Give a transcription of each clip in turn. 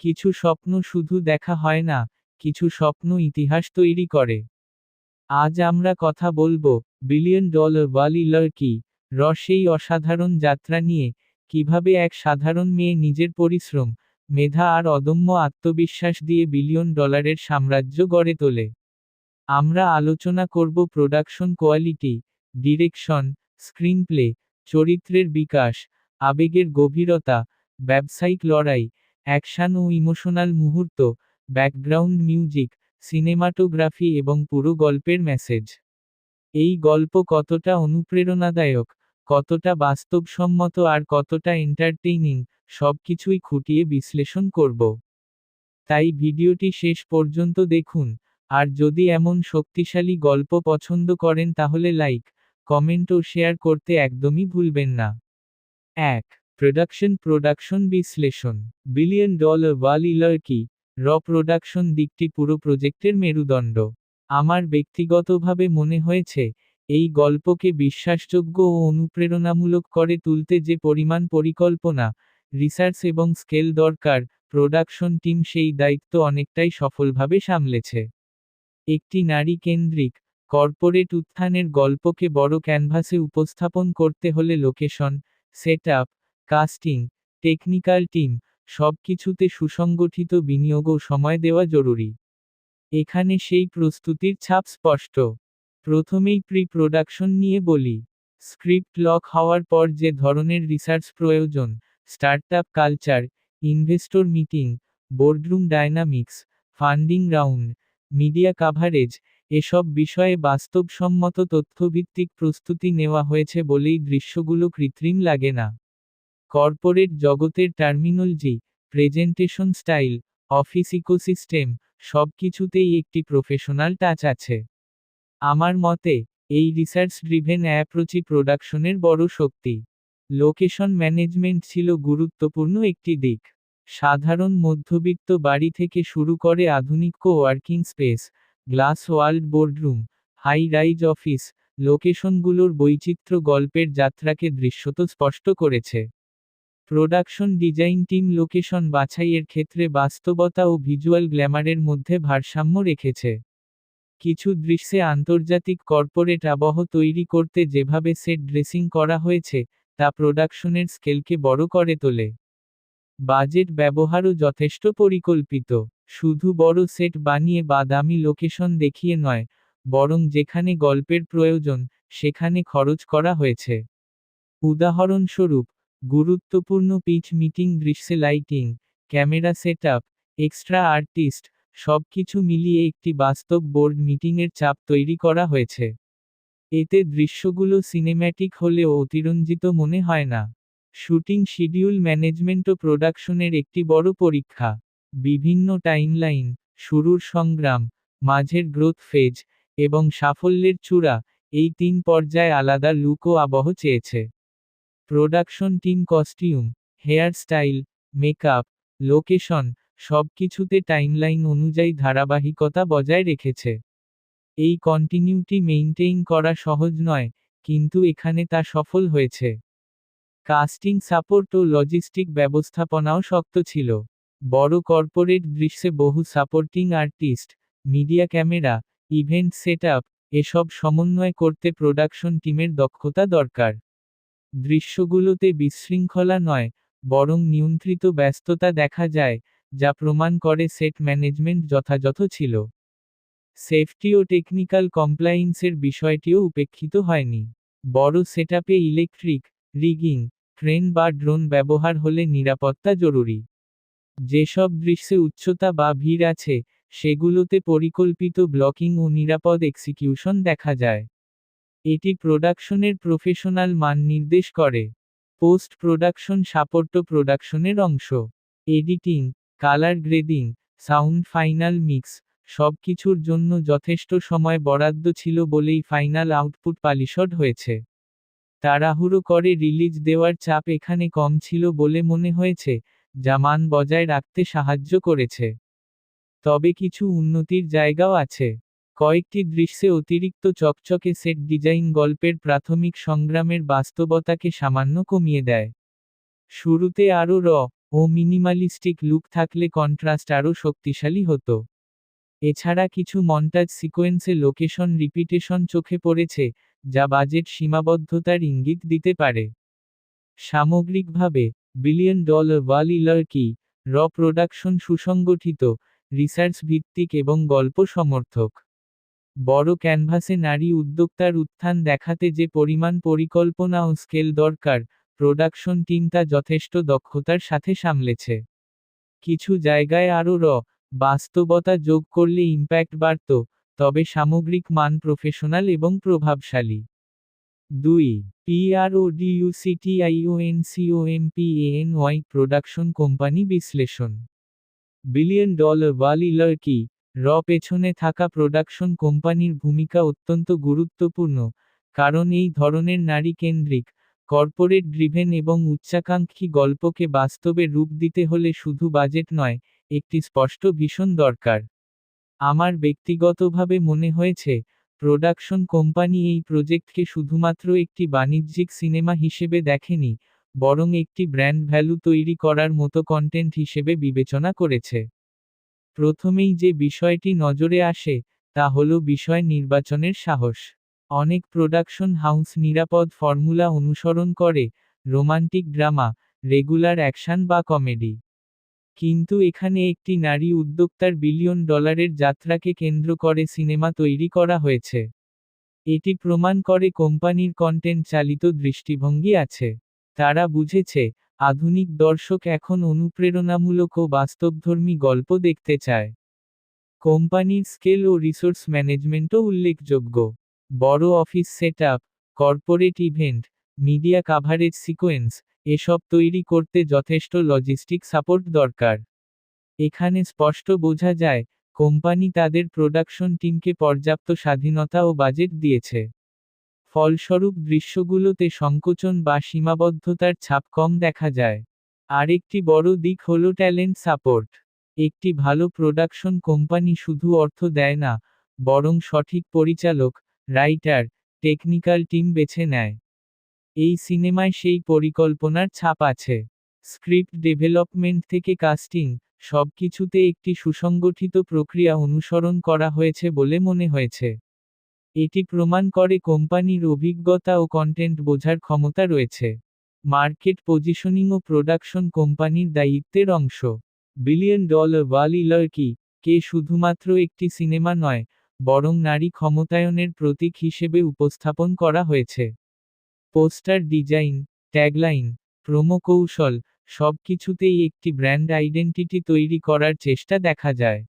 কিছু স্বপ্ন শুধু দেখা হয় না, কিছু স্বপ্ন ইতিহাস তৈরি করে। আজ আমরা কথা বলবো বিলিয়ন ডলার ওয়ালিলার কি সেই অসাধারণ যাত্রা নিয়ে, কিভাবে এক সাধারণ মেয়ে নিজের পরিশ্রম, মেধা আর অদম্য আত্মবিশ্বাস দিয়ে বিলিয়ন ডলারের সাম্রাজ্য গড়ে তোলে। আমরা আলোচনা করব প্রোডাকশন কোয়ালিটি, ডিরেকশন, স্ক্রিনপ্লে, চরিত্রের বিকাশ, আবেগের গভীরতা, ব্যবসায়িক লড়াই, অ্যাকশন ও ইমোশনাল মুহূর্ত, ব্যাকগ্রাউন্ড মিউজিক, সিনেমাটোগ্রাফি এবং পুরো গল্পের মেসেজ। এই গল্প কতটা অনুপ্রেরণাদায়ক, কতটা বাস্তবসম্মত আর কতটা এন্টারটেইনিং, সবকিছুই খুঁটিয়ে বিশ্লেষণ করব। তাই ভিডিওটি শেষ পর্যন্ত দেখুন। আর যদি এমন শক্তিশালী গল্প পছন্দ করেন তাহলে লাইক, কমেন্ট ও শেয়ার করতে একদমই ভুলবেন না। 1. প্রোডাকশন বিশ্লেষণ। বিলিয়ন ডলার ওয়ালিলার কি প্রোডাকশন দিকটি পুরো প্রজেক্টের মেরুদণ্ড। আমার ব্যক্তিগতভাবে মনে হয়েছে, এই গল্পকে বিশ্বাসযোগ্য ও অনুপ্রেরণামূলক করে তুলতে যে পরিমাণ পরিকল্পনা, রিসার্চ এবং স্কেল দরকার, প্রোডাকশন টিম সেই দায়িত্ব অনেকটাই সফলভাবে সামলেছে। একটি নারী কেন্দ্রিক, কর্পোরেট উত্থানের গল্পকে বড় ক্যানভাসে উপস্থাপন করতে হলে location, setup, casting, technical team, সবকিছুতে সুসংগঠিত বিনিয়োগ ও সময় দেওয়া জরুরি। এখানে সেই প্রস্তুতির ছাপ স্পষ্ট। প্রথমেই প্রি-প্রোডাকশন নিয়ে বলি। স্ক্রিপ্ট লক হওয়ার পর যে ধরনের রিসার্চ প্রয়োজন, startup culture, investor meeting, boardroom dynamics, funding round, media coverage, এসব বিষয়ে বাস্তবসম্মত তথ্যভিত্তিক প্রস্তুতি নেওয়া হয়েছে বলেই দৃশ্যগুলো কৃত্রিম লাগে না। কর্পোরেট জগতের terminology, presentation style, office ecosystem, সবকিছুতেই একটি প্রফেশনাল টাচ আছে। আমার মতে, এই রিসার্চ ড্রিভেন অ্যাপ্রোচই প্রোডাকশনের বড় শক্তি। লোকেশন ম্যানেজমেন্ট ছিল গুরুত্বপূর্ণ একটি দিক। সাধারণ মধ্যবিত্ত বাড়ি থেকে শুরু করে আধুনিক co-working space, glass walled boardroom, high rise office, লোকেশনগুলোর বৈচিত্র্য গল্পের যাত্রাকে দৃশ্যত স্পষ্ট করেছে। প্রোডাকশন ডিজাইন টিম লোকেশন বাছাইয়ের ক্ষেত্রে বাস্তবতা ও ভিজুয়াল গ্ল্যামারের মধ্যে ভারসাম্য রেখেছে। কিছু দৃশ্যে আন্তর্জাতিক কর্পোরেট আবহ তৈরি করতে যেভাবে সেট ড্রেসিং করা হয়েছে, তা প্রোডাকশনের স্কেলকে বড় করে তোলে। বাজেট ব্যবহারও যথেষ্ট পরিকল্পিত। শুধু বড় সেট বানিয়ে বা দামি লোকেশন দেখিয়ে নয়, বরং যেখানে গল্পের প্রয়োজন, সেখানে খরচ করা হয়েছে। উদাহরণস্বরূপ, গুরুত্বপূর্ণ পিচ মিটিং দৃশ্যে lighting, camera setup, extra artist, সবকিছু মিলিয়ে একটি বাস্তব বোর্ড মিটিংয়ের চাপ তৈরি করা হয়েছে। এতে দৃশ্যগুলো সিনেম্যাটিক হলেও অতিরঞ্জিত মনে হয় না। শুটিং শিডিউল ম্যানেজমেন্টও প্রোডাকশনের একটি বড় পরীক্ষা। বিভিন্ন টাইমলাইন, শুরুর সংগ্রাম, মাঝের গ্রোথ ফেজ, এবং সাফল্যের চূড়া, এই 3 পর্যায়ে আলাদা লুক ও আবহ চেয়েছে। Production team costume, hair style, makeup, location, সবকিছুতে টাইমলাইন অনুযায়ী ধারাবাহিকতা বজায় রেখেছে। এই কন্টিনিউটি মেইনটেইন করা সহজ নয়, কিন্তু এখানে তা সফল হয়েছে। কাস্টিং সাপোর্ট ও লজিস্টিক ব্যবস্থাপনাও শক্ত ছিল। বড় কর্পোরেট দৃশ্যে বহু supporting artist, media camera, event setup, এসব সমন্বয় করতে প্রোডাকশন টিমের দক্ষতা দরকার। দৃশ্যগুলোতে বিশৃঙ্খলা নয়, বরং নিয়ন্ত্রিত ব্যস্ততা দেখা যায়, যা প্রমাণ করে সেট ম্যানেজমেন্ট যথাযথ ছিল। সেফটি ও টেকনিক্যাল কমপ্লায়েন্সের বিষয়টিও উপেক্ষিত হয়নি। বড় সেটআপে ইলেকট্রিক, রিগিং, ক্রেন বা ড্রোন ব্যবহার হলে নিরাপত্তা জরুরি। যেসব দৃশ্যে উচ্চতা বা ভিড় আছে, সেগুলোতে পরিকল্পিত ব্লকিং ও নিরাপদ এক্সিকিউশন দেখা যায়। এটি প্রোডাকশনের প্রফেশনাল মান নির্দেশ করে। পোস্ট প্রোডাকশন সাপোর্ট প্রোডাকশনের অংশ। Editing, colour grading, sound final mix, সবকিছুর জন্য যথেষ্ট সময় বরাদ্দ ছিল বলেই ফাইনাল আউটপুট পালিশড হয়েছে। তাড়াহুড়ো করে রিলিজ দেওয়ার চাপ এখানে কম ছিল বলে মনে হয়েছে, যা মান বজায় রাখতে সাহায্য করেছে। তবে কিছু উন্নতির জায়গাও আছে। কয়েকটি দৃশ্যে অতিরিক্ত চকচকে সেট ডিজাইন গল্পের প্রাথমিক সংগ্রামের বাস্তবতাকে সামান্য কমিয়ে দেয়। শুরুতে আরও ও মিনিমালিস্টিক লুক থাকলে কন্ট্রাস্ট আরও শক্তিশালী হতো। এছাড়া কিছু মন্টাজ সিকোয়েন্সে লোকেশন রিপিটেশন চোখে পড়েছে, যা বাজেট সীমাবদ্ধতার ইঙ্গিত দিতে পারে। সামগ্রিকভাবে, বিলিয়ন ডলার ওয়ালি লার্কি র প্রোডাকশন সুসংগঠিত, রিসার্চ ভিত্তিক এবং গল্প সমর্থক। বড় ক্যানভাসে নারী উদ্যোক্তার উত্থান দেখাতে যে পরিমাণ পরিকল্পনা ও স্কেল দরকার, প্রোডাকশন টিম তা যথেষ্ট দক্ষতার সাথে সামলেছে। কিছু জায়গায় আরও বাস্তবতা যোগ করলে ইম্প্যাক্ট বাড়ত, তবে সামগ্রিক মান প্রফেশনাল এবং প্রভাবশালী। 2. PRODUCTIONCOMPANY প্রোডাকশন কোম্পানি বিশ্লেষণ। বিলিয়ন ডলার ওয়ালি লার্কি র পেছনে থাকা প্রোডাকশন কোম্পানির ভূমিকা অত্যন্ত গুরুত্বপূর্ণ, কারণ এই ধরনের নারী কেন্দ্রিক, কর্পোরেট ড্রিভেন এবং উচ্চাকাঙ্ক্ষী গল্পকে বাস্তবে রূপ দিতে হলে শুধু বাজেট নয়, একটি স্পষ্ট ভিশন দরকার। আমার ব্যক্তিগতভাবে মনে হয়েছে, প্রোডাকশন কোম্পানি এই প্রজেক্টকে শুধুমাত্র একটি বাণিজ্যিক সিনেমা হিসেবে দেখেনি, বরং একটি ব্র্যান্ড ভ্যালু তৈরি করার মতো কন্টেন্ট হিসেবে বিবেচনা করেছে। প্রথমেই যে বিষয়টি নজরে আসে, তা হল বিষয় নির্বাচনের সাহস। অনেক প্রোডাকশন হাউস নিরাপদ ফর্মুলা অনুসরণ করে, রোমান্টিক ড্রামা, রেগুলার অ্যাকশন বা কমেডি। কিন্তু এখানে একটি নারী উদ্যোক্তার বিলিয়ন ডলারের যাত্রাকে কেন্দ্র করে সিনেমা তৈরি করা হয়েছে। এটি প্রমাণ করে কোম্পানির কন্টেন্ট চালিত দৃষ্টিভঙ্গি আছে। তারা বুঝেছে, আধুনিক দর্শক এখন অনুপ্রেরণামূলক ও বাস্তবধর্মী গল্প দেখতে চায়। কোম্পানির স্কেল ও রিসোর্স ম্যানেজমেন্টও উল্লেখযোগ্য। বড় office setup, corporate event, media coverage sequence, এসব তৈরি করতে যথেষ্ট লজিস্টিক সাপোর্ট দরকার। এখানে স্পষ্ট বোঝা যায়, কোম্পানি তাদের প্রোডাকশন টিমকে পর্যাপ্ত স্বাধীনতা ও বাজেট দিয়েছে। ফলস্বরূপ দৃশ্যগুলোতে সংকোচন বা সীমাবদ্ধতার ছাপ কম দেখা যায়। আরেকটি বড় দিক হল ট্যালেন্ট সাপোর্ট। একটি ভালো প্রোডাকশন কোম্পানি শুধু অর্থ দেয় না, বরং সঠিক পরিচালক, রাইটার, টেকনিক্যাল টিম বেছে নেয়। এই সিনেমায় সেই পরিকল্পনার ছাপ আছে। স্ক্রিপ্ট ডেভেলপমেন্ট থেকে কাস্টিং, সবকিছুতে একটি সুসংগঠিত প্রক্রিয়া অনুসরণ করা হয়েছে বলে মনে হয়েছে। এটি প্রমাণ করে কোম্পানির অভিজ্ঞতা ও কন্টেন্ট বোঝার ক্ষমতা রয়েছে। মার্কেট পজিশনিং ও প্রোডাকশন কোম্পানির দায়িত্বের অংশ। বিলিয়ন ডলার ওয়ালি লার্কি কে শুধুমাত্র একটি সিনেমা নয়, বরং নারী ক্ষমতায়নের প্রতীক হিসেবে উপস্থাপন করা হয়েছে। পোস্টার ডিজাইন, ট্যাগলাইন, প্রোমো কৌশল, সবকিছুতেই একটি ব্র্যান্ড আইডেন্টিটি তৈরি করার চেষ্টা দেখা যায়।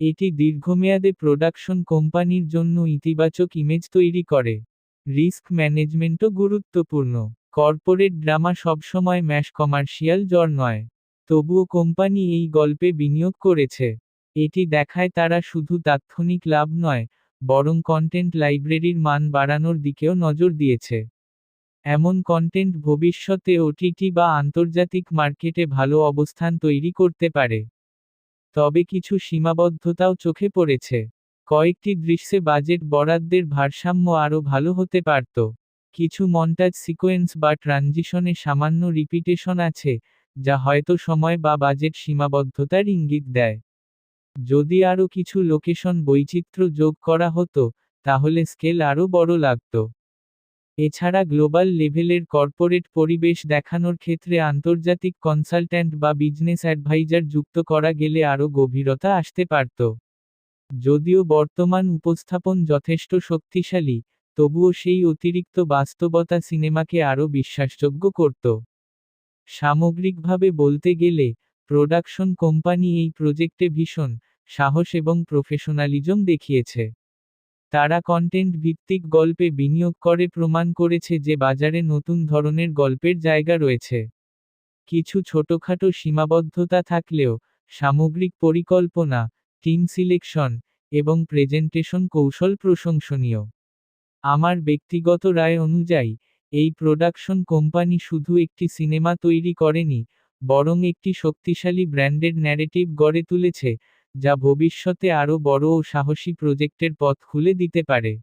এটি দীর্ঘমেয়াদে প্রোডাকশন কোম্পানির জন্য ইতিবাচক ইমেজ তৈরি করে। রিস্ক ম্যানেজমেন্টও গুরুত্বপূর্ণ। কর্পোরেট ড্রামা সবসময় ম্যাশ কমার্শিয়াল জ্বর নয়। তবুও কোম্পানি এই গল্পে বিনিয়োগ করেছে। এটি দেখায় তারা শুধু তাৎক্ষণিক লাভ নয়, বরং কন্টেন্ট লাইব্রেরির মান বাড়ানোর দিকেও নজর দিয়েছে। এমন কন্টেন্ট ভবিষ্যতে ওটিটি বা আন্তর্জাতিক মার্কেটে ভালো অবস্থান তৈরি করতে পারে। তবে কিছু সীমাবদ্ধতাও চোখে পড়েছে। কয়েকটি দৃশ্যে বাজেট বরাদ্দের ভারসাম্য আরও ভালো হতে পারত। কিছু মন্টাজ সিকোয়েন্স বা ট্রানজিশনে সামান্য রিপিটেশন আছে, যা হয়তো সময় বা বাজেট সীমাবদ্ধতার ইঙ্গিত দেয়। যদি আরও কিছু লোকেশন বৈচিত্র্য যোগ করা হতো, তাহলে স্কেল আরও বড় লাগত। এছাড়া গ্লোবাল লেভেলের কর্পোরেট পরিবেশ দেখানোর ক্ষেত্রে আন্তর্জাতিক কনসালট্যান্ট বা বিজনেস অ্যাডভাইজার যুক্ত করা গেলে আরও গভীরতা আসতে পারত। যদিও বর্তমান উপস্থাপন যথেষ্ট শক্তিশালী, তবুও সেই অতিরিক্ত বাস্তবতা সিনেমাকে আরও বিশ্বাসযোগ্য করত। সামগ্রিকভাবে বলতে গেলে, প্রোডাকশন কোম্পানি এই প্রজেক্টে ভীষণ সাহস এবং প্রফেশনালিজম দেখিয়েছে। তারা কন্টেন্ট ভিত্তিক গল্পে বিনিয়োগ করে প্রমাণ করেছে যে বাজারে নতুন ধরনের গল্পের জায়গা রয়েছে। কিছু ছোটখাটো সীমাবদ্ধতা থাকলেও, সামগ্রিক পরিকল্পনা, টিম সিলেকশন, এবং প্রেজেন্টেশন কৌশল প্রশংসনীয়। আমার ব্যক্তিগত রায় অনুযায়ী, এই প্রোডাকশন কোম্পানি শুধু একটি সিনেমা তৈরি করেনি, বরং একটি শক্তিশালী ব্র্যান্ডেড ন্যারেটিভ গড়ে তুলেছে, যা ভবিষ্যতে আরও বড় ও সাহসী প্রজেক্টের পথ খুলে দিতে পারে।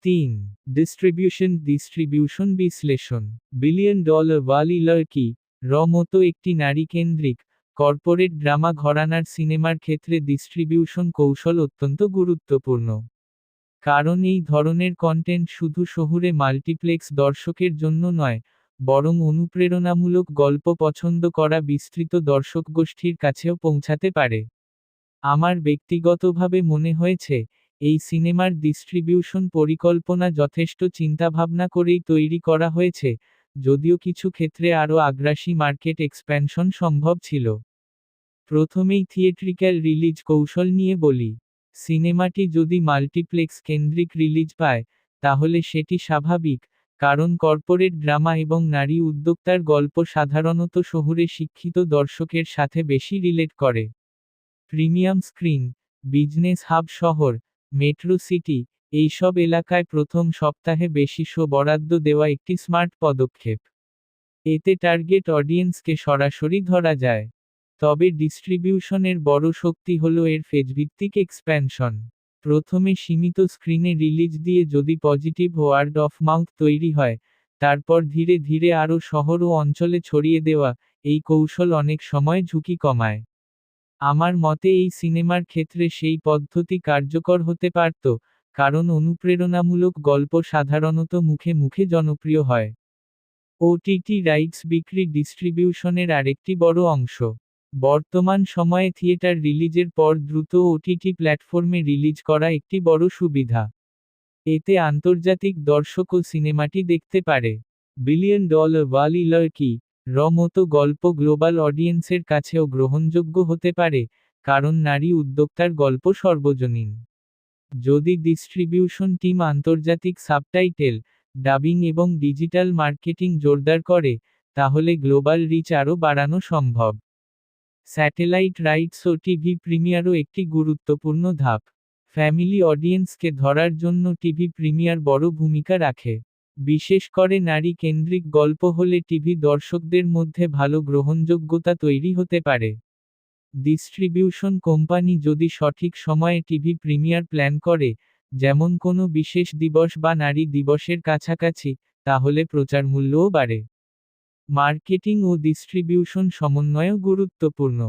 3. ডিস্ট্রিবিউশন বিশ্লেষণ। বিলিয়ন ডলার ওয়ালি লার্কি মতো একটি নারীকেন্দ্রিক, কর্পোরেট ড্রামা ঘরানার সিনেমার ক্ষেত্রে ডিস্ট্রিবিউশন কৌশল অত্যন্ত গুরুত্বপূর্ণ। কারণ এই ধরনের কন্টেন্ট শুধু শহুরে মাল্টিপ্লেক্স দর্শকের জন্য নয়, বরং অনুপ্রেরণামূলক গল্প পছন্দ করা বিস্তৃত দর্শকগোষ্ঠীর কাছেও পৌঁছাতে পারে। আমার ব্যক্তিগতভাবে মনে হয়েছে, এই সিনেমার ডিস্ট্রিবিউশন পরিকল্পনা যথেষ্ট চিন্তাভাবনা করেই তৈরি করা হয়েছে, যদিও কিছু ক্ষেত্রে আরও আগ্রাসী মার্কেট এক্সপ্যানশন সম্ভব ছিল। প্রথমেই থিয়েট্রিক্যাল রিলিজ কৌশল নিয়ে বলি। সিনেমাটি যদি মাল্টিপ্লেক্স কেন্দ্রিক রিলিজ পায়, তাহলে সেটি স্বাভাবিক, কারণ কর্পোরেট ড্রামা এবং নারী উদ্যোক্তার গল্প সাধারণত শহুরে শিক্ষিত দর্শকের সাথে বেশি রিলেট করে। প্রিমিয়াম স্ক্রিন, বিজনেস হাব শহর, মেট্রো সিটি, এইসব এলাকায় প্রথম সপ্তাহে বেশি শো বরাদ্দ দেওয়া একটি স্মার্ট পদক্ষেপ। এতে টার্গেট অডিয়েন্সকে সরাসরি ধরা যায়। তবে ডিস্ট্রিবিউশনের বড় শক্তি হল এর ফেজভিত্তিক এক্সপ্যানশন। প্রথমে সীমিত স্ক্রিনে রিলিজ দিয়ে যদি পজিটিভ ওয়ার্ড অফ মাউথ তৈরি হয়, তারপর ধীরে ধীরে আরও শহর ও অঞ্চলে ছড়িয়ে দেওয়া, এই কৌশল অনেক সময় ঝুঁকি কমায়। আমার মতে এই সিনেমার ক্ষেত্রে সেই পদ্ধতি কার্যকর হতে পারত, কারণ অনুপ্রেরণামূলক গল্প সাধারণত মুখে মুখে জনপ্রিয় হয়। ওটিটি রাইটস বিক্রি ডিস্ট্রিবিউশনের আরেকটি বড় অংশ। বর্তমান সময়ে থিয়েটার রিলিজের পর দ্রুত ওটিটি প্ল্যাটফর্মে রিলিজ করা একটি বড় সুবিধা। এতে আন্তর্জাতিক দর্শকও সিনেমাটি দেখতে পারে। বিলিয়ন ডলার ওয়ালি লড়কি মতো গল্প গ্লোবাল অডিয়েন্সের কাছেও গ্রহণযোগ্য হতে পারে, কারণ নারী উদ্যোক্তার গল্প সর্বজনীন। যদি ডিস্ট্রিবিউশন টিম আন্তর্জাতিক সাবটাইটেল, ডাবিং এবং ডিজিটাল মার্কেটিং জোরদার করে, তাহলে গ্লোবাল রিচ আরও বাড়ানো সম্ভব। স্যাটেলাইট রাইটস ও টিভি প্রিমিয়ারও একটি গুরুত্বপূর্ণ ধাপ। ফ্যামিলি অডিয়েন্সকে ধরার জন্য টিভি প্রিমিয়ার বড় ভূমিকা রাখে। বিশেষ করে নারী কেন্দ্রিক গল্প হলে টিভি দর্শকদের মধ্যে ভালো গ্রহণযোগ্যতা তৈরি হতে পারে। ডিস্ট্রিবিউশন কোম্পানি যদি সঠিক সময়ে টিভি প্রিমিয়ার প্ল্যান করে, যেমন কোনো বিশেষ দিবস বা নারী দিবসের কাছাকাছি, তাহলে প্রচারমূল্যও বাড়ে। মার্কেটিং ও ডিস্ট্রিবিউশন সমন্বয়ও গুরুত্বপূর্ণ।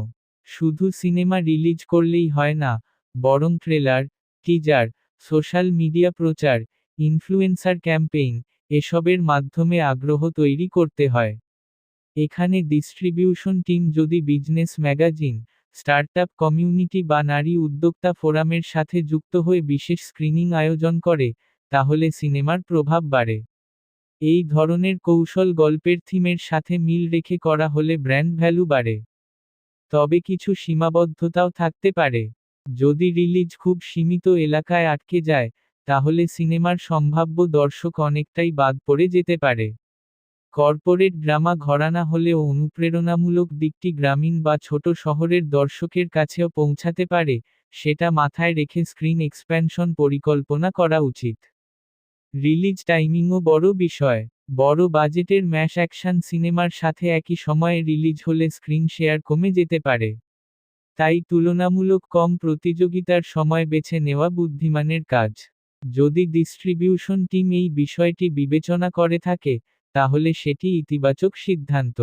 শুধু সিনেমা রিলিজ করলেই হয় না, বরং ট্রেলার, টিজার, সোশ্যাল মিডিয়া প্রচার, ইনফ্লুয়েন্সার ক্যাম্পেইন, এসবের মাধ্যমে আগ্রহ তৈরি করতে হয়। এখানে ডিস্ট্রিবিউশন টিম যদি বিজনেস ম্যাগাজিন, স্টার্টআপ কমিউনিটি বা নারী উদ্যোক্তা ফোরামের সাথে যুক্ত হয়ে বিশেষ স্ক্রিনিং আয়োজন করে, তাহলে সিনেমার প্রভাব বাড়ে। এই ধরনের কৌশল গল্পের থিমের সাথে মিল রেখে করা হলে ব্র্যান্ড ভ্যালু বাড়ে। তবে কিছু সীমাবদ্ধতাও থাকতে পারে। যদি রিলিজ খুব সীমিত এলাকায় আটকে যায়, তাহলে সিনেমার সম্ভাব্য দর্শক অনেকটাই বাদ পড়ে যেতে পারে। কর্পোরেট ড্রামা ঘরানা হলেও অনুপ্রেরণামূলক দিকটি গ্রামীণ বা ছোট শহরের দর্শকের কাছেও পৌঁছাতে পারে, সেটা মাথায় রেখে স্ক্রিন এক্সপ্যানশন পরিকল্পনা করা উচিত। রিলিজ টাইমিংও বড় বিষয়। বড় বাজেটের ম্যাশ অ্যাকশন সিনেমার সাথে একই সময়ে রিলিজ হলে স্ক্রিন শেয়ার কমে যেতে পারে। তাই তুলনামূলক কম প্রতিযোগিতার সময় বেছে নেওয়া বুদ্ধিমানের কাজ। যদি ডিস্ট্রিবিউশন টিম এই বিষয়টি বিবেচনা করে থাকে, তাহলে সেটি ইতিবাচক সিদ্ধান্ত।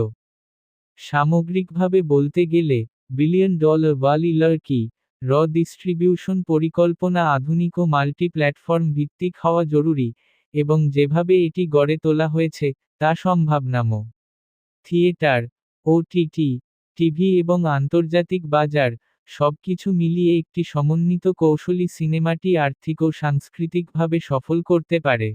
সামগ্রিকভাবে বলতে গেলে, বিলিয়ন ডলার ওয়ালি লড়কি ডিস্ট্রিবিউশন পরিকল্পনা আধুনিক ও মাল্টি প্ল্যাটফর্ম ভিত্তিক হওয়া জরুরি, এবং যেভাবে এটি গড়ে তোলা হয়েছে, তা সম্ভাবনাময়। থিয়েটার, ওটিটি, টিভি এবং আন্তর্জাতিক বাজার, সবকিছু মিলিয়ে একটি সমন্বিত কৌশলী সিনেমাটি আর্থিক ও সাংস্কৃতিকভাবে সফল করতে পারে।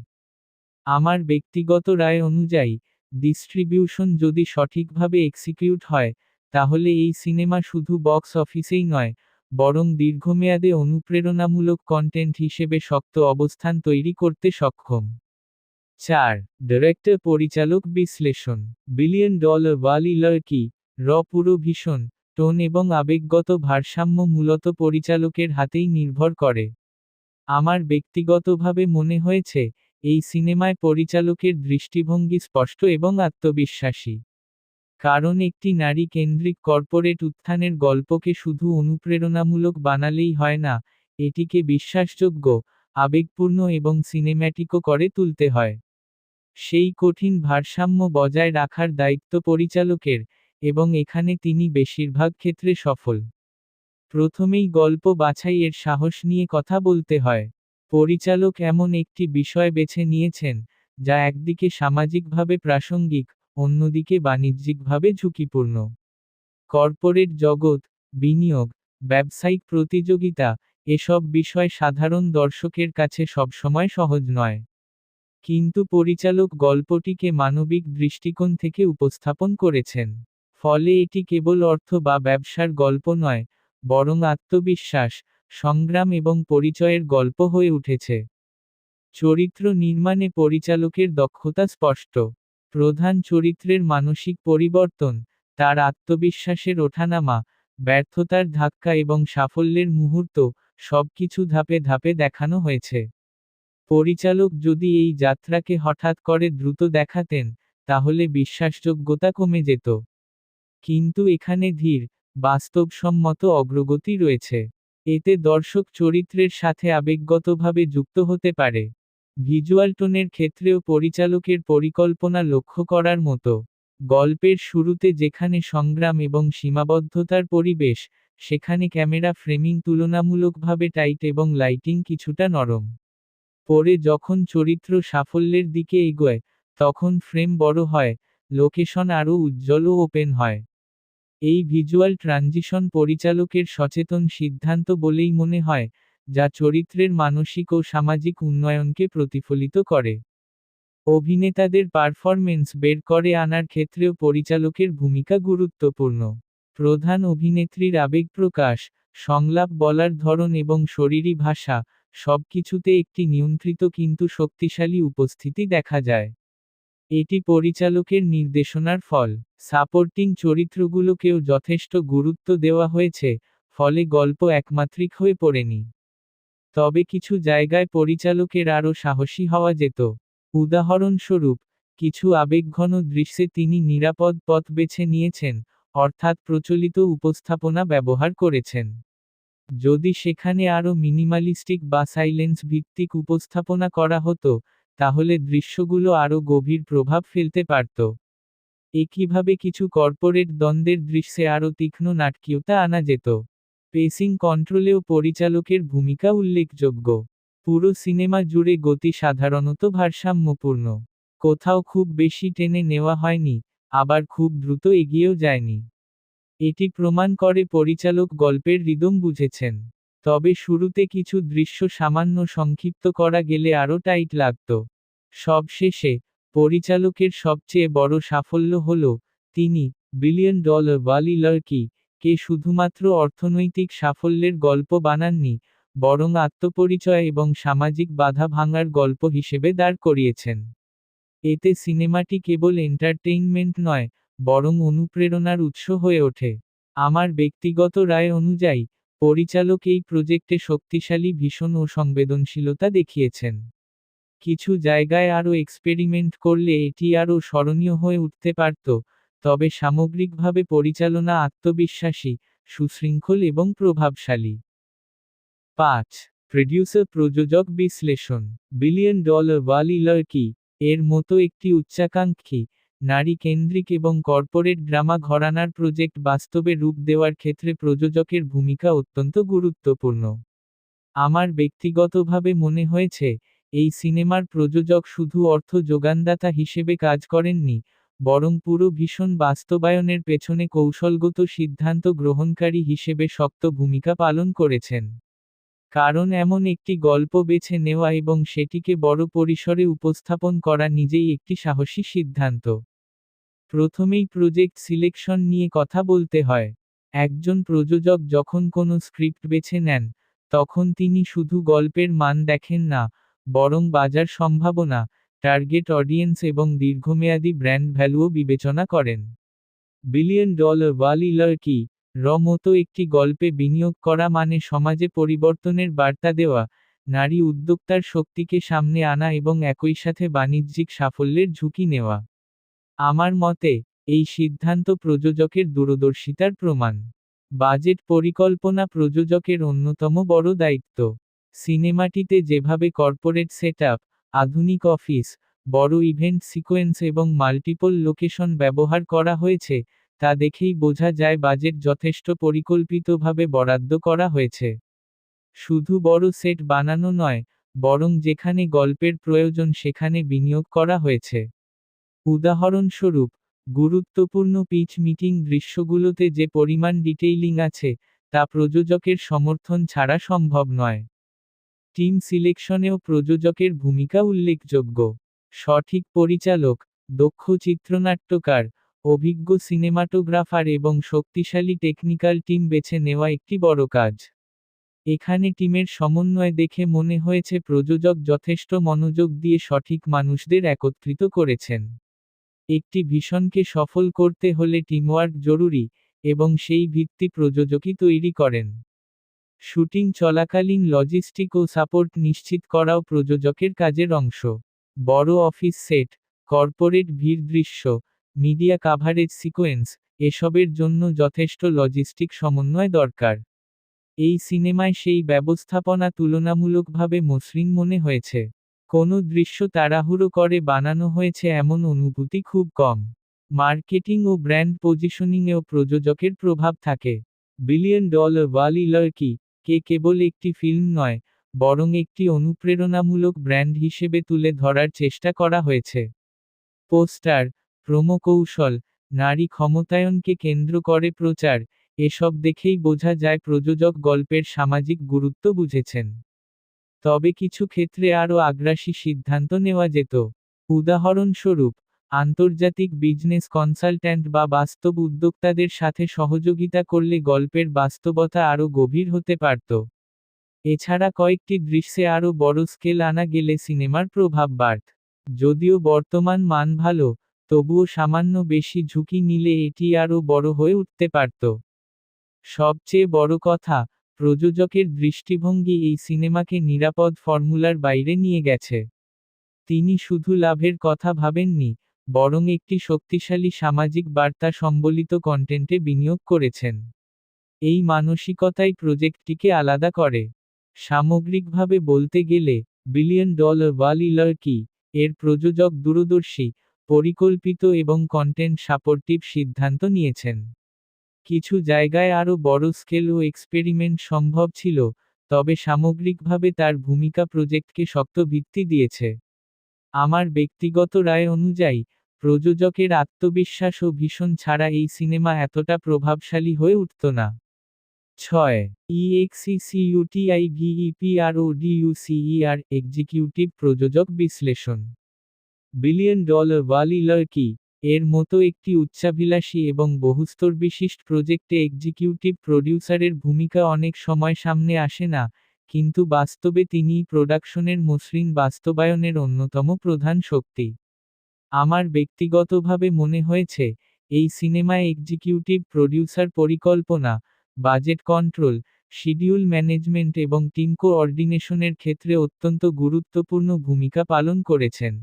আমার ব্যক্তিগত রায় অনুযায়ী, ডিস্ট্রিবিউশন যদি সঠিকভাবে এক্সিকিউট হয়, তাহলে এই সিনেমা শুধু বক্স অফিসেই নয়, বরং দীর্ঘমেয়াদে অনুপ্রেরণামূলক কন্টেন্ট হিসেবে শক্ত অবস্থান তৈরি করতে সক্ষম। 4. ডিরেক্টর পরিচালক বিশ্লেষণ। বিলিয়ন ডলার ওয়ালি লড়কি পুরো ভীষণ, টোন এবং আবেগগত ভারসাম্য মূলত পরিচালকের হাতেই নির্ভর করে। আমার ব্যক্তিগতভাবে মনে হয়েছে, এই সিনেমায় পরিচালকের দৃষ্টিভঙ্গি স্পষ্ট এবং আত্মবিশ্বাসী। কারণ একটি নারী কেন্দ্রিক কর্পোরেট উত্থানের গল্পকে শুধু অনুপ্রেরণামূলক বানালেই হয় না, এটিকে বিশ্বাসযোগ্য, আবেগপূর্ণ এবং সিনেম্যাটিকও করে তুলতে হয়। সেই কঠিন ভারসাম্য বজায় রাখার দায়িত্ব পরিচালকের, এবং এখানে তিনি বেশিরভাগ ক্ষেত্রে সফল। প্রথমেই গল্প বাছাইয়ের সাহস নিয়ে কথা বলতে হয়। পরিচালক এমন একটি বিষয় বেছে নিয়েছেন, যা একদিকে সামাজিকভাবে প্রাসঙ্গিক, অন্যদিকে বাণিজ্যিকভাবে ঝুঁকিপূর্ণ। কর্পোরেট জগৎ, বিনিয়োগ, ব্যবসায়িক প্রতিযোগিতা, এসব বিষয় সাধারণ দর্শকের কাছে সবসময় সহজ নয়। কিন্তু পরিচালক গল্পটিকে মানবিক দৃষ্টিকোণ থেকে উপস্থাপন করেছেন। ফলে এটি কেবল অর্থ বা ব্যবসার গল্প নয়, বরং আত্মবিশ্বাস, সংগ্রাম এবং পরিচয়ের গল্প হয়ে উঠেছে। চরিত্র নির্মাণে পরিচালকের দক্ষতা স্পষ্ট। প্রধান চরিত্রের মানসিক পরিবর্তন, তার আত্মবিশ্বাসের ওঠানামা, ব্যর্থতার ধাক্কা এবং সাফল্যের মুহূর্ত, সবকিছু ধাপে ধাপে দেখানো হয়েছে। পরিচালক যদি এই যাত্রাকে হঠাৎ করে দ্রুত দেখাতেন, তাহলে বিশ্বাসযোগ্যতা কমে যেত। কিন্তু এখানে ধীর, বাস্তবসম্মত অগ্রগতি রয়েছে। এতে দর্শক চরিত্রের সাথে আবেগগতভাবে যুক্ত হতে পারে। ভিজুয়াল টোনের ক্ষেত্রেও পরিচালকের পরিকল্পনা লক্ষ্য করার মতো। গল্পের শুরুতে যেখানে সংগ্রাম এবং সীমাবদ্ধতার পরিবেশ, সেখানে ক্যামেরা ফ্রেমিং তুলনামূলকভাবে টাইট এবং লাইটিং কিছুটা নরম। পরে যখন চরিত্র সাফল্যের দিকে এগোয়, তখন ফ্রেম বড় হয়, লোকেশন আরও উজ্জ্বল ও ওপেন হয়। এই ভিজুয়াল ট্রানজিশন পরিচালকের সচেতন সিদ্ধান্ত বলেই মনে হয়, যা চরিত্রের মানসিক ও সামাজিক উন্নয়নকে প্রতিফলিত করে। অভিনেতাদের পারফরমেন্স বের করে আনার ক্ষেত্রেও পরিচালকের ভূমিকা গুরুত্বপূর্ণ। প্রধান অভিনেত্রীর আবেগপ্রকাশ, সংলাপ বলার ধরন এবং শরীরী ভাষা, সবকিছুতে একটি নিয়ন্ত্রিত কিন্তু শক্তিশালী উপস্থিতি দেখা যায়। এটি পরিচালকের নির্দেশনার ফল। সাপোর্টিং চরিত্রগুলোকেও যথেষ্ট গুরুত্ব দেওয়া হয়েছে, ফলে গল্প একমাত্রিক হয়ে পড়েনি। তবে কিছু জায়গায় পরিচালকের আরও সাহসী হওয়া যেত। উদাহরণস্বরূপ, কিছু আবেগঘন দৃশ্যে তিনি নিরাপদ পথ বেছে নিয়েছেন, অর্থাৎ প্রচলিত উপস্থাপনা ব্যবহার করেছেন। যদি সেখানে আরও মিনিমালিস্টিক বা সাইলেন্স ভিত্তিক উপস্থাপনা করা হতো, তাহলে দৃশ্যগুলো আরও গভীর প্রভাব ফেলতে পারত। একইভাবে কিছু কর্পোরেট দ্বন্দ্বের দৃশ্যে আরও তীক্ষ্ণ নাটকীয়তা আনা যেত। পেসিং কন্ট্রোলেও পরিচালকের ভূমিকা উল্লেখযোগ্য। পুরো সিনেমা জুড়ে গতি সাধারণত ভারসাম্যপূর্ণ। কোথাও খুব বেশি টেনে নেওয়া হয়নি, আবার খুব দ্রুত এগিয়েও যায়নি। এটি প্রমাণ করে পরিচালক গল্পের রিদম বুঝেছেন। তবে শুরুতে কিছু দৃশ্য সামান্য সংক্ষিপ্ত করা গেলে আরও টাইট লাগত। সবশেষে, পরিচালকের সবচেয়ে বড় সাফল্য হল, তিনি বিলিয়ন ডলার ওয়ালি লড়কি কে শুধুমাত্র অর্থনৈতিক সাফল্যের গল্প বানাননি, বরং আত্মপরিচয় এবং সামাজিক বাধা ভাঙার গল্প হিসেবে দাঁড় করিয়েছেন। এতে সিনেমাটি কেবল এন্টারটেইনমেন্ট নয়, বরং অনুপ্রেরণার উৎস হয়ে ওঠে। আমার ব্যক্তিগত রায় অনুযায়ী, পরিচালক এই প্রজেক্টে শক্তিশালী ভীষণ ও সংবেদনশীলতা দেখিয়েছেন। কিছু জায়গায় আরও এক্সপেরিমেন্ট করলে এটি আরও স্মরণীয় হয়ে উঠতে পারত, তবে সামগ্রিকভাবে পরিচালনা আত্মবিশ্বাসী, সুশৃঙ্খল এবং প্রভাবশালী। 5. প্রডিউসার প্রযোজক বিশ্লেষণ। বিলিয়ন ডলার ওয়ালি লড়কি এর মতো একটি উচ্চাকাঙ্ক্ষী, নারী কেন্দ্রিক এবং কর্পোরেট ড্রামা ঘরানার প্রজেক্ট বাস্তবে রূপ দেওয়ার ক্ষেত্রে প্রযোজকের ভূমিকা অত্যন্ত গুরুত্বপূর্ণ। আমার ব্যক্তিগতভাবে মনে হয়েছে, এই সিনেমার প্রযোজক শুধু অর্থ যোগানদাতা হিসেবে কাজ করেননি, বরং পুরো ভীষণ বাস্তবায়নের পেছনে কৌশলগত সিদ্ধান্ত গ্রহণকারী হিসেবে শক্ত ভূমিকা পালন করেছেন। কারণ এমন একটি গল্প বেছে নেওয়া এবং সেটিকে বড় পরিসরে উপস্থাপন করা নিজেই একটি সাহসী সিদ্ধান্ত। প্রথমেই প্রজেক্ট সিলেকশন নিয়ে কথা বলতে হয়। একজন প্রযোজক যখন কোনো স্ক্রিপ্ট বেছে নেন, তখন তিনি শুধু গল্পের মান দেখেন না, বরং বাজার সম্ভাবনা, টার্গেট অডিয়েন্স এবং দীর্ঘমেয়াদী ব্র্যান্ড ভ্যালুও বিবেচনা করেন। বিলিয়ন ডলার ওয়ালি লড়কি মতো একটি গল্পে বিনিয়োগ করা মানে সমাজে পরিবর্তনের বার্তা দেওয়া, নারী উদ্যোক্তার শক্তিকে সামনে আনা এবং একই সাথে বাণিজ্যিক সাফল্যের ঝুঁকি নেওয়া। আমার মতে, এই সিদ্ধান্ত প্রযোজকের দূরদর্শিতার প্রমাণ। বাজেট পরিকল্পনা প্রযোজকের অন্যতম বড় দায়িত্ব। সিনেমাটিতে যেভাবে কর্পোরেট সেটআপ, আধুনিক অফিস, বড় ইভেন্ট সিকোয়েন্স এবং মাল্টিপল লোকেশন ব্যবহার করা হয়েছে, তা দেখেই বোঝা যায় বাজেট যথেষ্ট পরিকল্পিতভাবে বরাদ্দ করা হয়েছে। শুধু বড় সেট বানানো নয়, বরং যেখানে গল্পের প্রয়োজন সেখানে বিনিয়োগ করা হয়েছে। উদাহরণস্বরূপ, গুরুত্বপূর্ণ পিচ মিটিং দৃশ্যগুলোতে যে পরিমাণ ডিটেইলিং আছে, তা প্রযোজকের সমর্থন ছাড়া সম্ভব নয়। টিম সিলেকশনেও প্রযোজকের ভূমিকা উল্লেখযোগ্য। সঠিক পরিচালক, দক্ষ চিত্রনাট্যকার, অভিজ্ঞ সিনেমাটোগ্রাফার এবং শক্তিশালী টেকনিক্যাল টিম বেছে নেওয়া একটি বড় কাজ। এখানে টিমের সমন্বয় দেখে মনে হয়েছে প্রযোজক যথেষ্ট মনোযোগ দিয়ে সঠিক মানুষদের একত্রিত করেছেন। একটি ভিশনকে সফল করতে হলে টিমওয়ার্ক জরুরি, এবং সেই ভিত্তি প্রযোজকই তৈরি করেন। শুটিং চলাকালীন লজিস্টিক ও সাপোর্ট নিশ্চিত করাও প্রযোজকের কাজের অংশ। বড় অফিস সেট, কর্পোরেট ভিড় দৃশ্য, মিডিয়া কাভারেজ সিকোয়েন্স, এসবের জন্য যথেষ্ট লজিস্টিক সমন্বয় দরকার। এই সিনেমায় সেই ব্যবস্থাপনা তুলনামূলকভাবে মসৃণ মনে হয়েছে। কোনো দৃশ্য তাড়াহুড়ো করে বানানো হয়েছে এমন অনুভূতি খুব কম। মার্কেটিং ও ব্র্যান্ড পজিশনিংয়েও প্রযোজকের প্রভাব থাকে। বিলিয়ন ডলার ওয়ালি লড়কি কে কেবল একটি ফিল্ম নয়, বরং একটি অনুপ্রেরণামূলক ব্র্যান্ড হিসেবে তুলে ধরার চেষ্টা করা হয়েছে। পোস্টার, প্রোমো কৌশল, নারী ক্ষমতায়নকে কেন্দ্র করে প্রচার, এসব দেখেই বোঝা যায় প্রযোজক গল্পের সামাজিক গুরুত্ব বুঝেছেন। তবে কিছু ক্ষেত্রে আরও আগ্রাসী সিদ্ধান্ত নেওয়া যেত। উদাহরণস্বরূপ, আন্তর্জাতিক বিজনেস কনসালট্যান্ট বা বাস্তব উদ্যোক্তাদের সাথে সহযোগিতা করলে গল্পের বাস্তবতা আরও গভীর হতে পারত। এছাড়া কয়েকটি দৃশ্যে আরও বড় স্কেল আনা গেলে সিনেমার প্রভাব বাড়ত। যদিও বর্তমান মান ভালো, তবুও সামান্য বেশি ঝুঁকি নিলে এটি আরও বড় হয়ে উঠতে পারত। সবচেয়ে বড় কথা, প্রযোজকের দৃষ্টিভঙ্গি এই সিনেমাকে নিরাপদ ফর্মুলার বাইরে নিয়ে গেছে। তিনি শুধু লাভের কথা ভাবেননি, বরং একটি শক্তিশালী সামাজিক বার্তা সম্বলিত কন্টেন্টে বিনিয়োগ করেছেন। এই মানসিকতাই প্রজেক্টটিকে আলাদা করে। সামগ্রিকভাবে বলতে গেলে, বিলিয়ন ডলার ওয়ালি লড়কি এর প্রযোজক দূরদর্শী, পরিকল্পিত এবং কন্টেন্ট সাপোর্টিভ সিদ্ধান্ত নিয়েছেন। কিছু জায়গায় আরও বড় স্কেল ও এক্সপেরিমেন্ট সম্ভব ছিল, তবে সামগ্রিকভাবে তার ভূমিকা প্রজেক্টকে শক্ত ভিত্তি দিয়েছে। আমার ব্যক্তিগত রায় অনুযায়ী, প্রযোজকের আত্মবিশ্বাস ও ভীষণ ছাড়া এই সিনেমা এতটা প্রভাবশালী হয়ে উঠত না। 6. EXECUTIVEPRODUCER এক্সিকিউটিভ প্রযোজক বিশ্লেষণ। বিলিয়ন ডলার ওয়ালি লড়কি এর মতো একটি উচ্চাভিলাষী এবং বহুস্তর বিশিষ্ট প্রজেক্টে এক্সিকিউটিভ প্রডিউসারের ভূমিকা অনেক সময় সামনে আসে না, কিন্তু বাস্তবে তিনিই প্রোডাকশনের মসৃণ বাস্তবায়নের অন্যতম প্রধান শক্তি। আমার ব্যক্তিগতভাবে মনে হয়েছে, এই সিনেমায় এক্সিকিউটিভ প্রডিউসার পরিকল্পনা, বাজেট কন্ট্রোল, শিডিউল ম্যানেজমেন্ট এবং টিম কোঅর্ডিনেশনের ক্ষেত্রে অত্যন্ত গুরুত্বপূর্ণ ভূমিকা পালন করেছেন।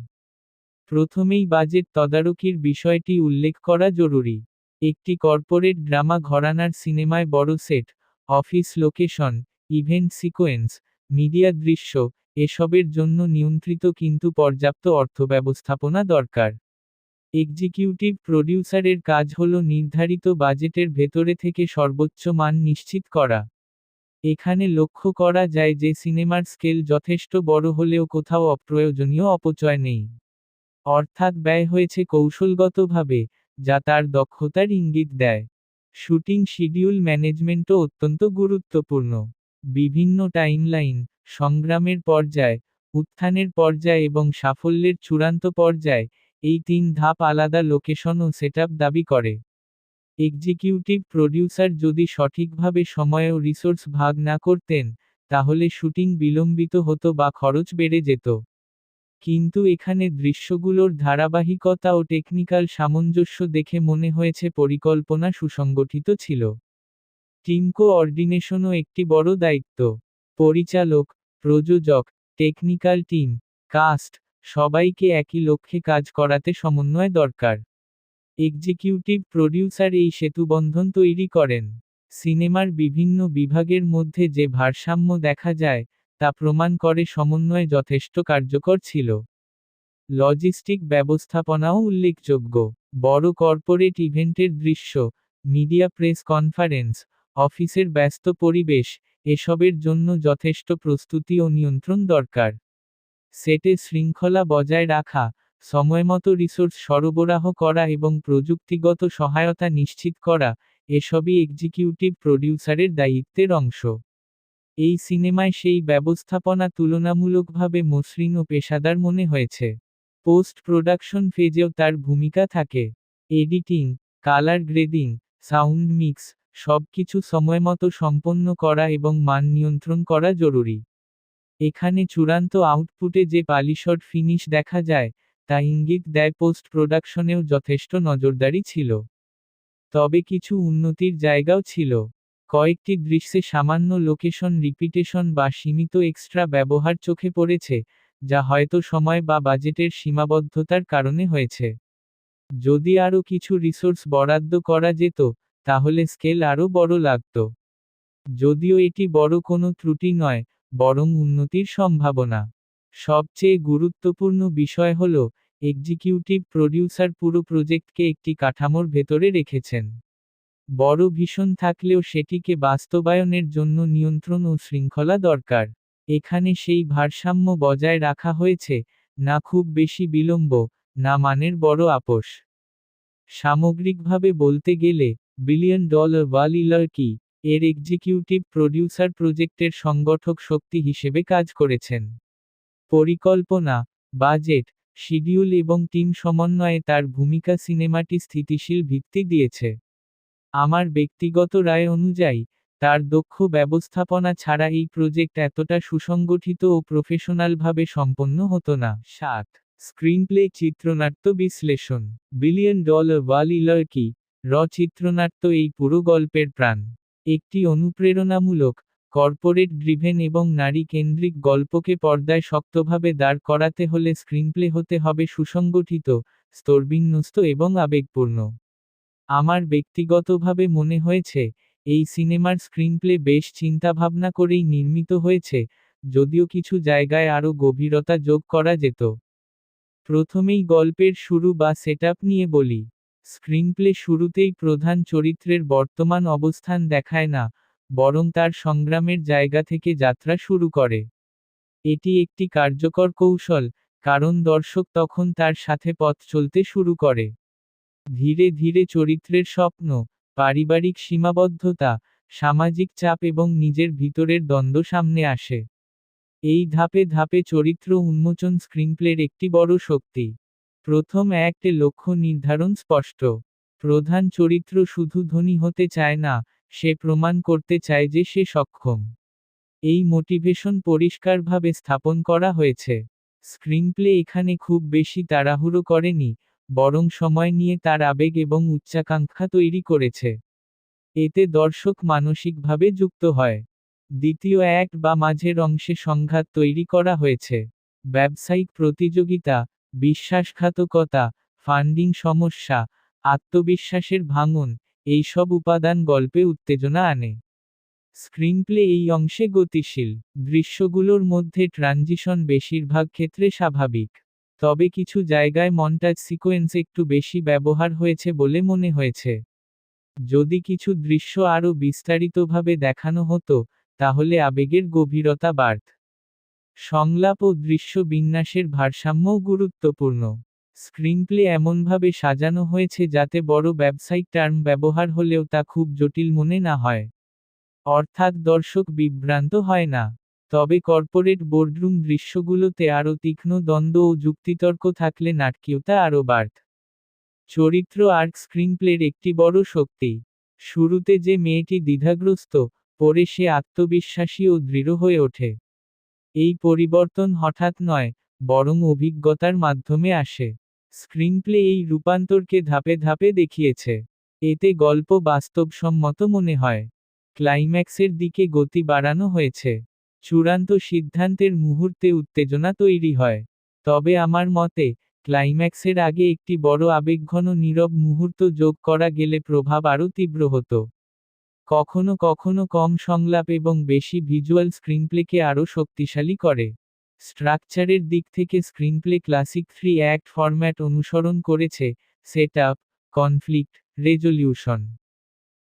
প্রথমেই বাজেট তদারকির বিষয়টি উল্লেখ করা জরুরি। একটি কর্পোরেট ড্রামা ঘরানার সিনেমায় বড় set, office location, event sequence, media দৃশ্য, এসবের জন্য নিয়ন্ত্রিত কিন্তু পর্যাপ্ত অর্থব্যবস্থাপনা দরকার। এক্সিকিউটিভ প্রডিউসারের কাজ হল নির্ধারিত বাজেটের ভেতরে থেকে সর্বোচ্চ মান নিশ্চিত করা। এখানে লক্ষ্য করা যায় যে সিনেমার স্কেল যথেষ্ট বড় হলেও কোথাও অপ্রয়োজনীয় অপচয় নেই। অর্থাৎ ব্যয় হয়েছে কৌশলগতভাবে, যা তার দক্ষতার ইঙ্গিত দেয়। শুটিং শিডিউল ম্যানেজমেন্টও অত্যন্ত গুরুত্বপূর্ণ। বিভিন্ন টাইমলাইন, সংগ্রামের পর্যায়, উত্থানের পর্যায় এবং সাফল্যের চূড়ান্ত পর্যায়, এই 3 ধাপ আলাদা লোকেশন ও সেটআপ দাবি করে। এক্সিকিউটিভ প্রডিউসার যদি সঠিকভাবে সময় ও রিসোর্স ভাগ না করতেন, তাহলে শুটিং বিলম্বিত হতো বা খরচ বেড়ে যেত। কিন্তু এখানে দৃশ্যগুলোর ধারাবাহিকতা ও টেকনিক্যাল সামঞ্জস্য দেখে মনে হয়েছে পরিকল্পনা সুসংগঠিত ছিল। টিম কোঅর্ডিনেশনও একটি বড় দায়িত্ব। পরিচালক, প্রযোজক, টেকনিক্যাল টিম, কাস্ট, সবাইকে একই লক্ষ্যে কাজ করাতে সমন্বয় দরকার। এক্সিকিউটিভ প্রডিউসার এই সেতুবন্ধন তৈরি করেন। সিনেমার বিভিন্ন বিভাগের মধ্যে যে ভারসাম্য দেখা যায়, তা প্রমাণ করে সমন্বয় যথেষ্ট কার্যকর ছিল। লজিস্টিক ব্যবস্থাপনাও উল্লেখযোগ্য। বড় কর্পোরেট ইভেন্টের দৃশ্য, মিডিয়া প্রেস কনফারেন্স, অফিসের ব্যস্ত পরিবেশ, এসবের জন্য যথেষ্ট প্রস্তুতি ও নিয়ন্ত্রণ দরকার। সেটে শৃঙ্খলা বজায় রাখা, সময়মতো রিসোর্স সরবরাহ করা এবং প্রযুক্তিগত সহায়তা নিশ্চিত করা, এসবই এক্সিকিউটিভ প্রডিউসারের দায়িত্বের অংশ। এই সিনেমায় সেই ব্যবস্থাপনা তুলনামূলকভাবে মসৃণ ও পেশাদার মনে হয়েছে। পোস্ট প্রোডাকশন ফেজেও তার ভূমিকা থাকে। Editing, colour grading, sound mix, সবকিছু সময়মতো সম্পন্ন করা এবং মান নিয়ন্ত্রণ করা জরুরি। এখানে চূড়ান্ত আউটপুটে যে পালিশড ফিনিশ দেখা যায়, তা ইঙ্গিত দেয় পোস্ট প্রোডাকশনেও যথেষ্ট নজরদারি ছিল। তবে কিছু উন্নতির জায়গাও ছিল। কয়েকটি দৃশ্যে সামান্য লোকেশন রিপিটেশন বা সীমিত এক্সট্রা ব্যবহার চোখে পড়েছে, যা হয়তো সময় বা বাজেটের সীমাবদ্ধতার কারণে হয়েছে। যদি আরও কিছু রিসোর্স বরাদ্দ করা যেত, তাহলে স্কেল আরও বড় লাগত। যদিও এটি বড় কোনো ত্রুটি নয়, বরং উন্নতির সম্ভাবনা। সবচেয়ে গুরুত্বপূর্ণ বিষয় হল, এক্সিকিউটিভ প্রডিউসার পুরো প্রজেক্টকে একটি কাঠামোর ভেতরে রেখেছেন। বড় ভিশন থাকলেও সেটিকে বাস্তবায়নের জন্য নিয়ন্ত্রণ ও শৃঙ্খলা দরকার। এখানে সেই ভারসাম্য বজায় রাখা হয়েছে, না খুব বেশি বিলম্ব, না মানের বড় আপোস। সামগ্রিকভাবে বলতে গেলে, বিলিয়ন ডলার ওয়ালি লার্কি এর এক্সিকিউটিভ প্রডিউসার প্রজেক্টের সংগঠক শক্তি হিসেবে কাজ করেছেন। পরিকল্পনা, বাজেট, শিডিউল এবং টিম সমন্বয়ে তার ভূমিকা সিনেমাটি স্থিতিশীল ভিত্তি দিয়েছে। আমার ব্যক্তিগত রায় অনুযায়ী, তার দক্ষ ব্যবস্থাপনা ছাড়া এই প্রজেক্ট এতটা সুসংগঠিত ও প্রফেশনালভাবে সম্পন্ন হতো না। 7. স্ক্রিনপ্লে চিত্রনাট্য বিশ্লেষণ। বিলিয়ন ডলার ওয়ালি লার্কি চিত্রনাট্য এই পুরো গল্পের প্রাণ। একটি অনুপ্রেরণামূলক, কর্পোরেট ড্রিভেন এবং নারী কেন্দ্রিক গল্পকে পর্দায় শক্তভাবে দাঁড় করাতে হলে স্ক্রিনপ্লে হতে হবে সুসংগঠিত, স্তরবিন্যস্ত এবং আবেগপূর্ণ। আমার ব্যক্তিগতভাবে মনে হয়েছে, এই সিনেমার স্ক্রিনপ্লে বেশ চিন্তাভাবনা করেই নির্মিত হয়েছে, যদিও কিছু জায়গায় আরও গভীরতা যোগ করা যেত। প্রথমেই গল্পের শুরু বা সেটআপ নিয়ে বলি। স্ক্রিনপ্লে শুরুতেই প্রধান চরিত্রের বর্তমান অবস্থান দেখায় না, বরং তার সংগ্রামের জায়গা থেকে যাত্রা শুরু করে। এটি একটি কার্যকর কৌশল, কারণ দর্শক তখন তার সাথে পথ চলতে শুরু করে। ধীরে ধীরে চরিত্রের স্বপ্ন, পারিবারিক সীমাবদ্ধতা, সামাজিক চাপ এবং নিজের ভিতরের দ্বন্দ্ব সামনে আসে। এই ধাপে ধাপে চরিত্র উন্মোচন স্ক্রিনপ্লের একটি বড় শক্তি। প্রথম অ্যাক্টে লক্ষ্য নির্ধারণ স্পষ্ট। প্রধান চরিত্র শুধু ধনী হতে চায় না, সে প্রমাণ করতে চায় যে সে সক্ষম। এই মোটিভেশন পরিষ্কারভাবে স্থাপন করা হয়েছে। স্ক্রিনপ্লে এখানে খুব বেশি তাড়াহুড়ো করেনি, বরং সময় নিয়ে তার আবেগ এবং উচ্চাকাঙ্ক্ষা তৈরি করেছে। এতে দর্শক মানসিকভাবে যুক্ত হয়। দ্বিতীয় অ্যাক্ট বা মাঝের অংশে সংঘাত তৈরি করা হয়েছে। ব্যবসায়িক প্রতিযোগিতা, বিশ্বাসঘাতকতা, ফান্ডিং সমস্যা, আত্মবিশ্বাসের ভাঙন, এইসব উপাদান গল্পে উত্তেজনা আনে। স্ক্রিনপ্লে এই অংশে গতিশীল। দৃশ্যগুলোর মধ্যে ট্রানজিশন বেশিরভাগ ক্ষেত্রে স্বাভাবিক। তবে কিছু জায়গায় মন্টাজ সিকোয়েন্স একটু বেশি ব্যবহার হয়েছে বলে মনে হয়েছে। যদি কিছু দৃশ্য আরও বিস্তারিতভাবে দেখানো হতো, তাহলে আবেগের গভীরতা বাড়ত। সংলাপ ও দৃশ্য বিন্যাসের ভারসাম্যও গুরুত্বপূর্ণ। স্ক্রিনপ্লে এমনভাবে সাজানো হয়েছে যাতে বড় ব্যবসায়িক টার্ম ব্যবহার হলেও তা খুব জটিল মনে না হয়। অর্থাৎ দর্শক বিভ্রান্ত হয় না। তবে কর্পোরেট বোর্ডরুম দৃশ্যগুলোতে আরও তীক্ষ্ণ দ্বন্দ্ব ও যুক্তিতর্ক থাকলে নাটকীয়তা আরও বাড়ত। চরিত্র আর্ক স্ক্রিনপ্লের একটি বড় শক্তি। শুরুতে যে মেয়েটি দ্বিধাগ্রস্ত, পরে সে আত্মবিশ্বাসী ও দৃঢ় হয়ে ওঠে। এই পরিবর্তন হঠাৎ নয়, বরং অভিজ্ঞতার মাধ্যমে আসে। স্ক্রিনপ্লে এই রূপান্তরকে ধাপে ধাপে দেখিয়েছে। এতে গল্প বাস্তবসম্মত মনে হয়। ক্লাইম্যাক্সের দিকে গতি বাড়ানো হয়েছে। চূড়ান্ত সিদ্ধান্তের মুহূর্তে উত্তেজনা তৈরি হয়। তবে আমার মতে, ক্লাইম্যাক্সের আগে একটি বড় আবেগঘন নীরব মুহূর্ত যোগ করা গেলে প্রভাব আরও তীব্র হতো। কখনো কখনো কম সংলাপ এবং বেশি ভিজুয়াল স্ক্রিনপ্লেকে আরও শক্তিশালী করে। স্ট্রাকচারের দিক থেকে স্ক্রিনপ্লে ক্লাসিক 3 অ্যাক্ট ফরম্যাট অনুসরণ করেছে: সেটআপ, কনফ্লিক্ট, রেজলিউশন।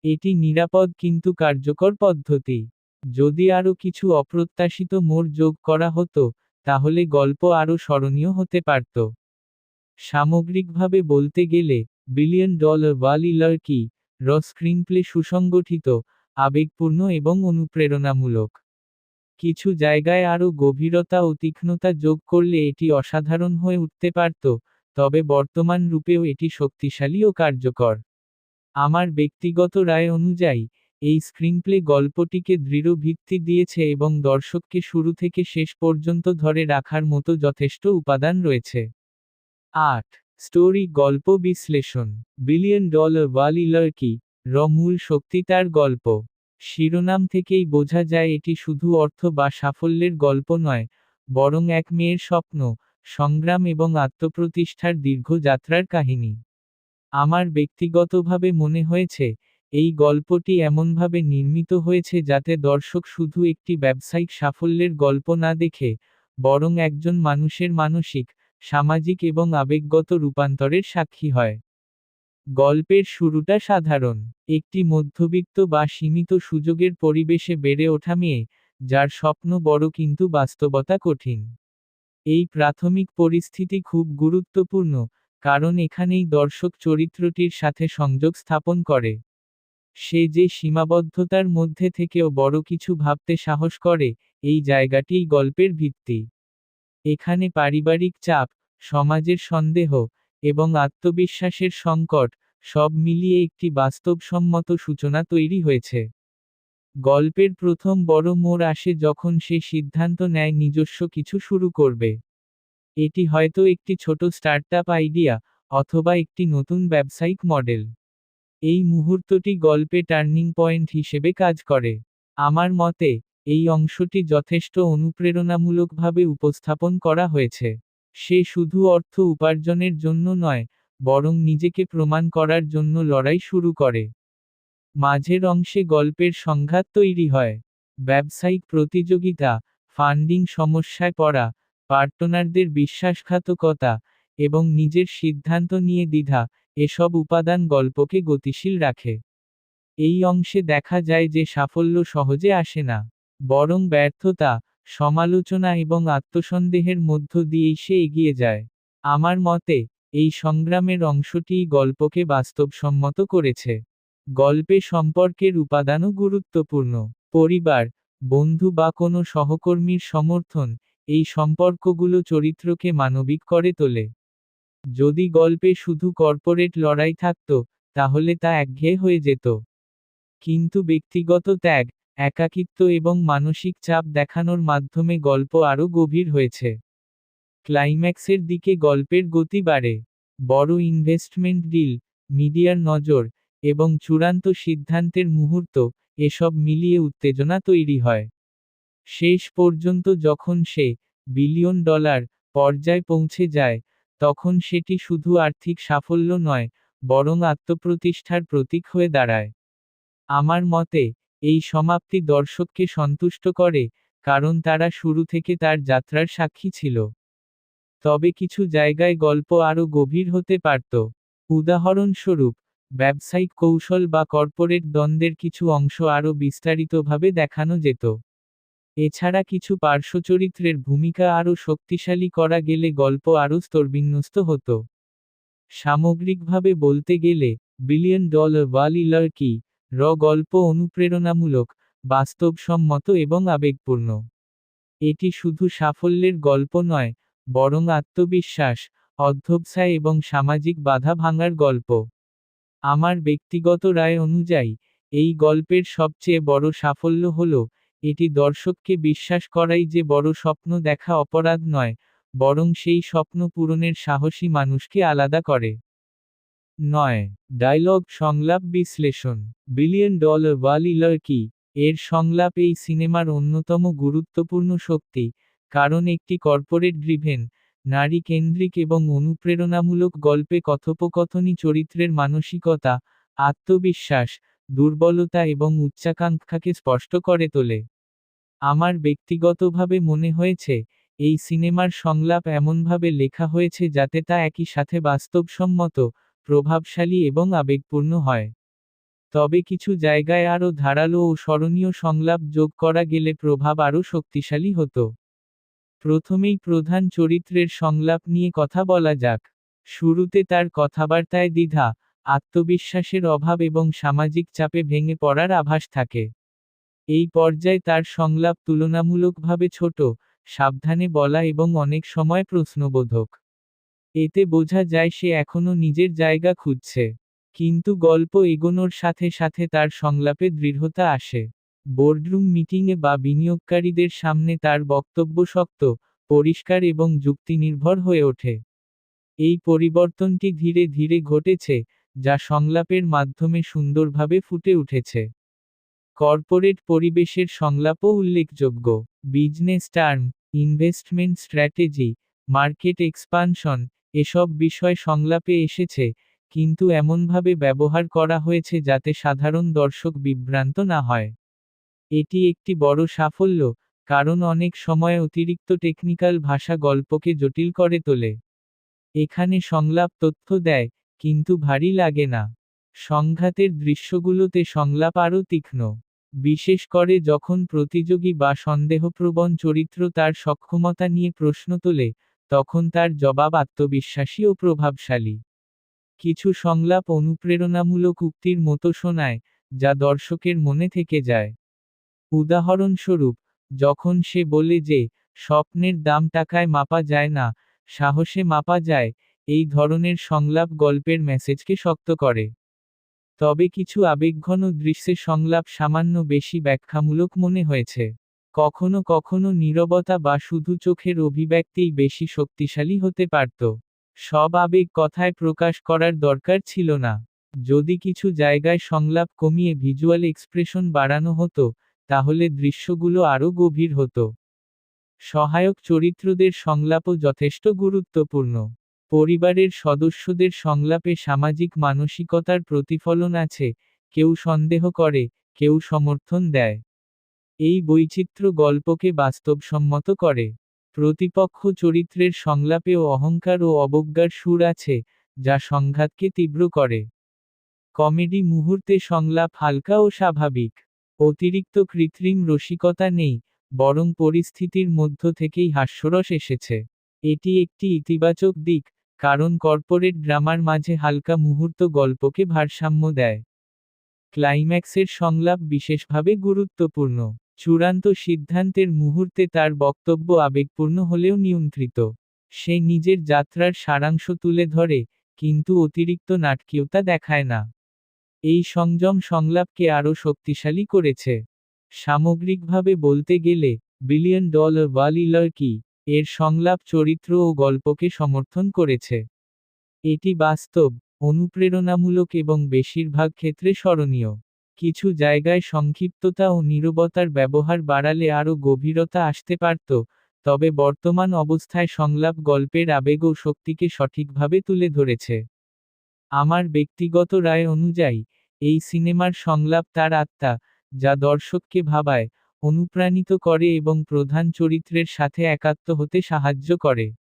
এটি নিরাপদ কিন্তু কার্যকর পদ্ধতি। যদি আরও কিছু অপ্রত্যাশিত মোড় যোগ করা হতো, তাহলে গল্প আরও স্মরণীয় হতে পারত। সামগ্রিকভাবে বলতে গেলে, বিলিয়ন ডলার ওয়ালি লার্কি র স্ক্রিনপ্লে সুসংগঠিত, আবেগপূর্ণ এবং অনুপ্রেরণামূলক। কিছু জায়গায় আরও গভীরতা ও তীক্ষ্ণতা যোগ করলে এটি অসাধারণ হয়ে উঠতে পারত, তবে বর্তমান রূপেও এটি শক্তিশালী ও কার্যকর। আমার ব্যক্তিগত রায় অনুযায়ী, এই স্ক্রিনপ্লে গল্পটিকে দৃঢ় ভিত্তি দিয়েছে এবং দর্শককে শুরু থেকে শেষ পর্যন্ত ধরে রাখার মতো যথেষ্ট উপাদান রয়েছে। 8. স্টোরি গল্প বিশ্লেষণ। বিলিয়ন ডলার ওয়ালি লার্কি র মূল শক্তি তার গল্প। শিরোনাম থেকেই বোঝা যায় এটি শুধু অর্থ বা সাফল্যের গল্প নয়, বরং এক মেয়ের স্বপ্ন, সংগ্রাম এবং আত্মপ্রতিষ্ঠার দীর্ঘ যাত্রার কাহিনী। আমার ব্যক্তিগতভাবে মনে হয়েছে, এই গল্পটি এমনভাবে নির্মিত হয়েছে যাতে দর্শক শুধু একটি ব্যবসায়িক সাফল্যের গল্প না দেখে, বরং একজন মানুষের মানসিক, সামাজিক এবং আবেগগত রূপান্তরের সাক্ষী হয়। গল্পের শুরুটা সাধারণ। একটি মধ্যবিত্ত বা সীমিত সুযোগের পরিবেশে বেড়ে ওঠা মেয়ে, যার স্বপ্ন বড় কিন্তু বাস্তবতা কঠিন। এই প্রাথমিক পরিস্থিতি খুব গুরুত্বপূর্ণ, কারণ এখানেই দর্শক চরিত্রটির সাথে সংযোগ স্থাপন করে। সে যে সীমাবদ্ধতার মধ্যে থেকেও বড় কিছু ভাবতে সাহস করে, এই জায়গাটিই গল্পের ভিত্তি। এখানে পারিবারিক চাপ, সমাজের সন্দেহ, এবং আত্মবিশ্বাসের সংকট, সব মিলিয়ে একটি বাস্তবসম্মত সূচনা তৈরি হয়েছে। গল্পের প্রথম বড় মোড় আসে যখন সে সিদ্ধান্ত নেয় নিজস্ব কিছু শুরু করবে। এটি হয়তো একটি ছোট স্টার্টআপ আইডিয়া, অথবা একটি নতুন ব্যবসায়িক মডেল। এই মুহূর্তটি গল্পে টার্নিং পয়েন্ট হিসেবে কাজ করে। আমার মতে, এই অংশটি যথেষ্ট অনুপ্রেরণামূলকভাবে উপস্থাপন করা হয়েছে। সে শুধু অর্থ উপার্জনের জন্য নয়, বরং নিজেকে প্রমাণ করার জন্য লড়াই শুরু করে। মাঝের অংশে গল্পের সংঘাত তৈরি হয়। ব্যবসায়িক প্রতিযোগিতা, ফান্ডিং সমস্যায় পড়া, পার্টনারদের বিশ্বাসঘাতকতা, এবং নিজের সিদ্ধান্ত নিয়ে দ্বিধা, এসব উপাদান গল্পকে গতিশীল রাখে। এই অংশে দেখা যায় যে সাফল্য সহজে আসে না, বরং ব্যর্থতা, সমালোচনা এবং আত্মসন্দেহের মধ্য দিয়েই সে এগিয়ে যায়। আমার মতে, এই সংগ্রামের অংশটিই গল্পকে বাস্তবসম্মত করেছে। গল্পে সম্পর্কের উপাদানও গুরুত্বপূর্ণ। পরিবার, বন্ধু বা কোনো সহকর্মীর সমর্থন, এই সম্পর্কগুলো চরিত্রকে মানবিক করে তোলে। যদি গল্পে শুধু কর্পোরেট লড়াই থাকত, তাহলে তা একঘেয়ে হয়ে যেত। কিন্তু ব্যক্তিগত ত্যাগ, একাকিত্ব এবং মানসিক চাপ দেখানোর মাধ্যমে গল্প আরও গভীর হয়েছে। ক্লাইম্যাক্সের দিকে গল্পের গতি বাড়ে। বড় ইনভেস্টমেন্ট ডিল, মিডিয়ার নজর, এবং চূড়ান্ত সিদ্ধান্তের মুহূর্ত, এসব মিলিয়ে উত্তেজনা তৈরি হয়। শেষ পর্যন্ত যখন সে বিলিয়ন ডলার পর্যায়ে পৌঁছে যায়, তখন সেটি শুধু আর্থিক সাফল্য নয়, বরং আত্মপ্রতিষ্ঠার প্রতীক হয়ে দাঁড়ায়। আমার মতে, এই সমাপ্তি দর্শককে সন্তুষ্ট করে, কারণ তারা শুরু থেকে তার যাত্রার সাক্ষী ছিল। তবে কিছু জায়গায় গল্প আরও গভীর হতে পারত। উদাহরণস্বরূপ, ব্যবসায়িক কৌশল বা কর্পোরেট দ্বন্দ্বের কিছু অংশ আরও বিস্তারিতভাবে দেখানো যেত। এছাড়া কিছু পার্শ্বচরিত্রের ভূমিকা আরও শক্তিশালী করা গেলে গল্প আরও স্তরবিন্যস্ত হতো। সামগ্রিকভাবে বলতে গেলে, বিলিয়ন ডলার ওয়ালি লার্কি র গল্প অনুপ্রেরণামূলক, বাস্তবসম্মত এবং আবেগপূর্ণ। এটি শুধু সাফল্যের গল্প নয়, বরং আত্মবিশ্বাস, অধ্যবসায় এবং সামাজিক বাধা ভাঙার গল্প। আমার ব্যক্তিগত রায় অনুযায়ী, এই গল্পের সবচেয়ে বড় সাফল্য হল, এটি দর্শককে বিশ্বাস করাই যে বড় স্বপ্ন দেখা অপরাধ নয়, বরং সেই স্বপ্ন পূরণের সাহসী মানুষকে আলাদা করে। 9. ডায়লগ সংলাপ বিশ্লেষণ। বিলিয়ন ডলার ওয়ালি লার্কি এর সংলাপ এই সিনেমার অন্যতম গুরুত্বপূর্ণ শক্তি, কারণ একটি কর্পোরেট ড্রিভেন, নারী কেন্দ্রিক এবং অনুপ্রেরণামূলক গল্পে কথোপকথনই চরিত্রের মানসিকতা, আত্মবিশ্বাস, দুর্বলতা এবং উচ্চাকাঙ্ক্ষাকে স্পষ্ট করে তোলে। আমার ব্যক্তিগতভাবে মনে হয়েছে, এই সিনেমার সংলাপ এমনভাবে লেখা হয়েছে যাতে তা একই সাথে বাস্তবসম্মত, প্রভাবশালী এবং আবেগপূর্ণ হয়। তবে কিছু জায়গায় আরও ধারালো ও স্মরণীয় সংলাপ যোগ করা গেলে প্রভাব আরও শক্তিশালী হতো। প্রথমেই প্রধান চরিত্রের সংলাপ নিয়ে কথা বলা যাক। শুরুতে তার কথাবার্তায় দ্বিধা, আত্মবিশ্বাসের অভাব এবং সামাজিক চাপে ভেঙে পড়ার আভাস থাকে। এই পর্যায়ে তার সংলাপ তুলনামূলকভাবে ছোট, সাবধানে বলা এবং অনেক সময় প্রশ্নবোধক। এতে বোঝা যায় সে এখনও নিজের জায়গা খুঁজছে। কিন্তু গল্প এগোনোর সাথে সাথে তার সংলাপে দৃঢ়তা আসে। বোর্ডরুম মিটিংয়ে বা বিনিয়োগকারীদের সামনে তার বক্তব্য শক্ত, পরিষ্কার এবং যুক্তিনির্ভর হয়ে ওঠে। এই পরিবর্তনটি ধীরে ধীরে ঘটেছে, যা সংলাপের মাধ্যমে সুন্দরভাবে ফুটে উঠেছে। কর্পোরেট পরিবেশের সংলাপও উল্লেখযোগ্য। Business term, investment strategy, market expansion, এসব বিষয় সংলাপে এসেছে, কিন্তু এমনভাবে ব্যবহার করা হয়েছে যাতে সাধারণ দর্শক বিভ্রান্ত না হয়। এটি একটি বড় সাফল্য, কারণ অনেক সময় অতিরিক্ত টেকনিক্যাল ভাষা গল্পকে জটিল করে তোলে। এখানে সংলাপ তথ্য দেয়, কিন্তু ভারী লাগে না। সংঘাতের দৃশ্যগুলোতে সংলাপ আরও তীক্ষ্ণ। বিশেষ করে যখন প্রতিযোগী বা সন্দেহপ্রবণ চরিত্র তার সক্ষমতা নিয়ে প্রশ্ন তোলে, তখন তার জবাব আত্মবিশ্বাসী ও প্রভাবশালী। কিছু সংলাপ অনুপ্রেরণামূলক উক্তির মতো শোনায়, যা দর্শকের মনে থেকে যায়। উদাহরণস্বরূপ, যখন সে বলে যে, স্বপ্নের দাম টাকায় মাপা যায় না, সাহসে মাপা যায়, এই ধরনের সংলাপ গল্পের মেসেজকে শক্ত করে। তবে কিছু আবেগঘন দৃশ্যে সংলাপ সামান্য বেশি ব্যাখ্যামূলক মনে হয়েছে। কখনো কখনো নীরবতা বা শুধু চোখের অভিব্যক্তিই বেশি শক্তিশালী হতে পারত। সব আবেগ কথায় প্রকাশ করার দরকার ছিল না। যদি কিছু জায়গায় সংলাপ কমিয়ে ভিজুয়াল এক্সপ্রেশন বাড়ানো হতো, তাহলে দৃশ্যগুলো আরও গভীর হতো। সহায়ক চরিত্রদের সংলাপও যথেষ্ট গুরুত্বপূর্ণ। পরিবারের সদস্যদের সংলাপে সামাজিক মানসিকতার প্রতিফলন আছে, কেউ সন্দেহ করে, কেউ সমর্থন দেয়। এই বৈচিত্র্য গল্পকে বাস্তবসম্মত করে। প্রতিপক্ষ চরিত্রের সংলাপেও অহংকার ও অবজ্ঞার সুর আছে, যা সংঘাতকে তীব্র করে। কমেডি মুহূর্তে সংলাপ হালকা ও স্বাভাবিক। অতিরিক্ত কৃত্রিম রসিকতা নেই, বরং পরিস্থিতির মধ্য থেকেই হাস্যরস এসেছে। এটি একটি ইতিবাচক দিক, কারণ কর্পোরেট ড্রামার মাঝে হালকা মুহূর্ত গল্পকে ভারসাম্য দেয়। ক্লাইম্যাক্সের সংলাপ বিশেষভাবে গুরুত্বপূর্ণ। চূড়ান্ত সিদ্ধান্তের মুহূর্তে তার বক্তব্য আবেগপূর্ণ হলেও নিয়ন্ত্রিত। সে নিজের যাত্রার সারাংশ তুলে ধরে, কিন্তু অতিরিক্ত নাটকীয়তা দেখায় না। এই সংযম সংলাপকে আরও শক্তিশালী করেছে। সামগ্রিকভাবে বলতে গেলে, বিলিয়ন ডলার ওয়ালি লার্কি এর সংলাপ চরিত্র ও গল্পকে সমর্থন করেছে। এটি বাস্তব, অনুপ্রেরণামূলক এবং বেশিরভাগ ক্ষেত্রে স্মরণীয়। কিছু জায়গায় সংক্ষিপ্ততা ও নীরবতার ব্যবহার বাড়ালে আরও গভীরতা আসতে পারত, তবে বর্তমান অবস্থায় সংলাপ গল্পের আবেগ ও শক্তিকে সঠিকভাবে তুলে ধরেছে। আমার ব্যক্তিগত রায় অনুযায়ী, এই সিনেমার সংলাপ তার আত্মা, যা দর্শককে ভাবায়, অনুপ্রাণিত করে এবং প্রধান চরিত্রের সাথে একাত্ম হতে সাহায্য করে।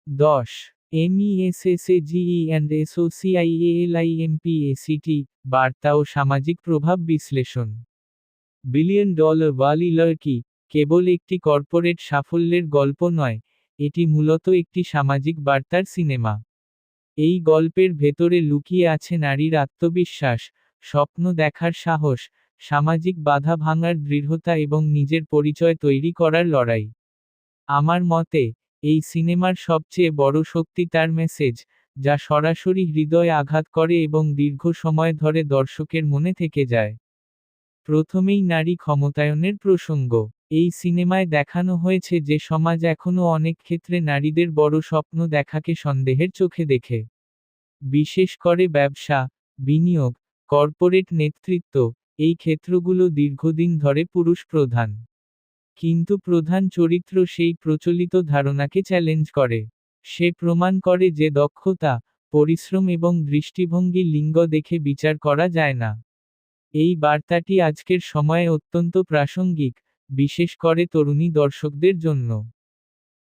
10. MESSAGE&SOCIALIMPACT বার্তা ও সামাজিক প্রভাব বিশ্লেষণ। বিলিয়ন ডলার ওয়ালি লার্কি কেবল একটি কর্পোরেট সাফল্যের গল্প নয়, এটি মূলত একটি সামাজিক বার্তার সিনেমা। এই গল্পের ভেতরে লুকিয়ে আছে নারীর আত্মবিশ্বাস, স্বপ্ন দেখার সাহস, সামাজিক বাধা ভাঙার দৃঢ়তা এবং নিজের পরিচয় তৈরি করার লড়াই। আমার মতে, এই সিনেমার সবচেয়ে বড় শক্তি তার মেসেজ, যা সরাসরি হৃদয়ে আঘাত করে এবং দীর্ঘ সময় ধরে দর্শকের মনে থেকে যায়। প্রথমেই নারী ক্ষমতায়নের প্রসঙ্গ। এই সিনেমায় দেখানো হয়েছে যে সমাজ এখনও অনেক ক্ষেত্রে নারীদের বড় স্বপ্ন দেখাকে সন্দেহের চোখে দেখে। বিশেষ করে ব্যবসা, বিনিয়োগ, কর্পোরেট নেতৃত্ব, এই ক্ষেত্রগুলো দীর্ঘদিন ধরে পুরুষ প্রধান। কিন্তু প্রধান চরিত্র সেই প্রচলিত ধারণাকে চ্যালেঞ্জ করে। সে প্রমাণ করে যে দক্ষতা, পরিশ্রম এবং দৃষ্টিভঙ্গি লিঙ্গ দেখে বিচার করা যায় না। এই বার্তাটি আজকের সময়ে অত্যন্ত প্রাসঙ্গিক, বিশেষ করে তরুণী দর্শকদের জন্য।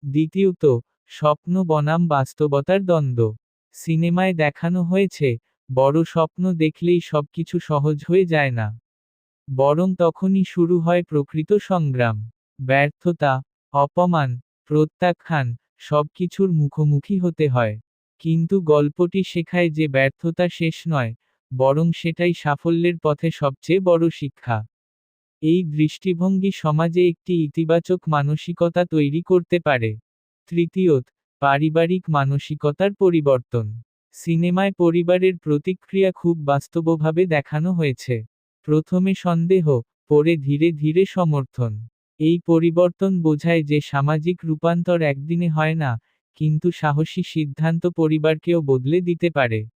দ্বিতীয়ত, স্বপ্ন বনাম বাস্তবতার দ্বন্দ্ব। সিনেমায় দেখানো হয়েছে, বড় স্বপ্ন দেখলেই সবকিছু সহজ হয়ে যায় না। বরং তখনই শুরু হয় প্রকৃত সংগ্রাম। ব্যর্থতা, অপমান, প্রত্যাখ্যান, সবকিছুর মুখোমুখি হতে হয়। কিন্তু গল্পটি শেখায় যে ব্যর্থতা শেষ নয়, বরং সেটাই সাফল্যের পথে সবচেয়ে বড় শিক্ষা। এই দৃষ্টিভঙ্গি সমাজে একটি ইতিবাচক মানসিকতা তৈরি করতে পারে। তৃতীয়ত, পারিবারিক মানসিকতার পরিবর্তন। সিনেমায় পরিবারের প্রতিক্রিয়া খুব বাস্তবভাবে দেখানো হয়েছে। প্রথমে সন্দেহ, পরে ধীরে ধীরে সমর্থন। এই পরিবর্তন বোঝায় যে সামাজিক রূপান্তর একদিনে হয় না, কিন্তু সাহসী সিদ্ধান্ত পরিবারকেও বদলে দিতে পারে।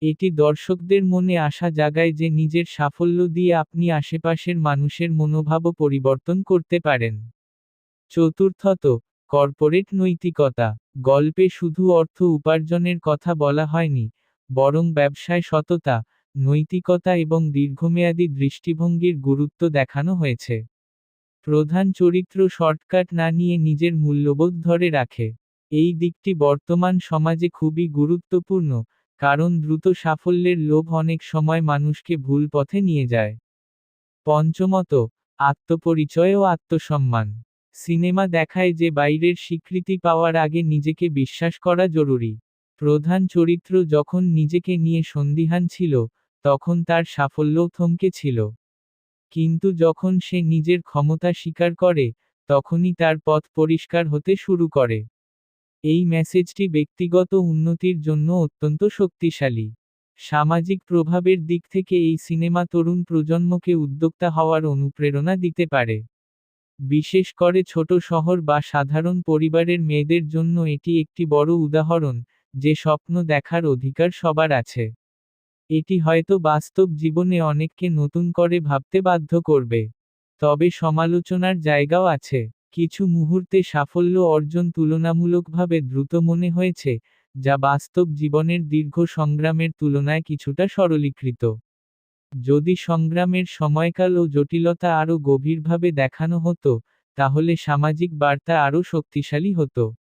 এটি দর্শকদের মনে আশা জাগায় যে নিজের সাফল্য দিয়ে আপনি আশেপাশের মানুষের মনোভাবও পরিবর্তন করতে পারেন। চতুর্থত, কর্পোরেট নৈতিকতা। গল্পে শুধু অর্থ উপার্জনের কথা বলা হয়নি, বরং ব্যবসায় সততা, নৈতিকতা এবং দীর্ঘমেয়াদী দৃষ্টিভঙ্গির গুরুত্ব দেখানো হয়েছে। প্রধান চরিত্র শর্টকাট না নিয়ে নিজের মূল্যবোধ ধরে রাখে। এই দিকটি বর্তমান সমাজে খুবই গুরুত্বপূর্ণ, কারণ দ্রুত সাফল্যের লোভ অনেক সময় মানুষকে ভুল পথে নিয়ে যায়। পঞ্চমত, আত্মপরিচয় ও আত্মসম্মান। সিনেমা দেখায় যে বাইরের স্বীকৃতি পাওয়ার আগে নিজেকে বিশ্বাস করা জরুরি। প্রধান চরিত্র যখন নিজেকে নিয়ে সন্দিহান ছিল, তখন তার সাফল্যও থমকে ছিল। কিন্তু যখন সে নিজের ক্ষমতা স্বীকার করে, তখনই তার পথ পরিষ্কার হতে শুরু করে। এই মেসেজটি ব্যক্তিগত উন্নতির জন্য অত্যন্ত শক্তিশালী। সামাজিক প্রভাবের দিক থেকে এই সিনেমা তরুণ প্রজন্মকে উদ্যোক্তা হওয়ার অনুপ্রেরণা দিতে পারে। বিশেষ করে ছোট শহর বা সাধারণ পরিবারের মেয়েদের জন্য এটি একটি বড় উদাহরণ, যে স্বপ্ন দেখার অধিকার সবার আছে। এটি হয়তো বাস্তব জীবনে অনেককে নতুন করে ভাবতে বাধ্য করবে। তবে সমালোচনার জায়গাও আছে। কিছু মুহূর্তে সাফল্য অর্জন তুলনামূলকভাবে দ্রুত মনে হয়েছে, যা বাস্তব জীবনের দীর্ঘ সংগ্রামের তুলনায় কিছুটা সরলীকৃত। যদি সংগ্রামের সময়কাল ও জটিলতা আরও গভীরভাবে দেখানো হতো, তাহলে সামাজিক বার্তা আরও শক্তিশালী হতো।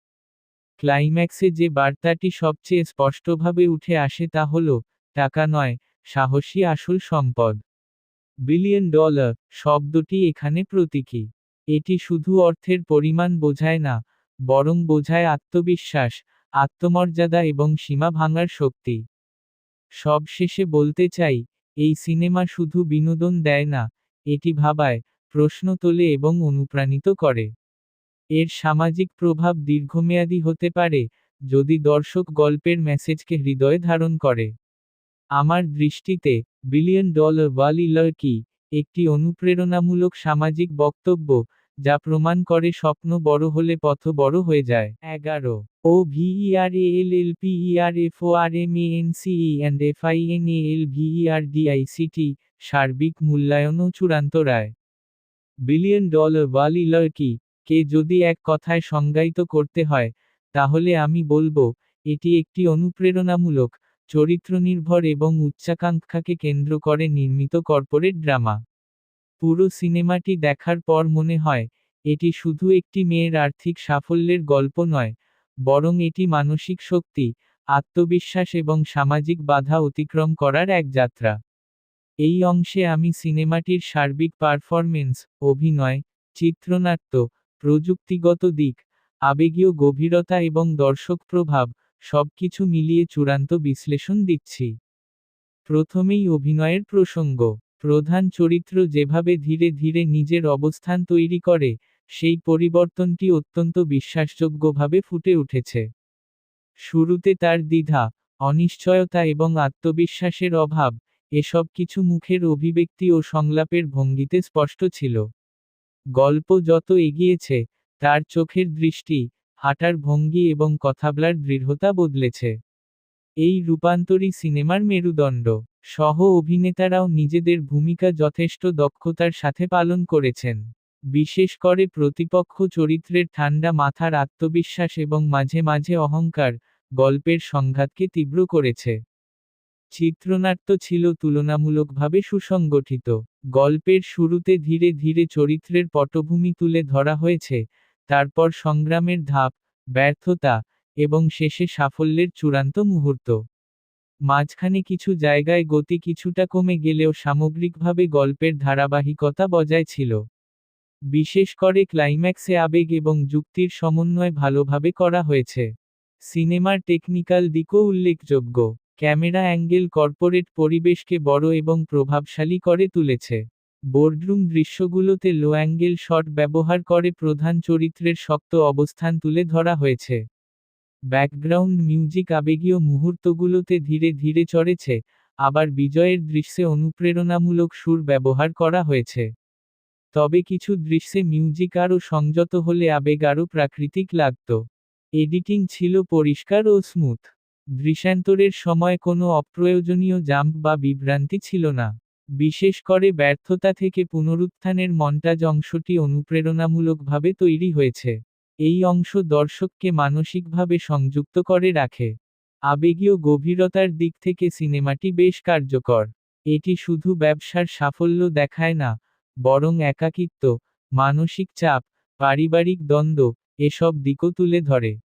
ক্লাইম্যাক্সে যে বার্তাটি সবচেয়ে স্পষ্টভাবে উঠে আসে তা হল, টাকা নয়, সাহসী আসল সম্পদ। বিলিয়ন ডলার শব্দটি এখানে প্রতীকী। এটি শুধু অর্থের পরিমাণ বোঝায় না, বরং বোঝায় আত্মবিশ্বাস, আত্মমর্যাদা এবং সীমা ভাঙার শক্তি। সবশেষে বলতে চাই, এই সিনেমা শুধু বিনোদন দেয় না, এটি ভাবায়, প্রশ্ন তোলে এবং অনুপ্রাণিত করে। এর সামাজিক প্রভাব দীর্ঘমেয়াদী হতে পারে, যদি দর্শক গল্পের মেসেজকে হৃদয়ে ধারণ করে। আমার দৃষ্টিতে, বিলিয়ন ডলার ওয়ালি লড়কি একটি অনুপ্রেরণামূলক সামাজিক বক্তব্য, যা প্রমাণ করে স্বপ্ন বড় হলে পথও বড় হয়ে যায়। 11 OVERALLPERFORMANCE&FINALVERDICT সার্বিক মূল্যায়ন ও চূড়ান্ত রায়। বিলিয়ন ডলার ওয়ালি লড়কি কে যদি এক কথায় সংজ্ঞায়িত করতে হয়, তাহলে আমি বলবো, এটি একটি অনুপ্রেরণামূলক, চরিত্রনির্ভর এবং উচ্চাকাঙ্ক্ষাকে কেন্দ্র করে নির্মিত কর্পোরেট ড্রামা। পুরো সিনেমাটি দেখার পর মনে হয়, এটি শুধু একটি মেয়ের আর্থিক সাফল্যের গল্প নয়, বরং এটি মানসিক শক্তি, আত্মবিশ্বাস এবং সামাজিক বাধা অতিক্রম করার এক যাত্রা। এই অংশে আমি সিনেমাটির সার্বিক পারফরমেন্স, অভিনয়, চিত্রনাট্য, প্রযুক্তিগত দিক, আবেগীয় গভীরতা এবং দর্শক প্রভাব, সবকিছু মিলিয়ে চূড়ান্ত বিশ্লেষণ দিচ্ছি। প্রথমেই অভিনয়ের প্রসঙ্গ। প্রধান চরিত্র যেভাবে ধীরে ধীরে নিজের অবস্থান তৈরি করে, সেই পরিবর্তনটি অত্যন্ত বিশ্বাসযোগ্যভাবে ফুটে উঠেছে। শুরুতে তার দ্বিধা, অনিশ্চয়তা এবং আত্মবিশ্বাসের অভাব, এসব কিছু মুখের অভিব্যক্তি ও সংলাপের ভঙ্গিতে স্পষ্ট ছিল। গল্প যত এগিয়েছে, তার চোখের দৃষ্টি, হাঁটার ভঙ্গি এবং কথাবলার দৃঢ়তা বদলেছে। এই রূপান্তরই সিনেমার মেরুদণ্ড। সহ অভিনেতারাও নিজেদের ভূমিকা যথেষ্ট দক্ষতার সাথে পালন করেছেন। বিশেষ করে প্রতিপক্ষ চরিত্রের ঠান্ডা মাথার আত্মবিশ্বাস এবং মাঝে মাঝে অহংকার, গল্পের সংঘাতকে তীব্র করেছে। চিত্রনাট্য ছিল তুলনামূলকভাবে সুসংগঠিত। গল্পের শুরুতে ধীরে ধীরে চরিত্রের পটভূমি তুলে ধরা হয়েছে, তারপর সংগ্রামের ধাপ, ব্যর্থতা, এবং শেষে সাফল্যের চূড়ান্ত মুহূর্ত। মাঝখানে কিছু জায়গায় গতি কিছুটা কমে গেলেও সামগ্রিকভাবে গল্পের ধারাবাহিকতা বজায় ছিল। বিশেষ করে ক্লাইম্যাক্সে আবেগ এবং যুক্তির সমন্বয় ভালোভাবে করা হয়েছে। সিনেমার টেকনিক্যাল দিকও উল্লেখযোগ্য। ক্যামেরা অ্যাঙ্গেল কর্পোরেট পরিবেশকে বড় এবং প্রভাবশালী করে তুলেছে। বোর্ডরুম দৃশ্যগুলোতে লো অ্যাঙ্গেল শট ব্যবহার করে প্রধান চরিত্রের শক্ত অবস্থান তুলে ধরা হয়েছে। ব্যাকগ্রাউন্ড মিউজিক আবেগীয় মুহূর্তগুলোতে ধীরে ধীরে চড়েছে, আবার বিজয়ের দৃশ্যে অনুপ্রেরণামূলক সুর ব্যবহার করা হয়েছে। তবে কিছু দৃশ্যে মিউজিক আরও সংযত হলে আবেগ আরও প্রাকৃতিক লাগত। এডিটিং ছিল পরিষ্কার ও স্মুথ। দৃশ্যান্তরের সময় কোনো অপ্রয়োজনীয় জাম্প বা বিভ্রান্তি ছিল না। বিশেষ করে ব্যর্থতা থেকে পুনরুত্থানের মন্টাজ অংশটি অনুপ্রেরণামূলকভাবে তৈরি হয়েছে। এই অংশ দর্শককে মানসিকভাবে সংযুক্ত করে রাখে। আবেগীয় গভীরতার দিক থেকে সিনেমাটি বেশ কার্যকর। এটি শুধু ব্যবসার সাফল্য দেখায় না, বরং একাকিত্ব, মানসিক চাপ, পারিবারিক দ্বন্দ্ব, এসব দিকও তুলে ধরে।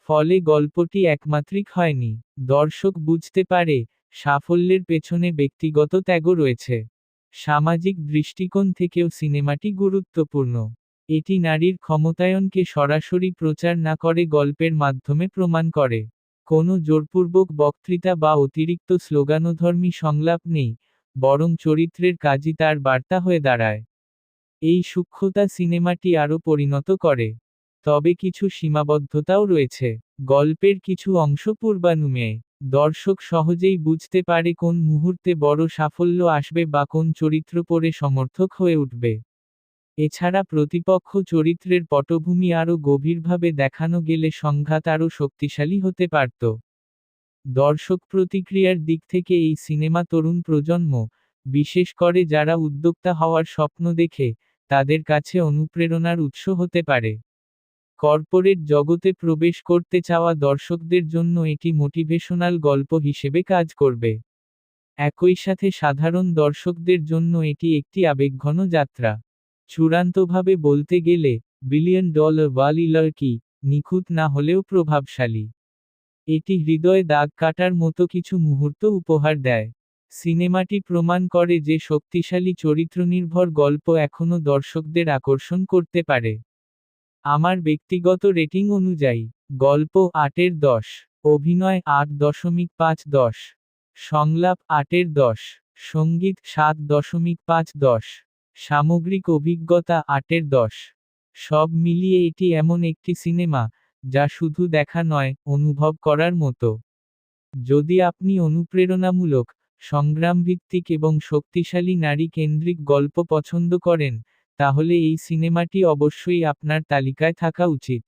ফলে গল্পটি একমাত্রিক হয়নি। দর্শক বুঝতে পারে, সাফল্যের পেছনে ব্যক্তিগত ত্যাগও রয়েছে। সামাজিক দৃষ্টিকোণ থেকেও সিনেমাটি গুরুত্বপূর্ণ। এটি নারীর ক্ষমতায়নকে সরাসরি প্রচার না করে গল্পের মাধ্যমে প্রমাণ করে। কোনো জোরপূর্বক বক্তৃতা বা অতিরিক্ত স্লোগানধর্মী সংলাপ নেই, বরং চরিত্রের কাজই তার বার্তা হয়ে দাঁড়ায়। এই সূক্ষ্মতা সিনেমাটি আরও পরিণত করে। তবে কিছু সীমাবদ্ধতাও রয়েছে। গল্পের কিছু অংশ পূর্বানুমেয়। দর্শক সহজেই বুঝতে পারে কোন মুহূর্তে বড় সাফল্য আসবে বা কোন চরিত্র পরে সমর্থক হয়ে উঠবে। এছাড়া প্রতিপক্ষ চরিত্রের পটভূমি আরও গভীরভাবে দেখানো গেলে সংঘাত আরও শক্তিশালী হতে পারত। দর্শক প্রতিক্রিয়ার দিক থেকে এই সিনেমা তরুণ প্রজন্ম, বিশেষ করে যারা উদ্যোক্তা হওয়ার স্বপ্ন দেখে, তাদের কাছে অনুপ্রেরণার উৎস হতে পারে। কর্পোরেট জগতে প্রবেশ করতে চাওয়া দর্শকদের জন্য এটি মোটিভেশনাল গল্প হিসেবে কাজ করবে। একই সাথে সাধারণ দর্শকদের জন্য এটি একটি আবেগঘন যাত্রা। চূড়ান্তভাবে বলতে গেলে, বিলিয়ন ডলার ওয়ালি লড়কি, নিখুঁত না হলেও প্রভাবশালী। এটি হৃদয়ে দাগ কাটার মতো কিছু মুহূর্ত উপহার দেয়। সিনেমাটি প্রমাণ করে যে শক্তিশালী চরিত্রনির্ভর গল্প এখনও দর্শকদের আকর্ষণ করতে পারে। আমার ব্যক্তিগত রেটিং অনুযায়ী, গল্প 8-এর 10, অভিনয় 8.5-10, সংলাপ 8-এর 10, সঙ্গীত 7.5-10, সামগ্রিক অভিজ্ঞতা 8-এর 10। সব মিলিয়ে এটি এমন একটি সিনেমা, যা শুধু দেখা নয়, অনুভব করার মতো। যদি আপনি অনুপ্রেরণামূলক, সংগ্রামভিত্তিক এবং শক্তিশালী নারী কেন্দ্রিক গল্প পছন্দ করেন, তাহলে এই সিনেমাটি অবশ্যই আপনার তালিকায় থাকা উচিত।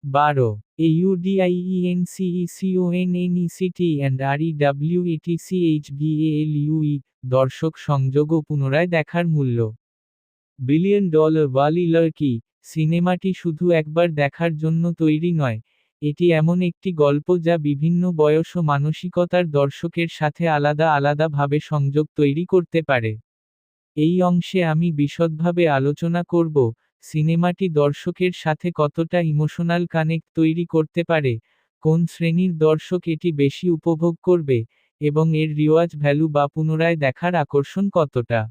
12. AUDIENCECONNECT and REWETCHVALUE দর্শক সংযোগ ও পুনরায় দেখার মূল্য। বিলিয়ন ডলার ওয়ালি লড়কি সিনেমাটি শুধু একবার দেখার জন্য তৈরি নয়, এটি এমন একটি গল্প যা বিভিন্ন বয়স ও মানসিকতার দর্শকের সাথে আলাদা আলাদাভাবে সংযোগ তৈরি করতে পারে। এই অংশে আমি বিশদভাবে আলোচনা করব, সিনেমাটি দর্শকের সাথে কতটা ইমোশনাল কানেক্ট তৈরি করতে পারে, কোন শ্রেণীর দর্শক এটি বেশি উপভোগ করবে, এবং এর রিওয়াজ ভ্যালু বা পুনরায় দেখার আকর্ষণ কতটা।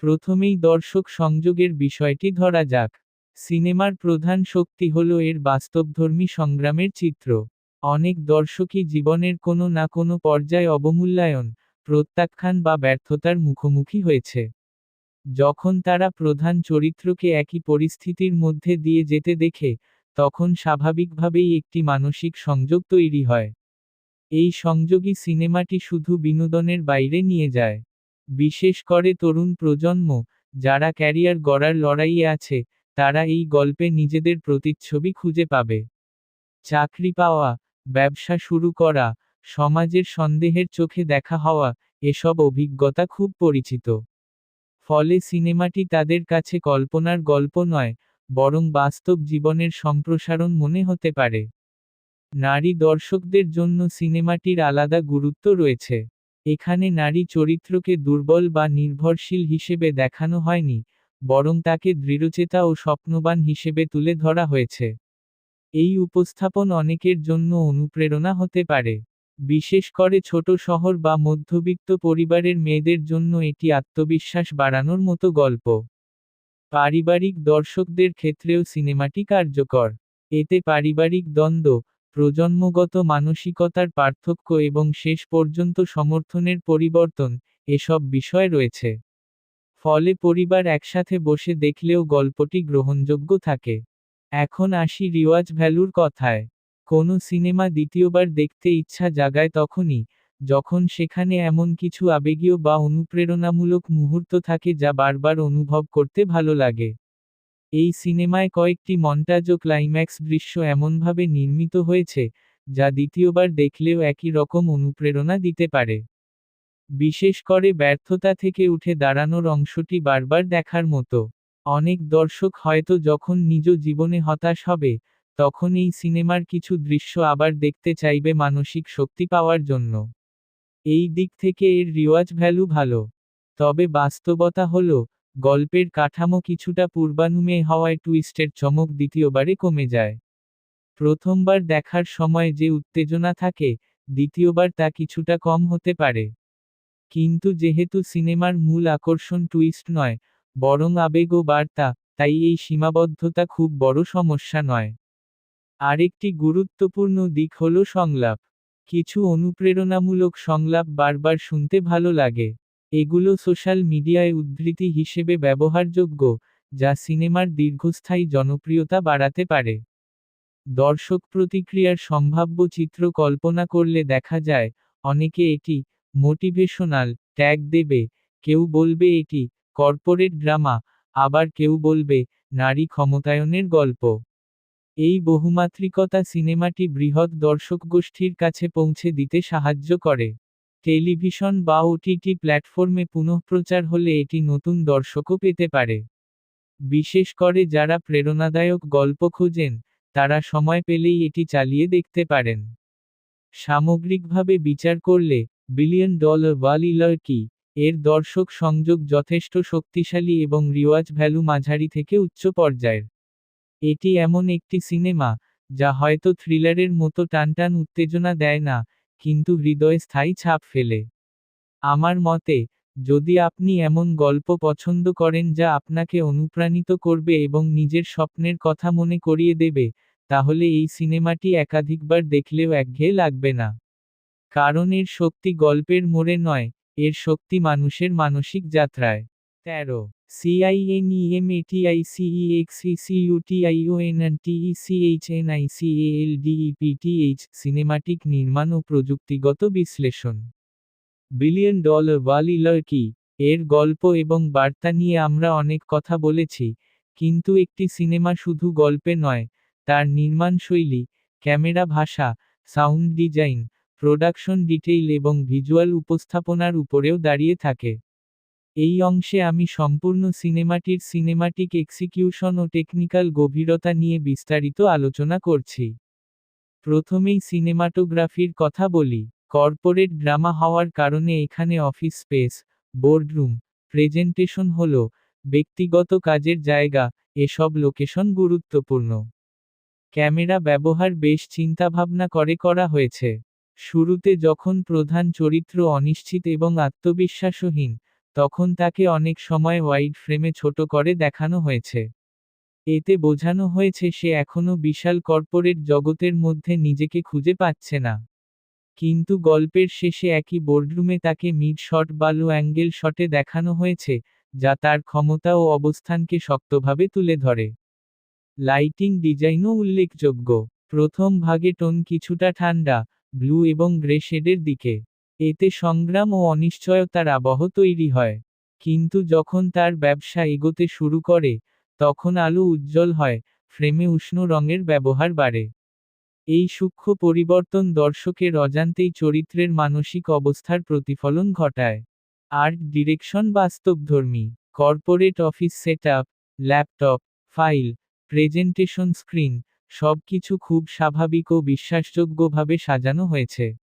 প্রথমেই দর্শক সংযোগের বিষয়টি ধরা যাক। সিনেমার প্রধান শক্তি হল এর বাস্তবধর্মী সংগ্রামের চিত্র। অনেক দর্শকই জীবনের কোনো না কোনো পর্যায়ে অবমূল্যায়ন, প্রত্যাখ্যান বা ব্যর্থতার মুখোমুখি হয়েছে। যখন তারা প্রধান চরিত্রকে একই পরিস্থিতির মধ্যে দিয়ে যেতে দেখে, তখন স্বাভাবিকভাবেই একটি মানসিক সংযোগ তৈরি হয়। এই সংযোগই সিনেমাটি শুধু বিনোদনের বাইরে নিয়ে যায়। বিশেষ করে তরুণ প্রজন্ম, যারা ক্যারিয়ার গড়ার লড়াইয়ে আছে, তারা এই গল্পে নিজেদের প্রতিচ্ছবি খুঁজে পাবে। চাকরি পাওয়া, ব্যবসা শুরু করা, সমাজের সন্দেহের চোখে দেখা হওয়া, এসব অভিজ্ঞতা খুব পরিচিত। ফলে সিনেমাটি তাদের কাছে কল্পনার গল্প নয়, বরং বাস্তব জীবনের সম্প্রসারণ মনে হতে পারে। নারী দর্শকদের জন্য সিনেমাটির আলাদা গুরুত্ব রয়েছে। এখানে নারী চরিত্রকে দুর্বল বা নির্ভরশীল হিসেবে দেখানো হয়নি, বরং তাকে দৃঢ়চেতা ও স্বপ্নবান হিসেবে তুলে ধরা হয়েছে। এই উপস্থাপন অনেকের জন্য অনুপ্রেরণা হতে পারে। বিশেষ করে ছোট শহর বা মধ্যবিত্ত পরিবারের মেয়েদের জন্য এটি আত্মবিশ্বাস বাড়ানোর মতো গল্প। পারিবারিক দর্শকদের ক্ষেত্রেও সিনেমাটি কার্যকর। এতে পারিবারিক দ্বন্দ্ব, প্রজন্মগত মানসিকতার পার্থক্য এবং শেষ পর্যন্ত সমর্থনের পরিবর্তন, এসব বিষয় রয়েছে। ফলে পরিবার একসাথে বসে দেখলেও গল্পটি গ্রহণযোগ্য থাকে। এখন আসি রিওয়াজ ভ্যালুর কথায়। কোনো সিনেমা দ্বিতীয়বার দেখতে ইচ্ছা জাগায় তখনই, যখন সেখানে এমন কিছু আবেগীয় বা অনুপ্রেরণামূলক মুহূর্ত থাকে যা বারবার অনুভব করতে ভালো লাগে। এই সিনেমায় কয়েকটি মন্টাজ ও ক্লাইম্যাক্স দৃশ্য এমনভাবে নির্মিত হয়েছে, যা দ্বিতীয়বার দেখলেও একই রকম অনুপ্রেরণা দিতে পারে। বিশেষ করে ব্যর্থতা থেকে উঠে দাঁড়ানোর অংশটি বারবার দেখার মতো। অনেক দর্শক হয়তো যখন নিজ জীবনে হতাশ হবে, তখন এই সিনেমার কিছু দৃশ্য আবার দেখতে চাইবে মানসিক শক্তি পাওয়ার জন্য। এই দিক থেকে এর রিওয়াজ ভ্যালু ভালো। তবে বাস্তবতা হলো, গল্পের কাঠামো কিছুটা পূর্বানুমেয় হওয়ায় টুইস্টের চমক দ্বিতীয়বারে কমে যায়। প্রথমবার দেখার সময় যে উত্তেজনা থাকে, দ্বিতীয়বার তা কিছুটা কম হতে পারে। কিন্তু যেহেতু সিনেমার মূল আকর্ষণ টুইস্ট নয়, বরং আবেগ ও বার্তা, তাই এই সীমাবদ্ধতা খুব বড় সমস্যা নয়। আরেকটি গুরুত্বপূর্ণ দিক হল সংলাপ। কিছু অনুপ্রেরণামূলক সংলাপ বারবার শুনতে ভালো লাগে। এগুলো সোশ্যাল মিডিয়ায় উদ্ধৃতি হিসেবে ব্যবহারযোগ্য, যা সিনেমার দীর্ঘস্থায়ী জনপ্রিয়তা বাড়াতে পারে। দর্শক প্রতিক্রিয়ার সম্ভাব্য চিত্র কল্পনা করলে দেখা যায়, অনেকে এটি মোটিভেশনাল ট্যাগ দেবে, কেউ বলবে এটি কর্পোরেট ড্রামা, আবার কেউ বলবে নারী ক্ষমতায়নের গল্প। এই বহুমাত্রিকতা সিনেমাটি বৃহৎ দর্শকগোষ্ঠীর কাছে পৌঁছে দিতে সাহায্য করে। টেলিভিশন বা ওটিটি প্ল্যাটফর্মে পুনঃপ্রচার হলে এটি নতুন দর্শকও পেতে পারে। বিশেষ করে যারা প্রেরণাদায়ক গল্প খোঁজেন, তারা সময় পেলেই এটি চালিয়ে দেখতে পারেন। সামগ্রিকভাবে বিচার করলে, বিলিয়ন ডলার ওয়ালি লার্কি এর দর্শক সংযোগ যথেষ্ট শক্তিশালী এবং রিওয়াজ ভ্যালু মাঝারি থেকে উচ্চ পর্যায়ের। এটি এমন একটি সিনেমা, যা হয়তো থ্রিলারের মতো টানটান উত্তেজনা দেয় না, কিন্তু হৃদয়ে স্থায়ী ছাপ ফেলে। আমার মতে, যদি আপনি এমন গল্প পছন্দ করেন যা আপনাকে অনুপ্রাণিত করবে এবং নিজের স্বপ্নের কথা মনে করিয়ে দেবে, তাহলে এই সিনেমাটি একাধিকবার দেখলেও একঘেয়ে লাগবে না। কারণ এর শক্তি গল্পের মোড়ে নয়, এর শক্তি মানুষের মানসিক যাত্রায়। 13 CINEMATICEXCCUTIONTECHNICALDEPTH সিনেমাটিক নির্মাণ ও প্রযুক্তিগত বিশ্লেষণ। বিলিয়ন ডলার ওয়ালি লার্কি এর গল্প এবং বার্তা নিয়ে আমরা অনেক কথা বলেছি, কিন্তু একটি সিনেমা শুধু গল্পে নয়, তার নির্মাণশৈলী, ক্যামেরা ভাষা, সাউন্ড ডিজাইন, প্রোডাকশন ডিটেইল এবং ভিজুয়াল উপস্থাপনার উপরেও দাঁড়িয়ে থাকে। এই অংশে আমি সম্পূর্ণ সিনেমাটির সিনেমাটিক এক্সিকিউশন ও টেকনিক্যাল গভীরতা নিয়ে বিস্তারিত আলোচনা করছি। প্রথমেই সিনেমাটোগ্রাফির কথা বলি। কর্পোরেট ড্রামা হওয়ার কারণে এখানে অফিস স্পেস, বোর্ডরুম, প্রেজেন্টেশন হল, ব্যক্তিগত কাজের জায়গা, এসব লোকেশন গুরুত্বপূর্ণ। ক্যামেরা ব্যবহার বেশ চিন্তাভাবনা করে করা হয়েছে। শুরুতে যখন প্রধান চরিত্র অনিশ্চিত এবং আত্মবিশ্বাসহীন, তখন তাকে অনেক সময় ওয়াইড ফ্রেমে ছোট করে দেখানো হয়েছে। এতে বোঝানো হয়েছে সে এখনও বিশাল কর্পোরেট জগতের মধ্যে নিজেকে খুঁজে পাচ্ছে না। কিন্তু গল্পের শেষে একই বোর্ডরুমে তাকে মিড শট বা লো অ্যাঙ্গেল শটে দেখানো হয়েছে, যা তার ক্ষমতা ও অবস্থানকে শক্তভাবে তুলে ধরে। লাইটিং ডিজাইনও উল্লেখযোগ্য। প্রথম ভাগে টোন কিছুটা ঠান্ডা, ব্লু এবং গ্রে শেডের দিকে। এতে সংগ্রাম ও অনিশ্চয়তার আবহ তৈরি হয়। কিন্তু যখন তার ব্যবসা এগোতে শুরু করে, তখন আলো উজ্জ্বল হয়, ফ্রেমে উষ্ণ রঙের ব্যবহার বাড়ে। এই সূক্ষ্ম পরিবর্তন দর্শকের অজান্তেই চরিত্রের মানসিক অবস্থার প্রতিফলন ঘটায়। আর্ট ডিরেকশন বাস্তবধর্মী। Corporate office setup, laptop, file, presentation screen, সবকিছু খুব স্বাভাবিক ও বিশ্বাসযোগ্যভাবে সাজানো হয়েছে।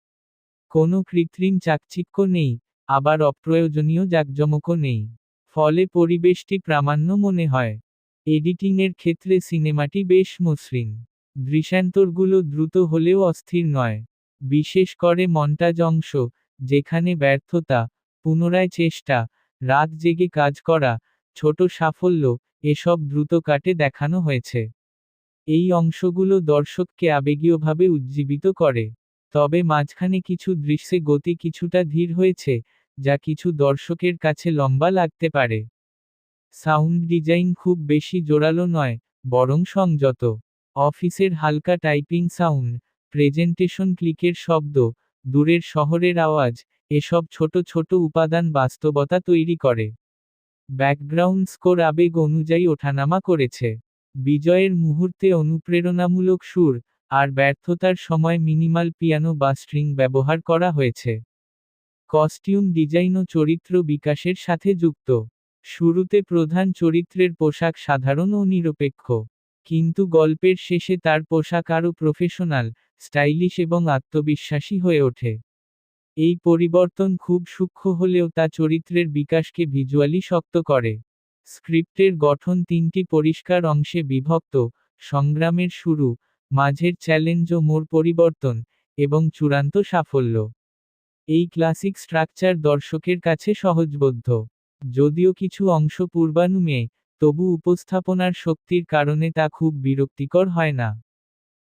কোনো কৃত্রিম চাকচিক্য নেই, আবার অপ্রয়োজনীয় জাঁকজমকও নেই। ফলে পরিবেশটি প্রামাণ্য মনে হয়। এডিটিংয়ের ক্ষেত্রে সিনেমাটি বেশ মসৃণ। দৃশ্যান্তরগুলো দ্রুত হলেও অস্থির নয়। বিশেষ করে মন্টাজ অংশ, যেখানে ব্যর্থতা, পুনরায় চেষ্টা, রাত জেগে কাজ করা, ছোট সাফল্য, এসব দ্রুত কাটে দেখানো হয়েছে। এই অংশগুলো দর্শককে আবেগীয়ভাবে উজ্জীবিত করে। তবে মাঝখানে কিছু দৃশ্যে গতি কিছুটা ধীর হয়েছে, যা কিছু দর্শকের কাছে লম্বা লাগতে পারে। সাউন্ড ডিজাইন খুব বেশি জোরালো নয়, বরং সংযত। অফিসের হালকা টাইপিং সাউন্ড, প্রেজেন্টেশন ক্লিকের শব্দ, দূরের শহরের আওয়াজ, এসব ছোট ছোট উপাদান বাস্তবতা তৈরি করে। ব্যাকগ্রাউন্ড স্কোর আবেগ অনুযায়ী ওঠানামা করেছে। বিজয়ের মুহূর্তে অনুপ্রেরণামূলক সুর, আর ব্যর্থতার সময় মিনিমাল পিয়ানো বা স্ট্রিং ব্যবহার করা হয়েছে। কস্টিউম ডিজাইনও চরিত্র বিকাশের সাথে যুক্ত। শুরুতে প্রধান চরিত্রের পোশাক সাধারণ ও নিরপেক্ষ। কিন্তু গল্পের শেষে তার পোশাক আরও প্রফেশনাল, স্টাইলিশ এবং আত্মবিশ্বাসী হয়ে ওঠে। এই পরিবর্তন খুব সূক্ষ্ম হলেও তা চরিত্রের বিকাশকে ভিজুয়ালি শক্ত করে। স্ক্রিপ্টের গঠন তিনটি পরিষ্কার অংশে বিভক্ত: সংগ্রামের শুরু, মাঝের চ্যালেঞ্জ ও মোড় পরিবর্তন, এবং চূড়ান্ত সাফল্য। এই ক্লাসিক স্ট্রাকচার দর্শকের কাছে সহজবোধ্য। যদিও কিছু অংশ পূর্বানুমেয়, তবু উপস্থাপনার শক্তির কারণে তা খুব বিরক্তিকর হয় না।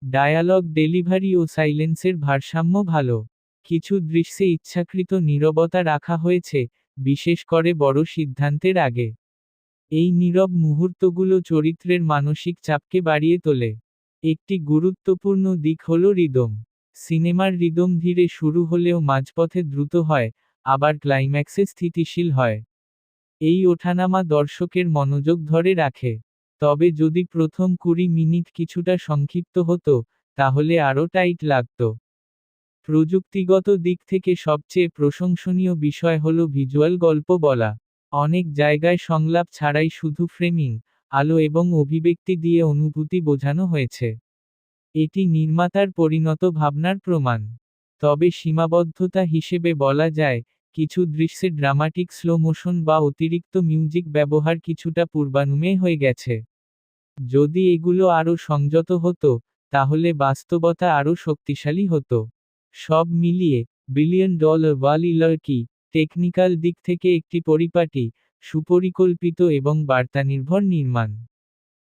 ডায়ালগ ডেলিভারি ও সাইলেন্সের ভারসাম্য ভালো। কিছু দৃশ্যে ইচ্ছাকৃত নীরবতা রাখা হয়েছে, বিশেষ করে বড় সিদ্ধান্তের আগে। এই নীরব মুহূর্তগুলো চরিত্রের মানসিক চাপকে বাড়িয়ে তোলে। একটি গুরুত্বপূর্ণ দিক হল রিদম। সিনেমার রিদম ধীরে শুরু হলেও মাঝপথে দ্রুত হয়, আবার ক্লাইম্যাক্সে স্থিতিশীল হয়। এই ওঠানামা দর্শকের মনোযোগ ধরে রাখে। তবে যদি প্রথম 20 মিনিট কিছুটা সংক্ষিপ্ত হতো, তাহলে আরও টাইট লাগত। প্রযুক্তিগত দিক থেকে সবচেয়ে প্রশংসনীয় বিষয় হল ভিজুয়াল গল্প বলা। অনেক জায়গায় সংলাপ ছাড়াই শুধু ফ্রেমিং, আলো এবং অভিব্যক্তি দিয়ে অনুভূতি বোঝানো হয়েছে। এটি নির্মাতার পরিণত ভাবনার প্রমাণ। তবে সীমাবদ্ধতা হিসেবে বলা যায়, কিছু দৃশ্যে ড্রামাটিক স্লো মোশন বা অতিরিক্ত মিউজিক ব্যবহার কিছুটা পূর্বানুমেয় হয়ে গেছে। যদি এগুলো আরও সংযত হতো, তাহলে বাস্তবতা আরও শক্তিশালী হতো। সব মিলিয়ে, বিলিয়ন ডলার ওয়ালি লার্কি, টেকনিক্যাল দিক থেকে একটি পরিপাটি, সুপরিকল্পিত এবং বার্তানির্ভর নির্মাণ।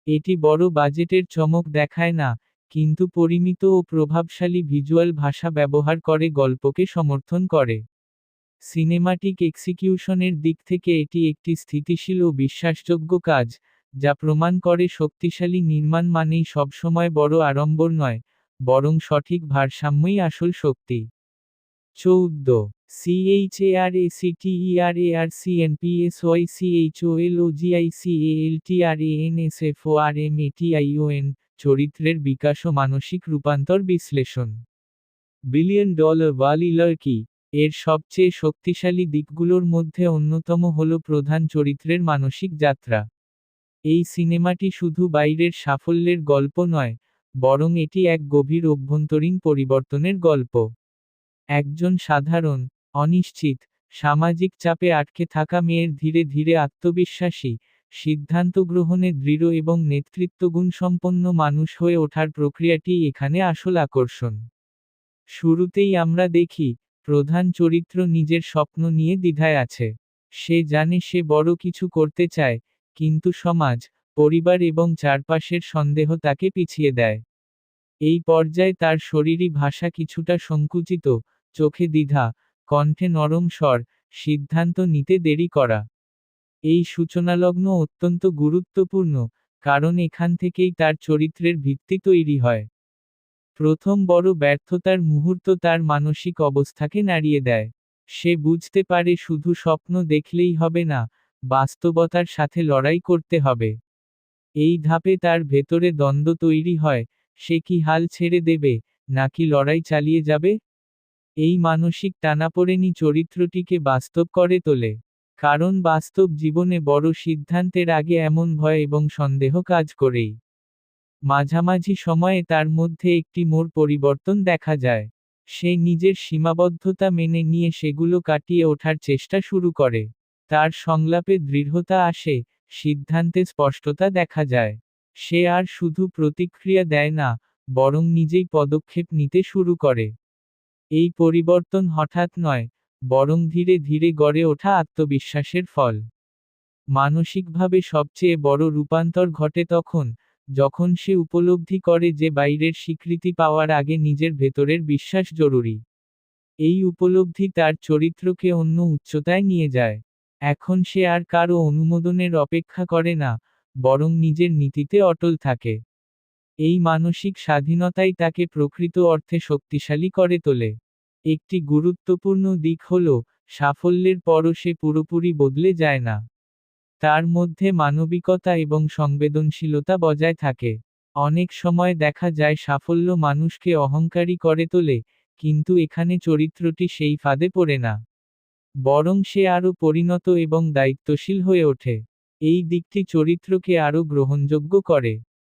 এটি বড় বাজেটের চমক দেখায় না, কিন্তু পরিমিত ও প্রভাবশালী ভিজুয়াল ভাষা ব্যবহার করে গল্পকে সমর্থন করে। সিনেমাটিক এক্সিকিউশনের দিক থেকে এটি একটি স্থিতিশীল ও বিশ্বাসযোগ্য কাজ, যা প্রমাণ করে শক্তিশালী নির্মাণ মানেই সবসময় বড় আড়ম্বর নয়, বরং সঠিক ভারসাম্যই আসল শক্তি। 14 CHARACTERACPSOICHOLOGICALTRANSFORMATION চরিত্রের বিকাশ ও মানসিক রূপান্তর বিশ্লেষণ। বিলিয়ন ডলার ওয়ালি লার্কি এর সবচেয়ে শক্তিশালী দিকগুলোর মধ্যে অন্যতম হল প্রধান চরিত্রের মানসিক যাত্রা। এই সিনেমাটি শুধু বাইরের সাফল্যের গল্প নয়, বরং এটি এক গভীর অভ্যন্তরীণ পরিবর্তনের গল্প। একজন সাধারণ, অনিশ্চিত, সামাজিক চাপে আটকে থাকা মেয়ের ধীরে ধীরে আত্মবিশ্বাসী, সিদ্ধান্ত গ্রহণে দৃঢ় এবং নেতৃত্বগুণসম্পন্ন মানুষ হয়ে ওঠার প্রক্রিয়াটিই এখানে আসল আকর্ষণ। শুরুতেই আমরা দেখি, প্রধান চরিত্র নিজের স্বপ্ন নিয়ে দ্বিধায় আছে। সে জানে সে বড় কিছু করতে চায়, কিন্তু সমাজ, পরিবার এবং চারপাশের সন্দেহ তাকে পিছিয়ে দেয়। এই পর্যায়ে তার শরীরী ভাষা কিছুটা সংকুচিত, চোখে দ্বিধা, কণ্ঠে নরম স্বর, সিদ্ধান্ত নিতে দেরি করা। এই সূচনালগ্ন অত্যন্ত গুরুত্বপূর্ণ, কারণ এখান থেকেই তার চরিত্রের ভিত্তি তৈরি হয়। প্রথম বড় ব্যর্থতার মুহূর্ত তার মানসিক অবস্থাকে নাড়িয়ে দেয়। সে বুঝতে পারে শুধু স্বপ্ন দেখলেই হবে না, বাস্তবতার সাথে লড়াই করতে হবে। এই ধাপে তার ভেতরে দ্বন্দ্ব তৈরি হয়, সে কি হাল ছেড়ে দেবে, নাকি লড়াই চালিয়ে যাবে। এই মানসিক টানাপোড়েনই চরিত্রটিকে বাস্তব করে তোলে। কারণ বাস্তব জীবনে বড় সিদ্ধান্তের আগে এমন ভয় এবং সন্দেহ কাজ করেই। মাঝামাঝি সময়ে তার মধ্যে একটি মোড় পরিবর্তন দেখা যায়। সে নিজের সীমাবদ্ধতা মেনে নিয়ে সেগুলো কাটিয়ে ওঠার চেষ্টা শুরু করে। তার সংলাপে দৃঢ়তা আসে, সিদ্ধান্তে স্পষ্টতা দেখা যায়। সে আর শুধু প্রতিক্রিয়া দেয় না, বরং নিজেই পদক্ষেপ নিতে শুরু করে। এই পরিবর্তন হঠাৎ নয়, বরং ধীরে ধীরে গড়ে ওঠা আত্মবিশ্বাসের ফল। মানসিকভাবে সবচেয়ে বড় রূপান্তর ঘটে তখন, যখন সে উপলব্ধি করে যে বাইরের স্বীকৃতি পাওয়ার আগে নিজের ভেতরের বিশ্বাস জরুরি। এই উপলব্ধি তার চরিত্রকে অন্য উচ্চতায় নিয়ে যায়। এখন সে আর কারও অনুমোদনের অপেক্ষা করে না, বরং নিজের নীতিতে অটল থাকে। এই মানসিক স্বাধীনতাই তাকে প্রকৃত অর্থে শক্তিশালী করে তোলে। একটি গুরুত্বপূর্ণ দিক হল, সাফল্যের পরও সে পুরোপুরি বদলে যায় না। তার মধ্যে মানবিকতা এবং সংবেদনশীলতা বজায় থাকে। অনেক সময় দেখা যায় সাফল্য মানুষকে অহংকারী করে তোলে, কিন্তু এখানে চরিত্রটি সেই ফাঁদে পড়ে না। বরং সে আরও পরিণত এবং দায়িত্বশীল হয়ে ওঠে। এই দিকটি চরিত্রকে আরও গ্রহণযোগ্য করে।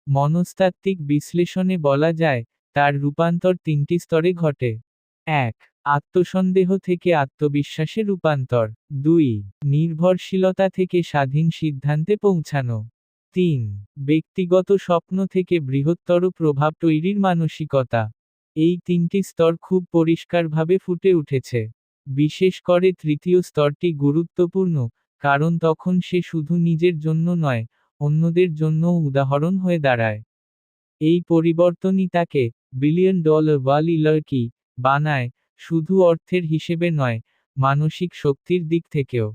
মনস্তাত্ত্বিক বিশ্লেষণে বলা যায়, তার রূপান্তর তিনটি স্তরে ঘটে। ১. আত্মসন্দেহ থেকে আত্মবিশ্বাসে রূপান্তর। ২. নির্ভরশীলতা থেকে স্বাধীন সিদ্ধান্তে পৌঁছানো। ৩. ব্যক্তিগত স্বপ্ন থেকে বৃহত্তর প্রভাব তৈরির মানসিকতা। এই তিনটি স্তর খুব পরিষ্কারভাবে ফুটে উঠেছে। বিশেষ করে তৃতীয় স্তরটি গুরুত্বপূর্ণ, কারণ তখন সে শুধু নিজের জন্য নয়, অন্যদের জন্যও উদাহরণ হয়ে দাঁড়ায়। এই পরিবর্তনই তাকে বিলিয়ন ডলার ওয়ালি লার্কি বানায়, শুধু অর্থের হিসেবে নয়, মানসিক শক্তির দিক থেকেও।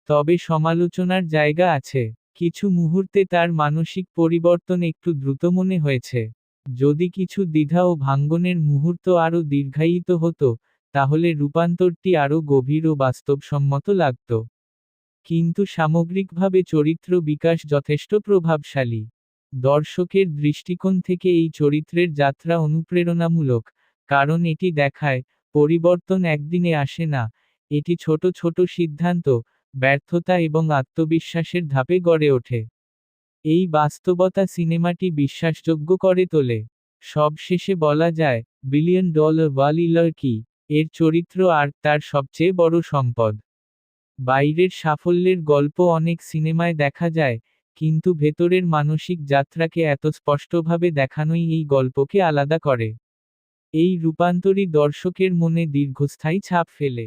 তবে সমালোচনার জায়গা আছে। কিছু মুহূর্তে তার মানসিক পরিবর্তন একটু দ্রুত মনে হয়েছে। যদি কিছু দ্বিধা ও ভাঙ্গনের মুহূর্ত আরও দীর্ঘায়িত হতো, তাহলে রূপান্তরটি আরও গভীর ও বাস্তবসম্মত লাগত। কিন্তু সামগ্রিকভাবে চরিত্র বিকাশ যথেষ্ট প্রভাবশালী। দর্শকের দৃষ্টিকোণ থেকে এই চরিত্রের যাত্রা অনুপ্রেরণামূলক, কারণ এটি দেখায়, পরিবর্তন একদিনে আসে না, এটি ছোট ছোট সিদ্ধান্ত, ব্যর্থতা এবং আত্মবিশ্বাসের ধাপে গড়ে ওঠে। এই বাস্তবতা সিনেমাটি বিশ্বাসযোগ্য করে তোলে। সবশেষে বলা যায়, বিলিয়ন ডলার ওয়ালি লার্কি এর চরিত্র আর তার সবচেয়ে বড় সম্পদ। বাইরের সাফল্যের গল্প অনেক সিনেমায় দেখা যায়, কিন্তু ভেতরের মানসিক যাত্রাকে এত স্পষ্টভাবে দেখানোই এই গল্পকে আলাদা করে। এই রূপান্তরই দর্শকের মনে দীর্ঘস্থায়ী ছাপ ফেলে।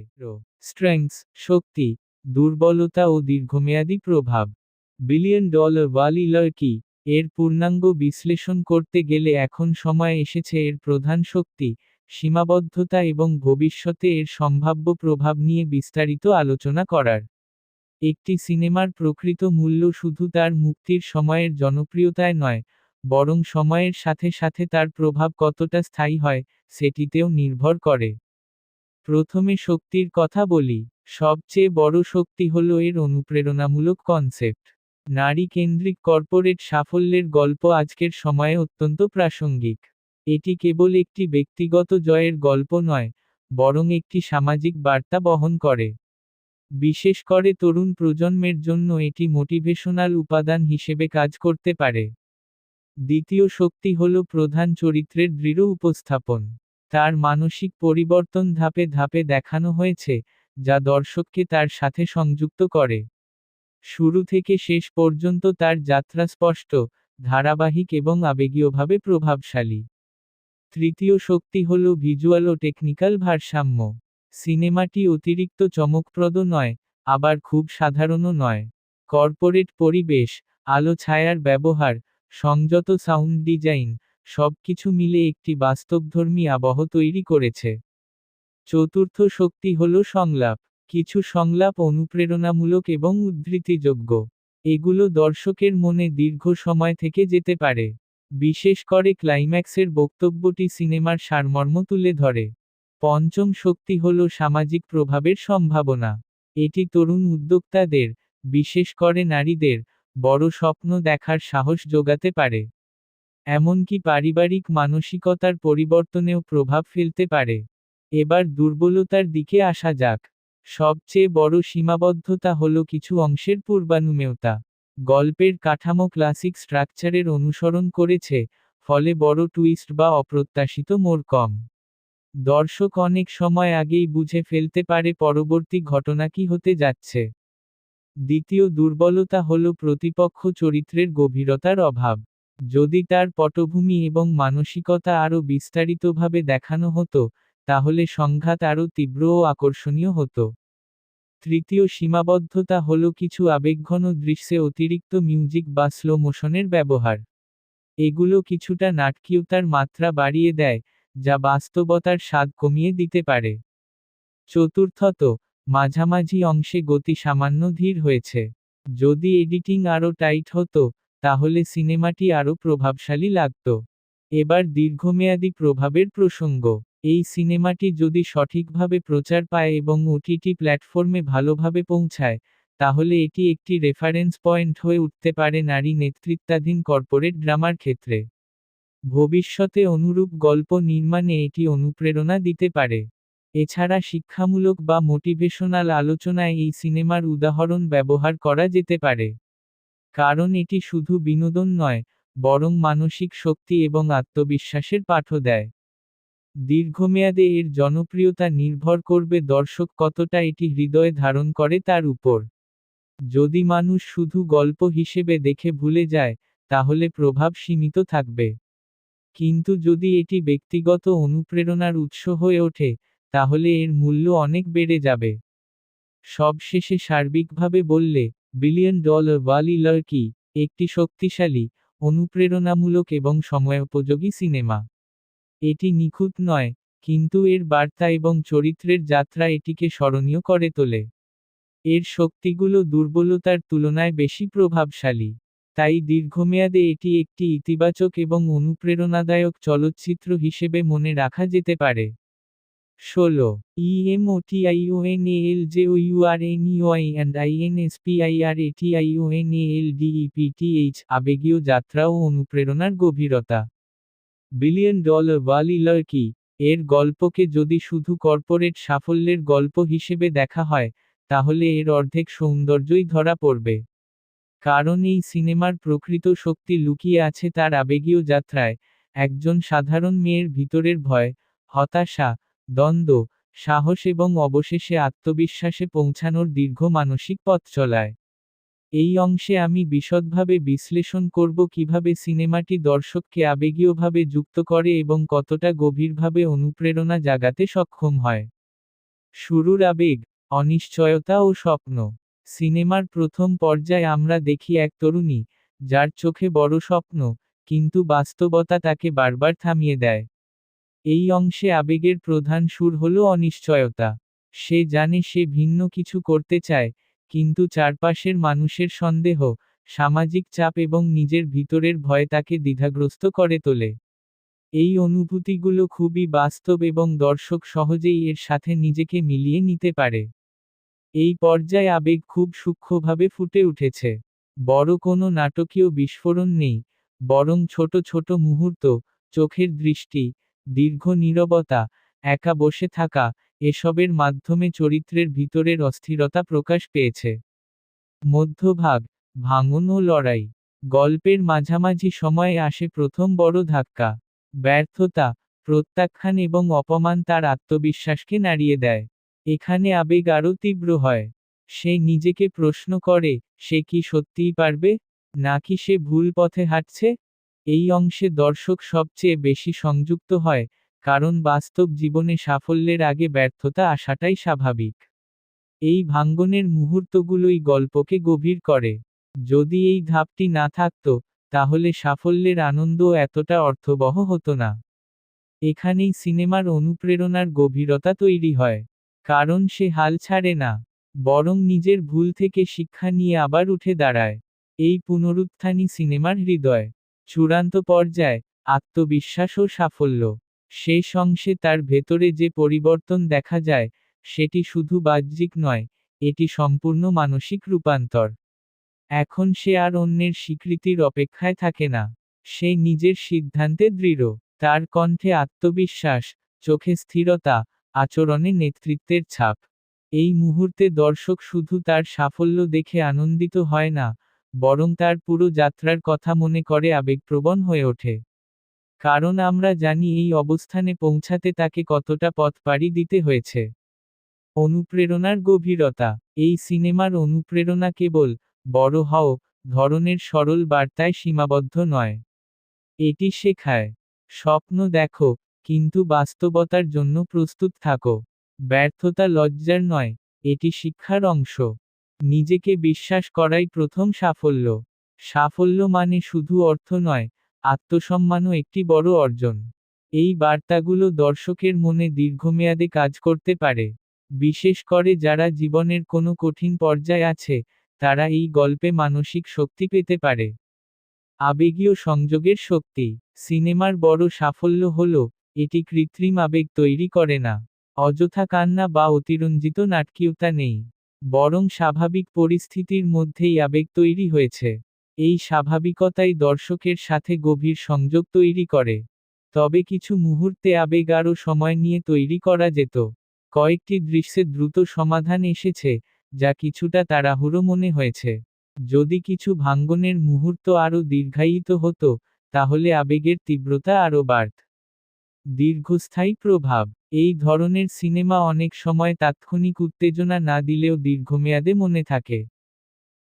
স্ট্রেংথস, শক্তি, দুর্বলতা ও দীর্ঘমেয়াদী প্রভাব। বিলিয়ন ডলার ওয়ালি লার্কি এর পূর্ণাঙ্গ বিশ্লেষণ করতে গেলে এখন সময় এসেছে এর প্রধান শক্তি, সীমাবদ্ধতা এবং ভবিষ্যতে এর সম্ভাব্য প্রভাব নিয়ে বিস্তারিত আলোচনা করার। একটি সিনেমার প্রকৃত মূল্য শুধু তার মুক্তির সময়ের জনপ্রিয়তায় নয়, বরং সময়ের সাথে সাথে তার প্রভাব কতটা স্থায়ী হয়, সেটিতেও নির্ভর করে। প্রথমে শক্তির কথা বলি। সবচেয়ে বড় শক্তি হল এর অনুপ্রেরণামূলক কনসেপ্ট। নারী কেন্দ্রিক কর্পোরেট সাফল্যের গল্প আজকের সময়ে অত্যন্ত প্রাসঙ্গিক। এটি কেবল একটি ব্যক্তিগত জয়ের গল্প নয়, বরং একটি সামাজিক বার্তা বহন করে। বিশেষ করে তরুণ প্রজন্মের জন্য এটি মোটিভেশনাল উপাদান হিসেবে কাজ করতে পারে। দ্বিতীয় শক্তি হল প্রধান চরিত্রের দৃঢ় উপস্থাপন। তার মানসিক পরিবর্তন ধাপে ধাপে দেখানো হয়েছে, যা দর্শককে তার সাথে সংযুক্ত করে। শুরু থেকে শেষ পর্যন্ত তার যাত্রা স্পষ্ট, ধারাবাহিক এবং আবেগীয়ভাবে প্রভাবশালী। তৃতীয় শক্তি হল ভিজুয়াল ও টেকনিক্যাল ভারসাম্য। সিনেমাটি অতিরিক্ত চমকপ্রদ নয়, আবার খুব সাধারণও নয়। কর্পোরেট পরিবেশ, আলো ছায়ার ব্যবহার, সংযত সাউন্ড ডিজাইন, সবকিছু মিলে একটি বাস্তবধর্মী আবহ তৈরি করেছে। চতুর্থ শক্তি হল সংলাপ। কিছু সংলাপ অনুপ্রেরণামূলক এবং উদ্ধৃতিযোগ্য। এগুলো দর্শকের মনে দীর্ঘ সময় থেকে যেতে পারে। বিশেষ করে ক্লাইম্যাক্সের বক্তব্যটি সিনেমার সারমর্ম তুলে ধরে। পঞ্চম শক্তি হল সামাজিক প্রভাবের সম্ভাবনা। এটি তরুণ উদ্যোক্তাদের, বিশেষ করে নারীদের, বড় স্বপ্ন দেখার সাহস যোগাতে পারে। এমনকি পারিবারিক মানসিকতার পরিবর্তনেও প্রভাব ফেলতে পারে। এবার দুর্বলতার দিকে আসা যাক। সবচেয়ে বড় সীমাবদ্ধতা হল কিছু অংশের পূর্বানুমেয়তা। গল্পের কাঠামো ক্লাসিক স্ট্রাকচারের অনুসরণ করেছে, ফলে বড় টুইস্ট বা অপ্রত্যাশিত মোড় কম। দর্শক অনেক সময় আগেই বুঝে ফেলতে পারে পরবর্তী ঘটনা কী হতে যাচ্ছে। দ্বিতীয় দুর্বলতা হল প্রতিপক্ষ চরিত্রের গভীরতার অভাব। যদি তার পটভূমি এবং মানসিকতা আরও বিস্তারিতভাবে দেখানো হতো, তাহলে সংঘাত আরও তীব্র ও আকর্ষণীয় হতো। তৃতীয় সীমাবদ্ধতা হল কিছু আবেগঘন দৃশ্যে অতিরিক্ত মিউজিক বা স্লো মোশনের ব্যবহার। এগুলো কিছুটা নাটকীয়তার মাত্রা বাড়িয়ে দেয়, যা বাস্তবতার স্বাদ কমিয়ে দিতে পারে। চতুর্থত, মাঝামাঝি অংশে গতি সামান্য ধীর হয়েছে। যদি এডিটিং আরও টাইট হতো, তাহলে সিনেমাটি আরও প্রভাবশালী লাগত। এবার দীর্ঘমেয়াদী প্রভাবের প্রসঙ্গ। এই সিনেমাটি যদি সঠিকভাবে প্রচার পায় এবং ওটিটি প্ল্যাটফর্মে ভালোভাবে পৌঁছায়, তাহলে এটি একটি রেফারেন্স পয়েন্ট হয়ে উঠতে পারে নারী নেতৃত্বাধীন কর্পোরেট ড্রামার ক্ষেত্রে। ভবিষ্যতে অনুরূপ গল্প নির্মাণে এটি অনুপ্রেরণা দিতে পারে। এছাড়া শিক্ষামূলক বা মোটিভেশনাল আলোচনায় এই সিনেমার উদাহরণ ব্যবহার করা যেতে পারে। কারণ এটি শুধু বিনোদন নয়, বরং মানসিক শক্তি এবং আত্মবিশ্বাসের পাঠও দেয়। দীর্ঘমেয়াদে এর জনপ্রিয়তা নির্ভর করবে দর্শক কতটা এটি হৃদয়ে ধারণ করে তার উপর। যদি মানুষ শুধু গল্প হিসেবে দেখে ভুলে যায়, তাহলে প্রভাব সীমিত থাকবে। কিন্তু যদি এটি ব্যক্তিগত অনুপ্রেরণার উৎস হয়ে ওঠে, তাহলে এর মূল্য অনেক বেড়ে যাবে। সবশেষে সার্বিকভাবে বললে, বিলিয়ন ডলার ওয়ালি লড়কি একটি শক্তিশালী, অনুপ্রেরণামূলক এবং সময়োপযোগী সিনেমা। এটি নিখুঁত নয়, কিন্তু এর বার্তা এবং চরিত্রের যাত্রা এটিকে স্মরণীয় করে তোলে। এর শক্তিগুলো দুর্বলতার তুলনায় বেশি প্রভাবশালী। তাই দীর্ঘমেয়াদে এটি একটি ইতিবাচক এবং অনুপ্রেরণাদায়ক চলচ্চিত্র হিসেবে মনে রাখা যেতে পারে। 16. EMOTIONALJOURNEY and INSPIRATIONALDEPTH আবেগীয় যাত্রা ও অনুপ্রেরণার গভীরতা। বিলিয়ন ডলার ওয়ালি লড়কি এর গল্পকে যদি শুধু কর্পোরেট সাফল্যের গল্প হিসেবে দেখা হয়, তাহলে এর অর্ধেক সৌন্দর্যই ধরা পড়বে। কারণ এই সিনেমার প্রকৃত শক্তি লুকিয়ে আছে তার আবেগীয় যাত্রায়, একজন সাধারণ মেয়ের ভিতরের ভয়, হতাশা, দ্বন্দ্ব, সাহস এবং অবশেষে আত্মবিশ্বাসে পৌঁছানোর দীর্ঘ মানসিক পথ চলায়। এই অংশে আমি বিশদভাবে বিশ্লেষণ করব কিভাবে সিনেমাটি দর্শককে আবেগীয়ভাবে যুক্ত করে এবং কতটা গভীরভাবে অনুপ্রেরণা জাগাতে সক্ষম হয়। শুরুর আবেগ, অনিশ্চয়তা ও স্বপ্ন। সিনেমার প্রথম পর্যায়ে আমরা দেখি এক তরুণী, যার চোখে বড় স্বপ্ন, কিন্তু বাস্তবতা তাকে বারবার থামিয়ে দেয়। এই অংশে আবেগের প্রধান সুর হল অনিশ্চয়তা। সে জানে সে ভিন্ন কিছু করতে চায়, কিন্তু চারপাশের মানুষের সন্দেহ, সামাজিক চাপ এবং নিজের ভিতরের ভয় তাকে দ্বিধাগ্রস্ত করে তোলে। এই অনুভূতিগুলো খুবই বাস্তব এবং দর্শক সহজেই এর সাথে নিজেকে মিলিয়ে নিতে পারে। এই পর্যায়ে আবেগ খুব সূক্ষ্মভাবে ফুটে উঠেছে। বড় কোনো নাটকীয় বিস্ফোরণ নেই, বরং ছোট ছোট মুহূর্ত, চোখের দৃষ্টি, দীর্ঘ নীরবতা, একা বসে থাকা, এসবের মাধ্যমে চরিত্রের ভিতরের অস্থিরতা প্রকাশ পেয়েছে। মধ্যভাগ, ভাঙন ও লড়াই। গল্পের মাঝামাঝি সময়ে আসে প্রথম বড় ধাক্কা। ব্যর্থতা, প্রত্যাখ্যান এবং অপমান তার আত্মবিশ্বাসকে নাড়িয়ে দেয়। এখানে আবেগ আরও তীব্র হয়। সে নিজেকে প্রশ্ন করে, সে কি সত্যিই পারবে, নাকি সে ভুল পথে হাঁটছে? এই অংশে দর্শক সবচেয়ে বেশি সংযুক্ত হয়, কারণ বাস্তব জীবনে সাফল্যের আগে ব্যর্থতা আসাটাই স্বাভাবিক। এই ভাঙ্গনের মুহূর্তগুলোই গল্পকে গভীর করে। যদি এই ধাপটি না থাকত, তাহলে সাফল্যের আনন্দও এতটা অর্থবহ হতো না। এখানেই সিনেমার অনুপ্রেরণার গভীরতা তৈরি হয়। কারণ সে হাল ছাড়ে না, বরং নিজের ভুল থেকে শিক্ষা নিয়ে আবার উঠে দাঁড়ায়। এই পুনরুত্থানই সিনেমার হৃদয়। চূড়ান্ত পর্যায়, আত্মবিশ্বাস ও সাফল্য। শেষ অংশে তার ভেতরে যে পরিবর্তন দেখা যায়, সেটি শুধু বাহ্যিক নয়, এটি সম্পূর্ণ মানসিক রূপান্তর। এখন সে আর অন্যের স্বীকৃতির অপেক্ষায় থাকে না। সে নিজের সিদ্ধান্তে দৃঢ়। তার কণ্ঠে আত্মবিশ্বাস, চোখে স্থিরতা, আচরণে নেতৃত্বের ছাপ। এই মুহূর্তে দর্শক শুধু তার সাফল্য দেখে আনন্দিত হয় না, বরং তার পুরো যাত্রার কথা মনে করে আবেগপ্রবণ হয়ে ওঠে। কারণ আমরা জানি এই অবস্থানে পৌঁছাতে তাকে কতটা পথ পাড়ি দিতে হয়েছে। অনুপ্রেরণার গভীরতা। এই সিনেমার অনুপ্রেরণা কেবল বড় হও ধরনের সরল বার্তায় সীমাবদ্ধ নয়। এটি শেখায়, স্বপ্ন দেখো, কিন্তু বাস্তবতার জন্য প্রস্তুত থাকো। ব্যর্থতা লজ্জার নয়, এটি শিক্ষার অংশ। নিজেকে বিশ্বাস করাই প্রথম সাফল্য। সাফল্য মানে শুধু অর্থ নয়, আত্মসম্মানও একটি বড় অর্জন। এই বার্তাগুলো দর্শকের মনে দীর্ঘমেয়াদে কাজ করতে পারে। বিশেষ করে যারা জীবনের কোনো কঠিন পর্যায়ে আছে, তারা এই গল্পে মানসিক শক্তি পেতে পারে। আবেগীয় সংযোগের শক্তি। সিনেমার বড় সাফল্য হল, এটি কৃত্রিম আবেগ তৈরি করে না। অযথা কান্না বা অতিরঞ্জিত নাটকীয়তা নেই। বরং স্বাভাবিক পরিস্থিতির মধ্যেই আবেগ তৈরি হয়েছে। এই স্বাভাবিকতাই দর্শকের সাথে গভীর সংযোগ তৈরি করে। তবে কিছু মুহূর্তে আবেগ আরও সময় নিয়ে তৈরি করা যেত। কয়েকটি দৃশ্যে দ্রুত সমাধান এসেছে, যা কিছুটা তাড়াহুড়ো মনে হয়েছে। যদি কিছু ভাঙ্গনের মুহূর্ত আরও দীর্ঘায়িত হতো, তাহলে আবেগের তীব্রতা আরও বাড়ত। দীর্ঘস্থায়ী প্রভাব। এই ধরনের সিনেমা অনেক সময় তাৎক্ষণিক উত্তেজনা না দিলেও দীর্ঘমেয়াদে মনে থাকে।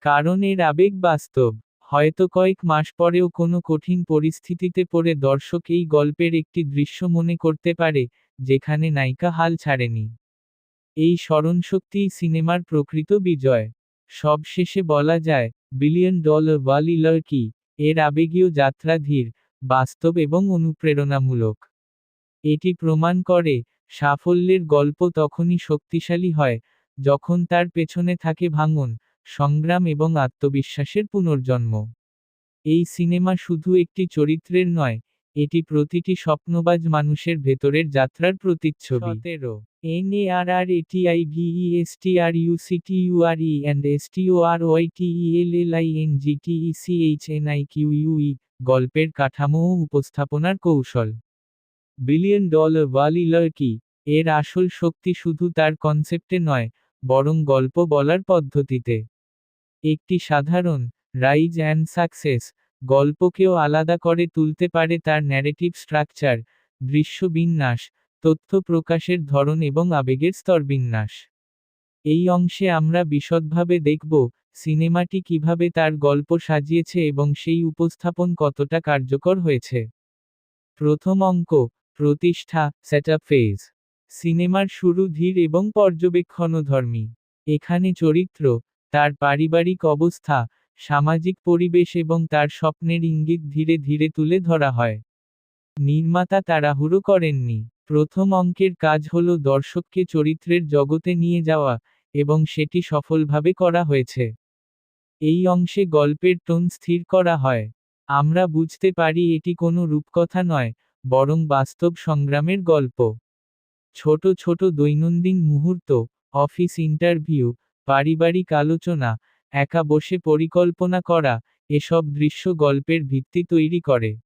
কারণ এর আবেগ বাস্তব। হয়তো কয়েক মাস পরেও কোনো কঠিন পরিস্থিতিতে পড়ে দর্শক এই গল্পের একটি দৃশ্য মনে করতে পারে, যেখানে নায়িকা হাল ছাড়েনি। এই স্মরণশক্তিই সিনেমার প্রকৃত বিজয়। সবশেষে বলা যায়, বিলিয়ন ডলার ওয়ালি লড়কি এর আবেগীয় যাত্রা ধীর, বাস্তব এবং অনুপ্রেরণামূলক। এটি প্রমাণ করে, সাফল্যের গল্প তখনই শক্তিশালী হয়, যখন তার পেছনে থাকে ভাঙন, সংগ্রাম এবং আত্মবিশ্বাসের পুনর্জন্ম। এই সিনেমা শুধু একটি চরিত্রের নয়, এটি প্রতিটি স্বপ্নবাজ মানুষের ভেতরের যাত্রার প্রতিচ্ছবি। NARATIVESTRUCTURE and STORYTELLINGTECHNIQUE গল্পের কাঠামো ও উপস্থাপনার কৌশল। বিলিয়ন ডলার ওয়ালি লড়কি এর আসল শক্তি শুধু তার কনসেপ্টে নয়, বরং গল্প বলার পদ্ধতিতে। একটি সাধারণ রাইজ অ্যান্ড সাকসেস গল্পকেও আলাদা করে তুলতে পারে তার ন্যারেটিভ স্ট্রাকচার, দৃশ্যবিন্যাস, তথ্য প্রকাশের ধরন এবং আবেগের স্তরবিন্যাস। এই অংশে আমরা বিশদভাবে দেখব, সিনেমাটি কিভাবে তার গল্প সাজিয়েছে এবং সেই উপস্থাপন কতটা কার্যকর হয়েছে। প্রথম অঙ্ক, প্রতিষ্ঠা, সেটআপ ফেজ। সিনেমার শুরু ধীর এবং পর্যবেক্ষণধর্মী। এখানে চরিত্র, তার পারিবারিক অবস্থা, সামাজিক পরিবেশ এবং তার স্বপ্নের ইঙ্গিত ধীরে ধীরে তুলে ধরা হয়। নির্মাতা তাড়াহুড়ো করেননি। প্রথম অঙ্কের কাজ হল দর্শককে চরিত্রের জগতে নিয়ে যাওয়া, এবং সেটি সফলভাবে করা হয়েছে। এই অংশে গল্পের টোন স্থির করা হয়। আমরা বুঝতে পারি এটি কোনো রূপকথা নয়, বরং বাস্তব সংগ্রামের গল্প। ছোট ছোট দৈনন্দিন মুহূর্ত, অফিস ইন্টারভিউ, পারিবারিক আলোচনা, একা বসে পরিকল্পনা করা, এসব দৃশ্য গল্পের ভিত্তি তৈরি করে।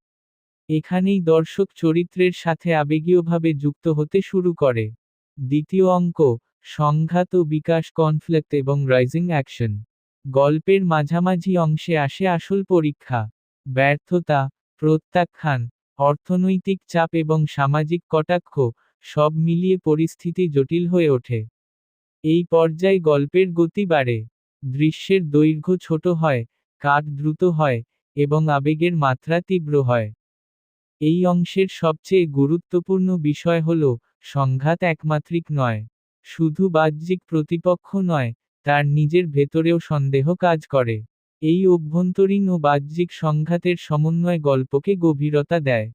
এখানেই দর্শক চরিত্রের সাথে আবেগীয়ভাবে যুক্ত হতে শুরু করে। দ্বিতীয় অঙ্ক, সংঘাত ও বিকাশ, কনফ্লিক্ট এবং রাইজিং অ্যাকশন। গল্পের মাঝামাঝি অংশে আসে আসল পরীক্ষা। ব্যর্থতা, প্রত্যাখ্যান, অর্থনৈতিক চাপ এবং সামাজিক কটাক্ষ, সব মিলিয়ে পরিস্থিতি জটিল হয়ে ওঠে। এই পর্যায়ে গল্পের গতি বাড়ে। দৃশ্যের দৈর্ঘ্য ছোট হয়, কাট দ্রুত হয়, এবং আবেগের মাত্রা তীব্র হয়। এই অংশের সবচেয়ে গুরুত্বপূর্ণ বিষয় হল, সংঘাত একমাত্রিক নয়। শুধু বাহ্যিক প্রতিপক্ষ নয়, তার নিজের ভেতরেও সন্দেহ কাজ করে। এই অভ্যন্তরীণ ও বাহ্যিক সংঘাতের সমন্বয় গল্পকে গভীরতা দেয়।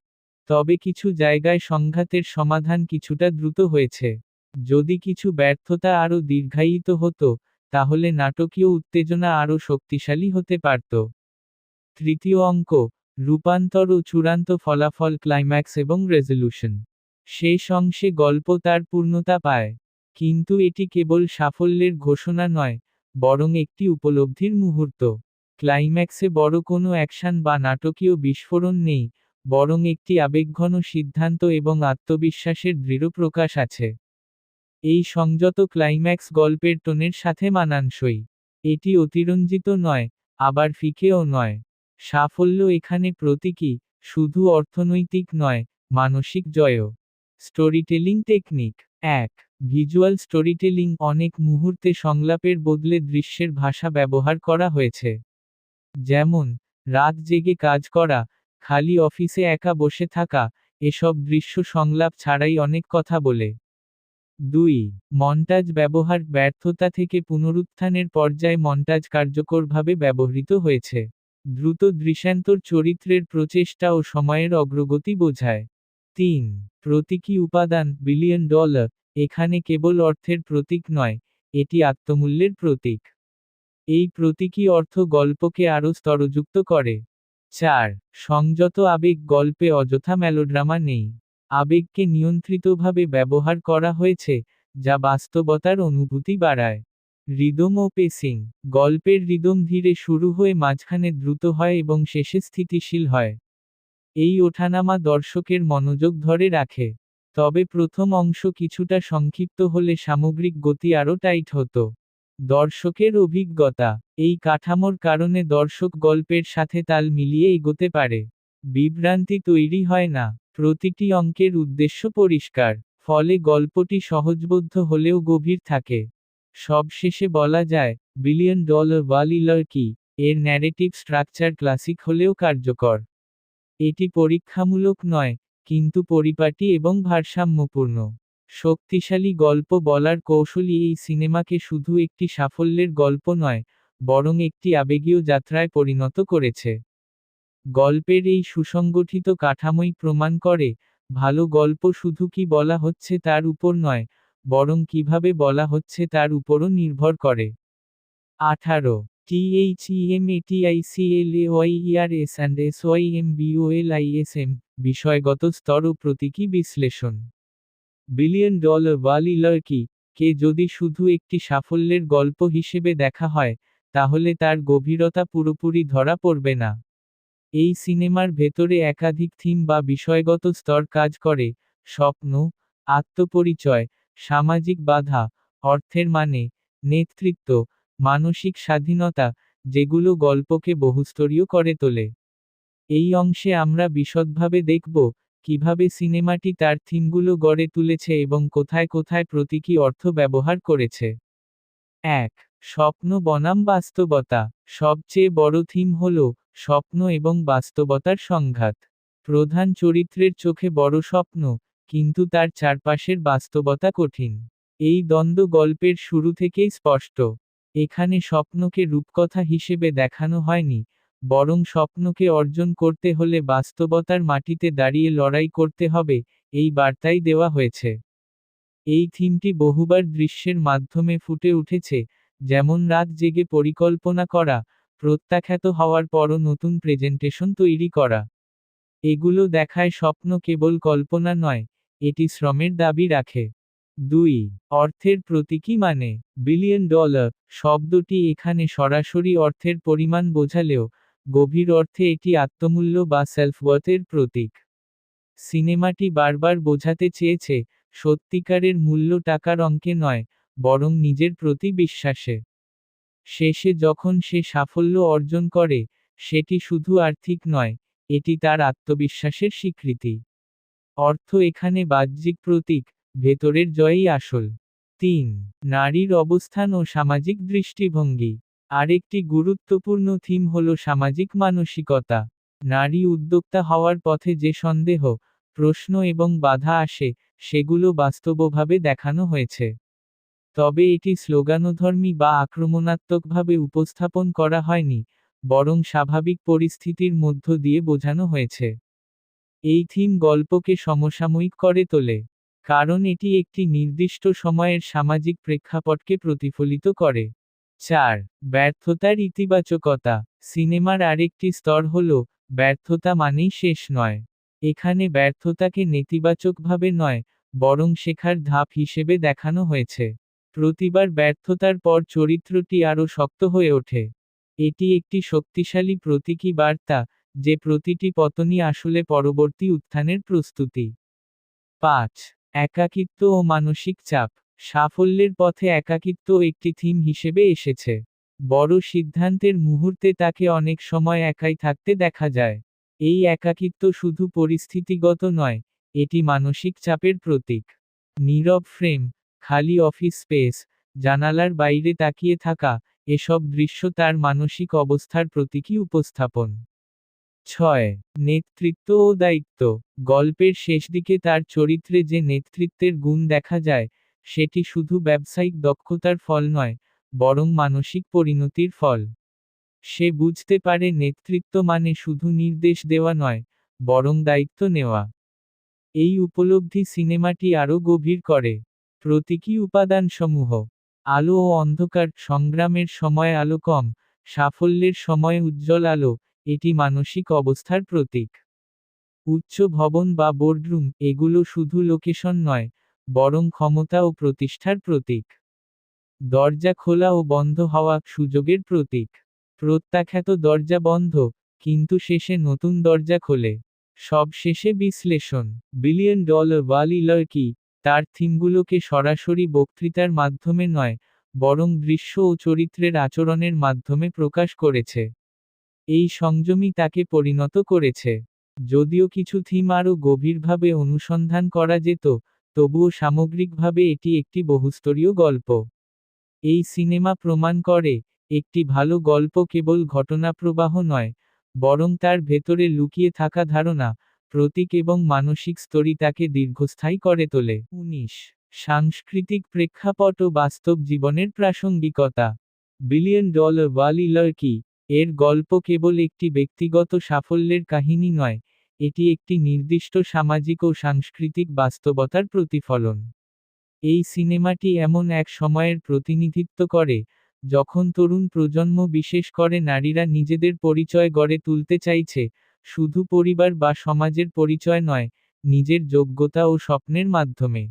তবে কিছু জায়গায় সংঘাতের সমাধান কিছুটা দ্রুত হয়েছে। যদি কিছু ব্যর্থতা আরও দীর্ঘায়িত হতো, তাহলে নাটকীয় উত্তেজনা আরও শক্তিশালী হতে পারত। তৃতীয় অঙ্ক, রূপান্তর ও চূড়ান্ত ফলাফল, ক্লাইম্যাক্স এবং রেজলিউশন। শেষ অংশে গল্প তার পূর্ণতা পায়। কিন্তু এটি কেবল সাফল্যের ঘোষণা নয়, বরং একটি উপলব্ধির মুহূর্ত। ক্লাইম্যাক্সে বড় কোনো অ্যাকশন বা নাটকীয় বিস্ফোরণ নেই, বরং একটি আবেগঘন সিদ্ধান্ত এবং আত্মবিশ্বাসের দৃঢ় প্রকাশ আছে। এই সংযত ক্লাইম্যাক্স গল্পের টোনের সাথে মানানসই। এটি অতিরঞ্জিত নয়, আবার ফিকেও নয়। সাফল্য এখানে প্রতীকী, শুধু অর্থনৈতিক নয়, মানসিক জয়ও। Storytelling technique. 1. ভিজুয়াল স্টোরিটেলিং অনেক মুহূর্তে সংলাপের বদলে দৃশ্যের ভাষা ব্যবহার করা হয়েছে। যেমন, রাত জেগে কাজ করা, খালি অফিসে একা বসে থাকা, এসব দৃশ্য সংলাপ ছাড়াই অনেক কথা বলে। ২. মন্টাজ ব্যবহার ব্যর্থতা থেকে পুনরুত্থানের পর্যায়ে মন্টাজ কার্যকরভাবে ব্যবহৃত হয়েছে। দ্রুত দৃশ্যান্তর চরিত্রের প্রচেষ্টা ও সময়ের অগ্রগতি বোঝায়। ৩. প্রতীকী উপাদান বিলিয়ন ডলার এখানে কেবল অর্থের প্রতীক নয়, এটি আত্মমূল্যের প্রতীক। এই প্রতীকী অর্থ গল্পকে আরও স্তরযুক্ত করে। ৪. সংযত আবেগ গল্পে অযথা মেলোড্রামা নেই। আবেগকে নিয়ন্ত্রিতভাবে ব্যবহার করা হয়েছে, যা বাস্তবতার অনুভূতি বাড়ায়। রিদম ও পেসিং গল্পের রিদম ধীরে শুরু হয়ে মাঝখানে দ্রুত হয় এবং শেষে স্থিতিশীল হয়। এই ওঠানামা দর্শকের মনোযোগ ধরে রাখে। তবে প্রথম অংশ কিছুটা সংক্ষিপ্ত হলে সামগ্রিক গতি আরও টাইট হতো। দর্শকের অভিজ্ঞতা এই কাঠামোর কারণে দর্শক গল্পের সাথে তাল মিলিয়ে এগোতে পারে। বিভ্রান্তি তৈরি হয় না। প্রতিটি অঙ্কের উদ্দেশ্য পরিষ্কার, ফলে গল্পটি সহজবোধ্য হলেও গভীর থাকে। সবশেষে বলা যায়, বিলিয়ন ডলার ওয়ালিলার কি এর ন্যারেটিভ স্ট্রাকচার ক্লাসিক হলেও কার্যকর। এটি পরীক্ষামূলক নয়, কিন্তু পরিপাটি এবং ভারসাম্যপূর্ণ। শক্তিশালী গল্প বলার কৌশলই এই সিনেমাকে শুধু একটি সাফল্যের গল্প নয়, বরং একটি আবেগীয় যাত্রায় পরিণত করেছে। গল্পের এই সুসংগঠিত কাঠামোই প্রমাণ করে, ভালো গল্প শুধু কি বলা হচ্ছে তার উপর নয়, বরং কিভাবে বলা হচ্ছে তার উপরও নির্ভর করে। 18 THEMATICLAYERS and SYMBOLISM বিষয়গত স্তর ও প্রতীকী বিশ্লেষণ। বিলিয়ন ডলার ওয়ালিলার কি কে যদি শুধু একটি সাফল্যের গল্প হিসেবে দেখা হয়, তাহলে তার গভীরতা পুরোপুরি ধরা পড়বে না। এই সিনেমার ভেতরে একাধিক থিম বা বিষয়গত স্তর কাজ করে: স্বপ্ন, আত্মপরিচয়, সামাজিক বাধা, অর্থের মানে, নেতৃত্ব, মানসিক স্বাধীনতা, যেগুলো গল্পকে বহুস্তরীয় করে তোলে। এই অংশে আমরা বিশদভাবে দেখব, কিভাবে সিনেমাটি তার থিমগুলো গড়ে তুলেছে এবং কোথায় কোথায় প্রতীকী অর্থ ব্যবহার করেছে। ১. স্বপ্ন বনাম বাস্তবতা। সবচেয়ে বড় থিম হল স্বপ্ন এবং বাস্তবতার সংঘাত। প্রধান চরিত্রের চোখে বড় স্বপ্ন, কিন্তু তার চারপাশের বাস্তবতা কঠিন। এই দ্বন্দ্ব গল্পের শুরু থেকেই স্পষ্ট। এখানে স্বপ্নকে রূপকথা হিসেবে দেখানো হয়নি, বরং স্বপ্নকে অর্জন করতে হলে বাস্তবতার মাটিতে দাঁড়িয়ে লড়াই করতে হবে, এই বার্তাই দেওয়া হয়েছে। এই থিমটি বহুবার দৃশ্যের মাধ্যমে ফুটে উঠেছে, যেমন রাত জেগে পরিকল্পনা করা, প্রত্যাখ্যাত হওয়ার পরও নতুন প্রেজেন্টেশন তৈরি করা। এগুলো দেখায় স্বপ্ন কেবল কল্পনা নয়, এটি শ্রমের দাবি রাখে। ২. অর্থের প্রতীকী মানে। বিলিয়ন ডলার শব্দটি এখানে সরাসরি অর্থের পরিমাণ বোঝালেও, গভীর অর্থে এটি আত্মমূল্য বা সেলফওয়ার্থের প্রতীক। সিনেমাটি বারবার বোঝাতে চেয়েছে, সত্যিকারের মূল্য টাকার অঙ্কে নয়, বরং নিজের প্রতি বিশ্বাসে। শেষে যখন সে সাফল্য অর্জন করে, সেটি শুধু আর্থিক নয়, এটি তার আত্মবিশ্বাসের স্বীকৃতি। অর্থ এখানে বাহ্যিক প্রতীক, ভেতরের জয়ই আসল। ৩. নারীর অবস্থান ও সামাজিক দৃষ্টিভঙ্গি। আরেকটি গুরুত্বপূর্ণ থিম হল সামাজিক মানসিকতা। নারী উদ্যোক্তা হওয়ার পথে যে সন্দেহ, প্রশ্ন এবং বাধা আসে, সেগুলো বাস্তবভাবে দেখানো হয়েছে। তবে এটি স্লোগানধর্মী বা আক্রমণাত্মকভাবে উপস্থাপন করা হয়নি, বরং স্বাভাবিক পরিস্থিতির মধ্য দিয়ে বোঝানো হয়েছে। এই থিম গল্পকে সমসাময়িক করে তোলে, কারণ এটি একটি নির্দিষ্ট সময়ের সামাজিক প্রেক্ষাপটকে প্রতিফলিত করে। ৪. ব্যর্থতার ইতিবাচকতা। সিনেমার আরেকটি স্তর হল, ব্যর্থতা মানেই শেষ নয়। এখানে ব্যর্থতাকে নেতিবাচকভাবে নয়, বরং শেখার ধাপ হিসেবে দেখানো হয়েছে। প্রতিবার ব্যর্থতার পর চরিত্রটি আরও শক্ত হয়ে ওঠে। এটি একটি শক্তিশালী প্রতীকী বার্তা, যে প্রতিটি পতনই আসলে পরবর্তী উত্থানের প্রস্তুতি। ৫. একাকিত্ব ও মানসিক চাপ। সাফল্যের পথে একাকিত্ব একটি থিম হিসেবে এসেছে। বড় সিদ্ধান্তের মুহূর্তে তাকে অনেক সময় একাই থাকতে দেখা যায়। এই একাকিত্ব শুধু পরিস্থিতিগত নয়, এটি মানসিক চাপের প্রতীক। নীরব ফ্রেম, খালি অফিস স্পেস, জানালার বাইরে তাকিয়ে থাকা, এসব দৃশ্য তার মানসিক অবস্থার প্রতীকী উপস্থাপন। 6. নেতৃত্ব ও দায়িত্ব। গল্পের শেষ দিকে তার চরিত্রে যে নেতৃত্বের গুণ দেখা যায়, সেটি শুধু ব্যবসায়িক দক্ষতার ফল নয়, বরং মানসিক পরিণতির ফল। সে বুঝতে পারে নেতৃত্ব মানে শুধু নির্দেশ দেওয়া নয়, বরং দায়িত্ব নেওয়া। এই উপলব্ধি সিনেমাটি আরও গভীর করে। প্রতীকী উপাদানসমূহ: আলো ও অন্ধকার, সংগ্রামের সময় আলো কম, সাফল্যের সময় উজ্জ্বল আলো, এটি মানসিক অবস্থার প্রতীক। উচ্চ ভবন বা বোর্ডরুম, এগুলো শুধু লোকেশন নয়, বরং ক্ষমতা ও প্রতিষ্ঠার প্রতীক। দরজা খোলা ও বন্ধ হওয়া, সুযোগের প্রতীক। প্রত্যাখ্যাত দরজা বন্ধ, কিন্তু শেষে নতুন দরজা খোলে। সবশেষে বিশ্লেষণ: বিলিয়ন ডলার ওয়ালি লার্কি তার থিমগুলোকে সরাসরি বক্তৃতার মাধ্যমে নয়, বরং দৃশ্য ও চরিত্রের আচরণের মাধ্যমে প্রকাশ করেছে। এই সংযমই তাকে পরিণত করেছে। যদিও কিছু থিম আরও গভীরভাবে অনুসন্ধান করা যেত, তবুও সামগ্রিকভাবে এটি একটি বহুস্তরীয় গল্প। এই সিনেমা প্রমাণ করে, একটি ভালো গল্প কেবল ঘটনাপ্রবাহ নয়, বরং তার ভেতরে লুকিয়ে থাকা ধারণা, প্রতীক এবং মানসিক স্তরই তাকে দীর্ঘস্থায়ী করে তোলে। 19. সাংস্কৃতিক প্রেক্ষাপট ও বাস্তব জীবনের প্রাসঙ্গিকতা। বিলিয়ন ডলার ওয়ালি লার্কি এর গল্প কেবল একটি ব্যক্তিগত সাফল্যের কাহিনী নয়, এটি একটি নির্দিষ্ট সামাজিক ও সাংস্কৃতিক বাস্তবতার প্রতিফলন। এই সিনেমাটি এমন এক সময়ের প্রতিনিধিত্ব করে, যখন তরুণ প্রজন্ম, বিশেষ করে নারীরা, নিজেদের পরিচয় গড়ে তুলতে চাইছে, শুধু পরিবার বা সমাজের পরিচয় নয়, নিজের যোগ্যতা ও স্বপ্নের মাধ্যমে।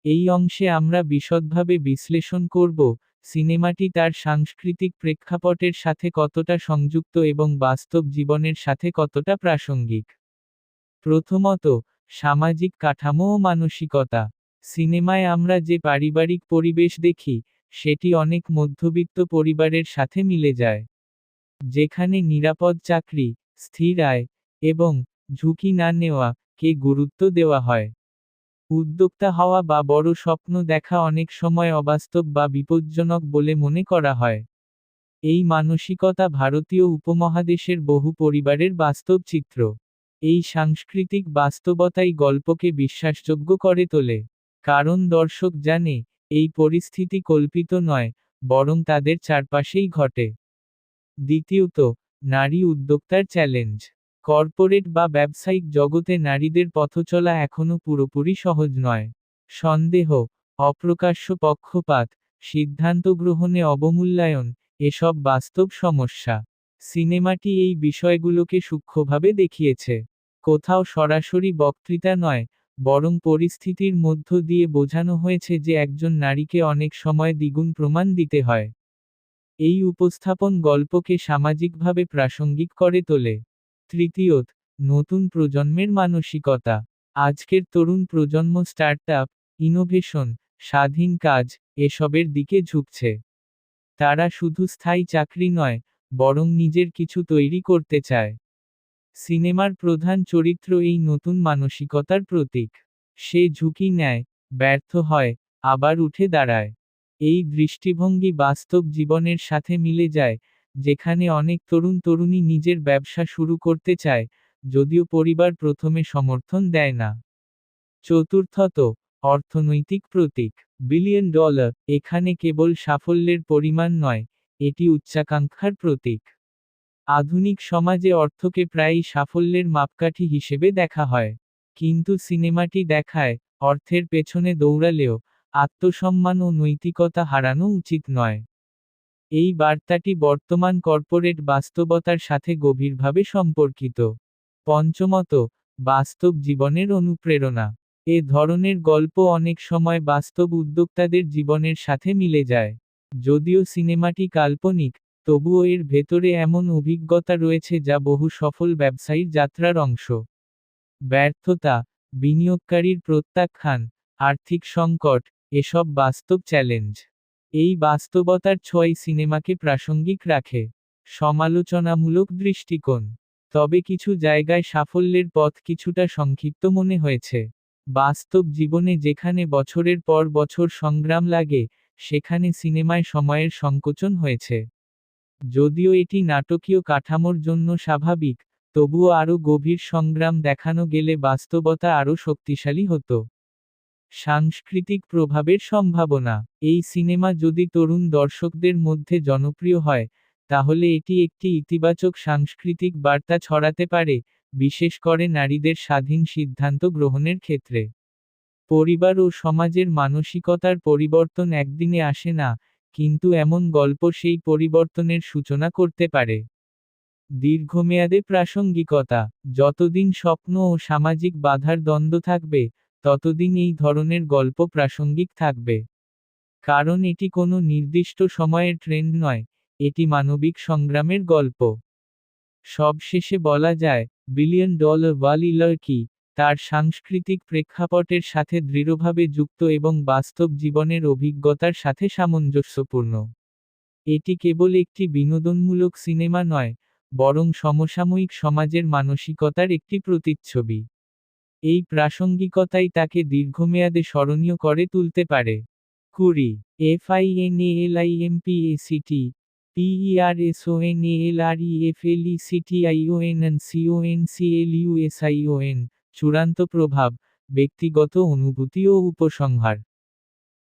এই অংশে আমরা বিশদভাবে বিশ্লেষণ করব, সিনেমাটি তার সাংস্কৃতিক প্রেক্ষাপটের সাথে কতটা সংযুক্ত এবং বাস্তব জীবনের সাথে কতটা প্রাসঙ্গিক। প্রথমত, সামাজিক কাঠামো ও মানসিকতা। সিনেমায় আমরা যে পারিবারিক পরিবেশ দেখি, সেটি অনেক মধ্যবিত্ত পরিবারের সাথে মিলে যায়। যেখানে নিরাপদ চাকরি, স্থির আয়, এবং ঝুঁকি না নেওয়া কে গুরুত্ব দেওয়া হয়। উদ্যোক্তা হওয়া বা বড় স্বপ্ন দেখা অনেক সময় অবাস্তব বা বিপজ্জনক বলে মনে করা হয়। এই মানসিকতা ভারতীয় উপমহাদেশের বহু পরিবারের বাস্তব চিত্র। এই সাংস্কৃতিক বাস্তবতাই গল্পকে বিশ্বাসযোগ্য করে তোলে। কারণ দর্শক জানে, এই পরিস্থিতি কল্পিত নয়, বরং তাদের চারপাশেই ঘটে। দ্বিতীয়ত, নারী উদ্যোক্তার চ্যালেঞ্জ। কর্পোরেট বা ব্যবসায়িক জগতে নারীদের পথচলা এখনও পুরোপুরি সহজ নয়। সন্দেহ, অপ্রকাশ্য পক্ষপাত, সিদ্ধান্ত গ্রহণে অবমূল্যায়ন, এসব বাস্তব সমস্যা। সিনেমাটি এই বিষয়গুলোকে সূক্ষ্মভাবে দেখিয়েছে। কোথাও সরাসরি বক্তৃতা নয়, বরং পরিস্থিতির মধ্য দিয়ে বোঝানো হয়েছে যে একজন নারীকে অনেক সময় দ্বিগুণ প্রমাণ দিতে হয়। এই উপস্থাপন গল্পকে সামাজিকভাবে প্রাসঙ্গিক করে তোলে। তৃতীয়ত, নতুন প্রজন্মের মানসিকতা। আজকের তরুণ প্রজন্ম স্টার্টআপ, ইনোভেশন, স্বাধীন কাজ, এসবের দিকে ঝুঁকছে। তারা শুধু স্থায়ী চাকরি নয়, বরং নিজের কিছু তৈরি করতে চায়। সিনেমার প্রধান চরিত্র এই নতুন মানসিকতার প্রতীক। সে ঝুঁকি নেয়, ব্যর্থ হয়, আবার উঠে দাঁড়ায়। এই দৃষ্টিভঙ্গি বাস্তব জীবনের সাথে মিলে যায়, যেখানে অনেক তরুণ তরুণী নিজের ব্যবসা শুরু করতে চায়, যদিও পরিবার প্রথমে সমর্থন দেয় না। চতুর্থত, অর্থনৈতিক প্রতীক। বিলিয়ন ডলার এখানে কেবল সাফল্যের পরিমাণ নয়, এটি উচ্চাকাঙ্ক্ষার প্রতীক। আধুনিক সমাজে অর্থকে প্রায়ই সাফল্যের মাপকাঠি হিসেবে দেখা হয়। কিন্তু সিনেমাটি দেখায়, অর্থের পেছনে দৌড়ালেও আত্মসম্মান ও নৈতিকতা হারানো উচিত নয়। এই বার্তাটি বর্তমান কর্পোরেট বাস্তবতার সাথে গভীরভাবে সম্পর্কিত। পঞ্চমত, বাস্তব জীবনের অনুপ্রেরণা। এ ধরনের গল্প অনেক সময় বাস্তব উদ্যোক্তাদের জীবনের সাথে মিলে যায়। যদিও সিনেমাটি কাল্পনিক, তবুও এর ভেতরে এমন অভিজ্ঞতা রয়েছে যা বহু সফল ব্যবসায়ীর যাত্রার অংশ। ব্যর্থতা, বিনিয়োগকারীর প্রত্যাখ্যান, আর্থিক সংকট, এসব বাস্তব চ্যালেঞ্জ। এই বাস্তবতার ছোঁয়াই সিনেমাকে প্রাসঙ্গিক রাখে। সমালোচনামূলক দৃষ্টিকোণ। তবে কিছু জায়গায় সাফল্যের পথ কিছুটা সংক্ষিপ্ত মনে হয়েছে। বাস্তব জীবনে যেখানে বছরের পর বছর সংগ্রাম লাগে, সেখানে সিনেমায় সময়ের সংকোচন হয়েছে। যদিও এটি নাটকীয় কাঠামোর জন্য স্বাভাবিক, তবুও আরও গভীর সংগ্রাম দেখানো গেলে বাস্তবতা আরও শক্তিশালী হতো। সাংস্কৃতিক প্রভাবের সম্ভাবনা। এই সিনেমা যদি তরুণ দর্শকদের মধ্যে জনপ্রিয় হয়, তাহলে এটি একটি ইতিবাচক সাংস্কৃতিক বার্তা ছড়াতে পারে, বিশেষ করে নারীদের স্বাধীন সিদ্ধান্ত গ্রহণের ক্ষেত্রে। পরিবার ও সমাজের মানসিকতার পরিবর্তন একদিনে আসে না, কিন্তু এমন গল্প সেই পরিবর্তনের সূচনা করতে পারে। দীর্ঘমেয়াদে প্রাসঙ্গিকতা। যতদিন স্বপ্ন ও সামাজিক বাধার দ্বন্দ্ব থাকবে, ততদিন এই ধরনের গল্প প্রাসঙ্গিক থাকবে। কারণ এটি কোনো নির্দিষ্ট সময়ের ট্রেন্ড নয়, এটি মানবিক সংগ্রামের গল্প। সবশেষে বলা যায়, বিলিয়ন ডলার ওয়ালি লড়কি তার সাংস্কৃতিক প্রেক্ষাপটের সাথে দৃঢ়ভাবে যুক্ত এবং বাস্তব জীবনের অভিজ্ঞতার সাথে সামঞ্জস্যপূর্ণ। এটি কেবল একটি বিনোদনমূলক সিনেমা নয়, বরং সমসাময়িক সমাজের মানসিকতার একটি প্রতিচ্ছবি। এই প্রাসঙ্গিকতাই তাকে দীর্ঘমেয়াদে স্মরণীয় করে তুলতে পারে। 20 FINALIMPACT PERSONALREFLECTIONCONCLUSION চূড়ান্ত প্রভাব, ব্যক্তিগত অনুভূতি ও উপসংহার।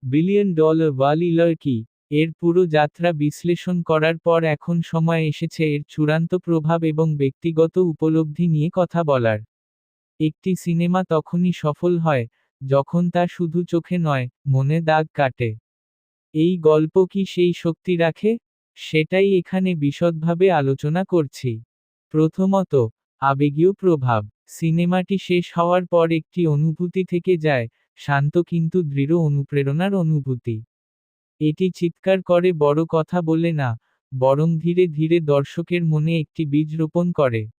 বিলিয়ন ডলার ওয়ালি লড়কি এর পুরো যাত্রা বিশ্লেষণ করার পর এখন সময় এসেছে এর চূড়ান্ত প্রভাব এবং ব্যক্তিগত উপলব্ধি নিয়ে কথা বলার। একটি সিনেমা তখনই সফল হয়, যখন তা শুধু চোখে নয়, মনে দাগ কাটে। এই গল্প কি সেই শক্তি রাখে? সেটাই এখানে বিশদভাবে আলোচনা করছি। প্রথমত, আবেগীয় প্রভাব। সিনেমাটি শেষ হওয়ার পর একটি অনুভূতি থেকে যায়, শান্ত কিন্তু দৃঢ় অনুপ্রেরণার অনুভূতি। এটি চিৎকার করে বড় কথা বলে না, বরং ধীরে ধীরে দর্শকের মনে একটি বীজ রোপণ করে।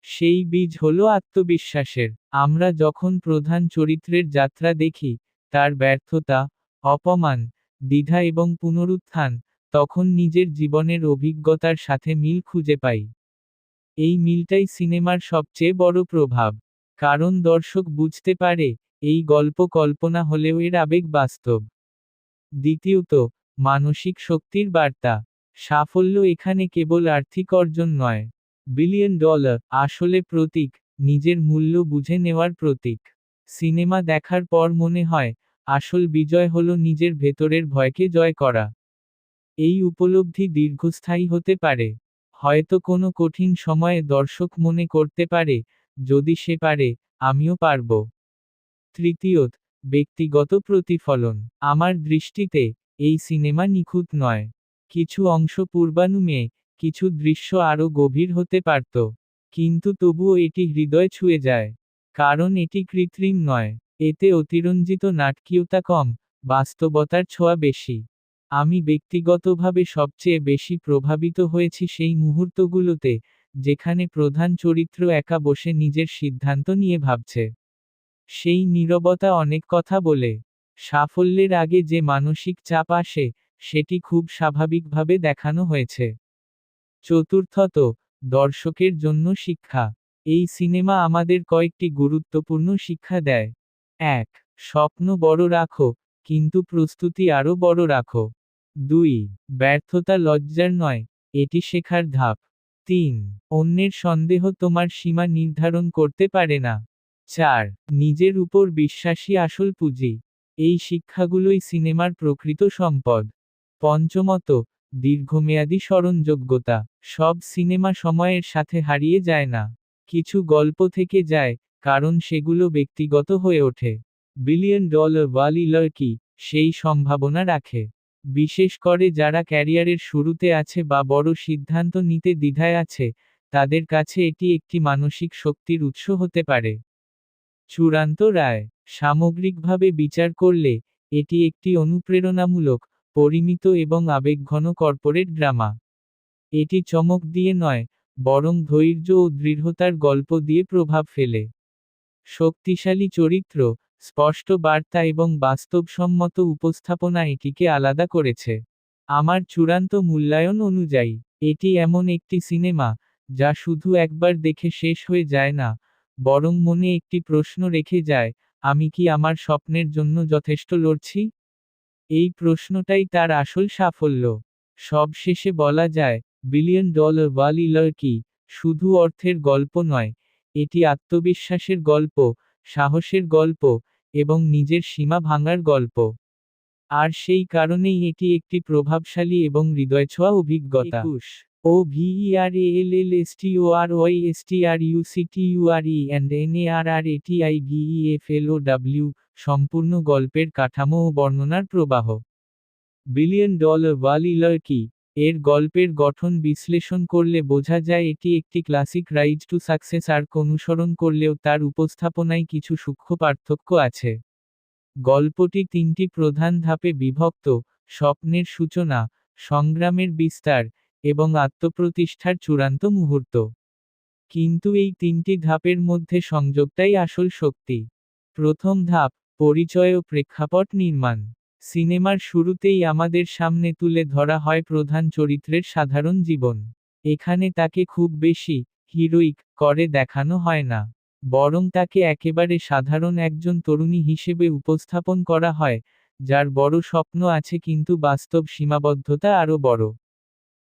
সেই বীজ হলো আত্মবিশ্বাসের। আমরা যখন প্রধান চরিত্রের যাত্রা দেখি, তার ব্যর্থতা, অপমান, দ্বিধা এবং পুনরুত্থান, তখন নিজের জীবনের অভিজ্ঞতার সাথে মিল খুঁজে পাই। এই মিলটাই সিনেমার সবচেয়ে বড় প্রভাব। কারণ দর্শক বুঝতে পারে, এই গল্প কল্পনা হলেও এর আবেগ বাস্তব। দ্বিতীয়ত, মানসিক শক্তির বার্তা। সাফল্য এখানে কেবল আর্থিক অর্জন নয়। বিলিয়ন ডলার আসলে প্রতীক, নিজের মূল্য বুঝে নেওয়ার প্রতীক। সিনেমা দেখার পর মনে হয়, আসল বিজয় হলো নিজের ভেতরের ভয়কে জয় করা। এই উপলব্ধি দীর্ঘস্থায়ী হতে পারে। হয়তো কোনো কঠিন সময়ে দর্শক মনে করতে পারে, যদি সে পারে, আমিও পারব। তৃতীয়ত, ব্যক্তিগত প্রতিফলন। আমার দৃষ্টিতে, এই সিনেমা নিখুঁত নয়। কিছু অংশ পূর্বানুমেয়, কিছু দৃশ্য আরও গভীর হতে পারত। কিন্তু তবুও এটি হৃদয় ছুঁয়ে যায়। কারণ এটি কৃত্রিম নয়। এতে অতিরঞ্জিত নাটকীয়তা কম, বাস্তবতার ছোঁয়া বেশি। আমি ব্যক্তিগতভাবে সবচেয়ে বেশি প্রভাবিত হয়েছি সেই মুহূর্তগুলোতে, যেখানে প্রধান চরিত্র একা বসে নিজের সিদ্ধান্ত নিয়ে ভাবছে। সেই নীরবতা অনেক কথা বলে। সাফল্যের আগে যে মানসিক চাপ আসে, সেটি খুব স্বাভাবিকভাবে দেখানো হয়েছে। চতুর্থত, দর্শকের জন্য শিক্ষা। এই সিনেমা আমাদের কয়েকটি গুরুত্বপূর্ণ শিক্ষা দেয়। 1. স্বপ্ন বড় রাখো, কিন্তু প্রস্তুতি আরও বড় রাখো। 2. ব্যর্থতা লজ্জার নয়, এটি শেখার ধাপ। 3. অন্যের সন্দেহ তোমার সীমা নির্ধারণ করতে পারে না। 4. নিজের উপর বিশ্বাসী আসল পুঁজি। এই শিক্ষাগুলোই সিনেমার প্রকৃত সম্পদ। পঞ্চমত, দীর্ঘমেয়াদী স্মরণযোগ্যতা। সব সিনেমা সময়ের সাথে হারিয়ে যায় না। কিছু গল্প থেকে যায়, কারণ সেগুলো ব্যক্তিগত হয়ে ওঠে। বিলিয়ন ডলার ওয়ালি লড়কি সেই সম্ভাবনা রাখে। বিশেষ করে যারা ক্যারিয়ারের শুরুতে আছে বা বড় সিদ্ধান্ত নিতে দ্বিধায় আছে, তাদের কাছে এটি একটি মানসিক শক্তির উৎস হতে পারে। চূড়ান্ত রায়। সামগ্রিকভাবে বিচার করলে, এটি একটি অনুপ্রেরণামূলক, পরিমিত এবং আবেগঘন কর্পোরেট ড্রামা। এটি চমক দিয়ে নয়, বরং ধৈর্য ও দৃঢ়তার গল্প দিয়ে প্রভাব ফেলে। শক্তিশালী চরিত্র, স্পষ্ট বার্তা এবং বাস্তবসম্মত উপস্থাপনা এটিকে আলাদা করেছে। আমার চূড়ান্ত মূল্যায়ন অনুযায়ী, এটি এমন একটি সিনেমা, যা শুধু একবার দেখে শেষ হয়ে যায় না, বরং মনে একটি প্রশ্ন রেখে যায়, আমি কি আমার স্বপ্নের জন্য যথেষ্ট লড়ছি? এই প্রশ্নটাই তার আসল সাফল্য। সবশেষে বলা যায়, বিলিয়ন ডলার ওয়ালি লার্কি শুধু অর্থের গল্প নয়, এটি আত্মবিশ্বাসের গল্প, সাহসের গল্প, এবং নিজের সীমা ভাঙার গল্প। আর সেই কারণেই এটি একটি প্রভাবশালী এবং হৃদয়ছোঁয়া অভিজ্ঞতা। OVRALLSTROYSTRUCTURE&NARRATIVEFLOW সম্পূর্ণ গল্পের কাঠামো ও বর্ণনার প্রবাহ। বিলিয়ন ডলার ওয়ালি লার্কি এর গল্পের গঠন বিশ্লেষণ করলে বোঝা যায় এটি একটি classic rise to success arc অনুসরণ করলেও তার উপস্থাপনায় কিছু সূক্ষ্ম পার্থক্য আছে। গল্পটি তিনটি প্রধান ধাপে বিভক্ত: স্বপ্নের সূচনা, সংগ্রামের বিস্তার, এবং আত্মপ্রতিষ্ঠার চূড়ান্ত মুহূর্ত। কিন্তু এই তিনটি ধাপের মধ্যে সংযোগটাই আসল শক্তি। প্রথম ধাপ, পরিচয় ও প্রেক্ষাপট নির্মাণ। সিনেমার শুরুতেই আমাদের সামনে তুলে ধরা হয় প্রধান চরিত্রের সাধারণ জীবন। এখানে তাকে খুব বেশি হিরোইক করে দেখানো হয় না, বরং তাকে একেবারে সাধারণ একজন তরুণী হিসেবে উপস্থাপন করা হয়, যার বড় স্বপ্ন আছে কিন্তু বাস্তব সীমাবদ্ধতা আরও বড়।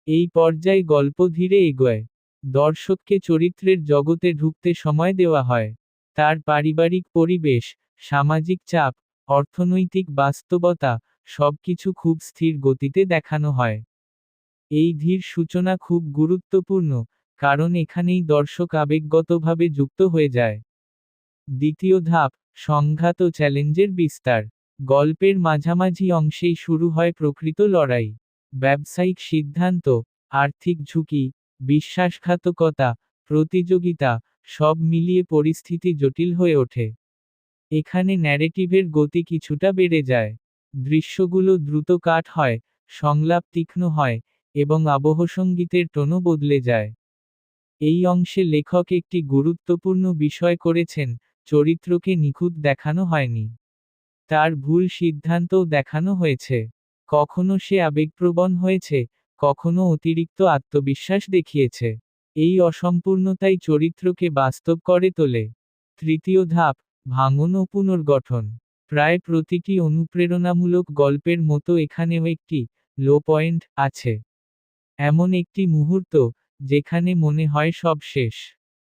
এই পর্যায়ে গল্প ধীরে এগোয়। দর্শককে চরিত্রের জগতে ঢুকতে সময় দেওয়া হয়। তার পারিবারিক পরিবেশ, সামাজিক চাপ, অর্থনৈতিক বাস্তবতা, সবকিছু খুব স্থির গতিতে দেখানো হয়। এই ধীর সূচনা খুব গুরুত্বপূর্ণ, কারণ এখানেই দর্শক আবেগগতভাবে যুক্ত হয়ে যায়। দ্বিতীয় ধাপ, সংঘাত ও চ্যালেঞ্জের বিস্তার। গল্পের মাঝামাঝি অংশেই শুরু হয় প্রকৃত লড়াই। ব্যবসায়িক সিদ্ধান্ত, আর্থিক ঝুঁকি, বিশ্বাসঘাতকতা, প্রতিযোগিতা, সব মিলিয়ে পরিস্থিতি জটিল হয়ে ওঠে। এখানে ন্যারেটিভের গতি কিছুটা বেড়ে যায়। দৃশ্যগুলো দ্রুত কাট হয়, সংলাপ তীক্ষ্ণ হয়, এবং আবহসঙ্গীতের টোনও বদলে যায়। এই অংশে লেখক একটি গুরুত্বপূর্ণ বিষয় করেছেন: চরিত্রকে নিখুঁত দেখানো হয়নি। তার ভুল সিদ্ধান্তও দেখানো হয়েছে। কখনো সে আবেগপ্রবণ হয়েছে, কখনো অতিরিক্ত আত্মবিশ্বাস দেখিয়েছে। এই অসম্পূর্ণতাই চরিত্রকে বাস্তব করে তোলে। তৃতীয় ধাপ, ভাঙন ও পুনর্গঠন। প্রায় প্রতিটি অনুপ্রেরণামূলক গল্পের মতো এখানেও একটি লো পয়েন্ট আছে। এমন একটি মুহূর্ত, যেখানে মনে হয় সব শেষ।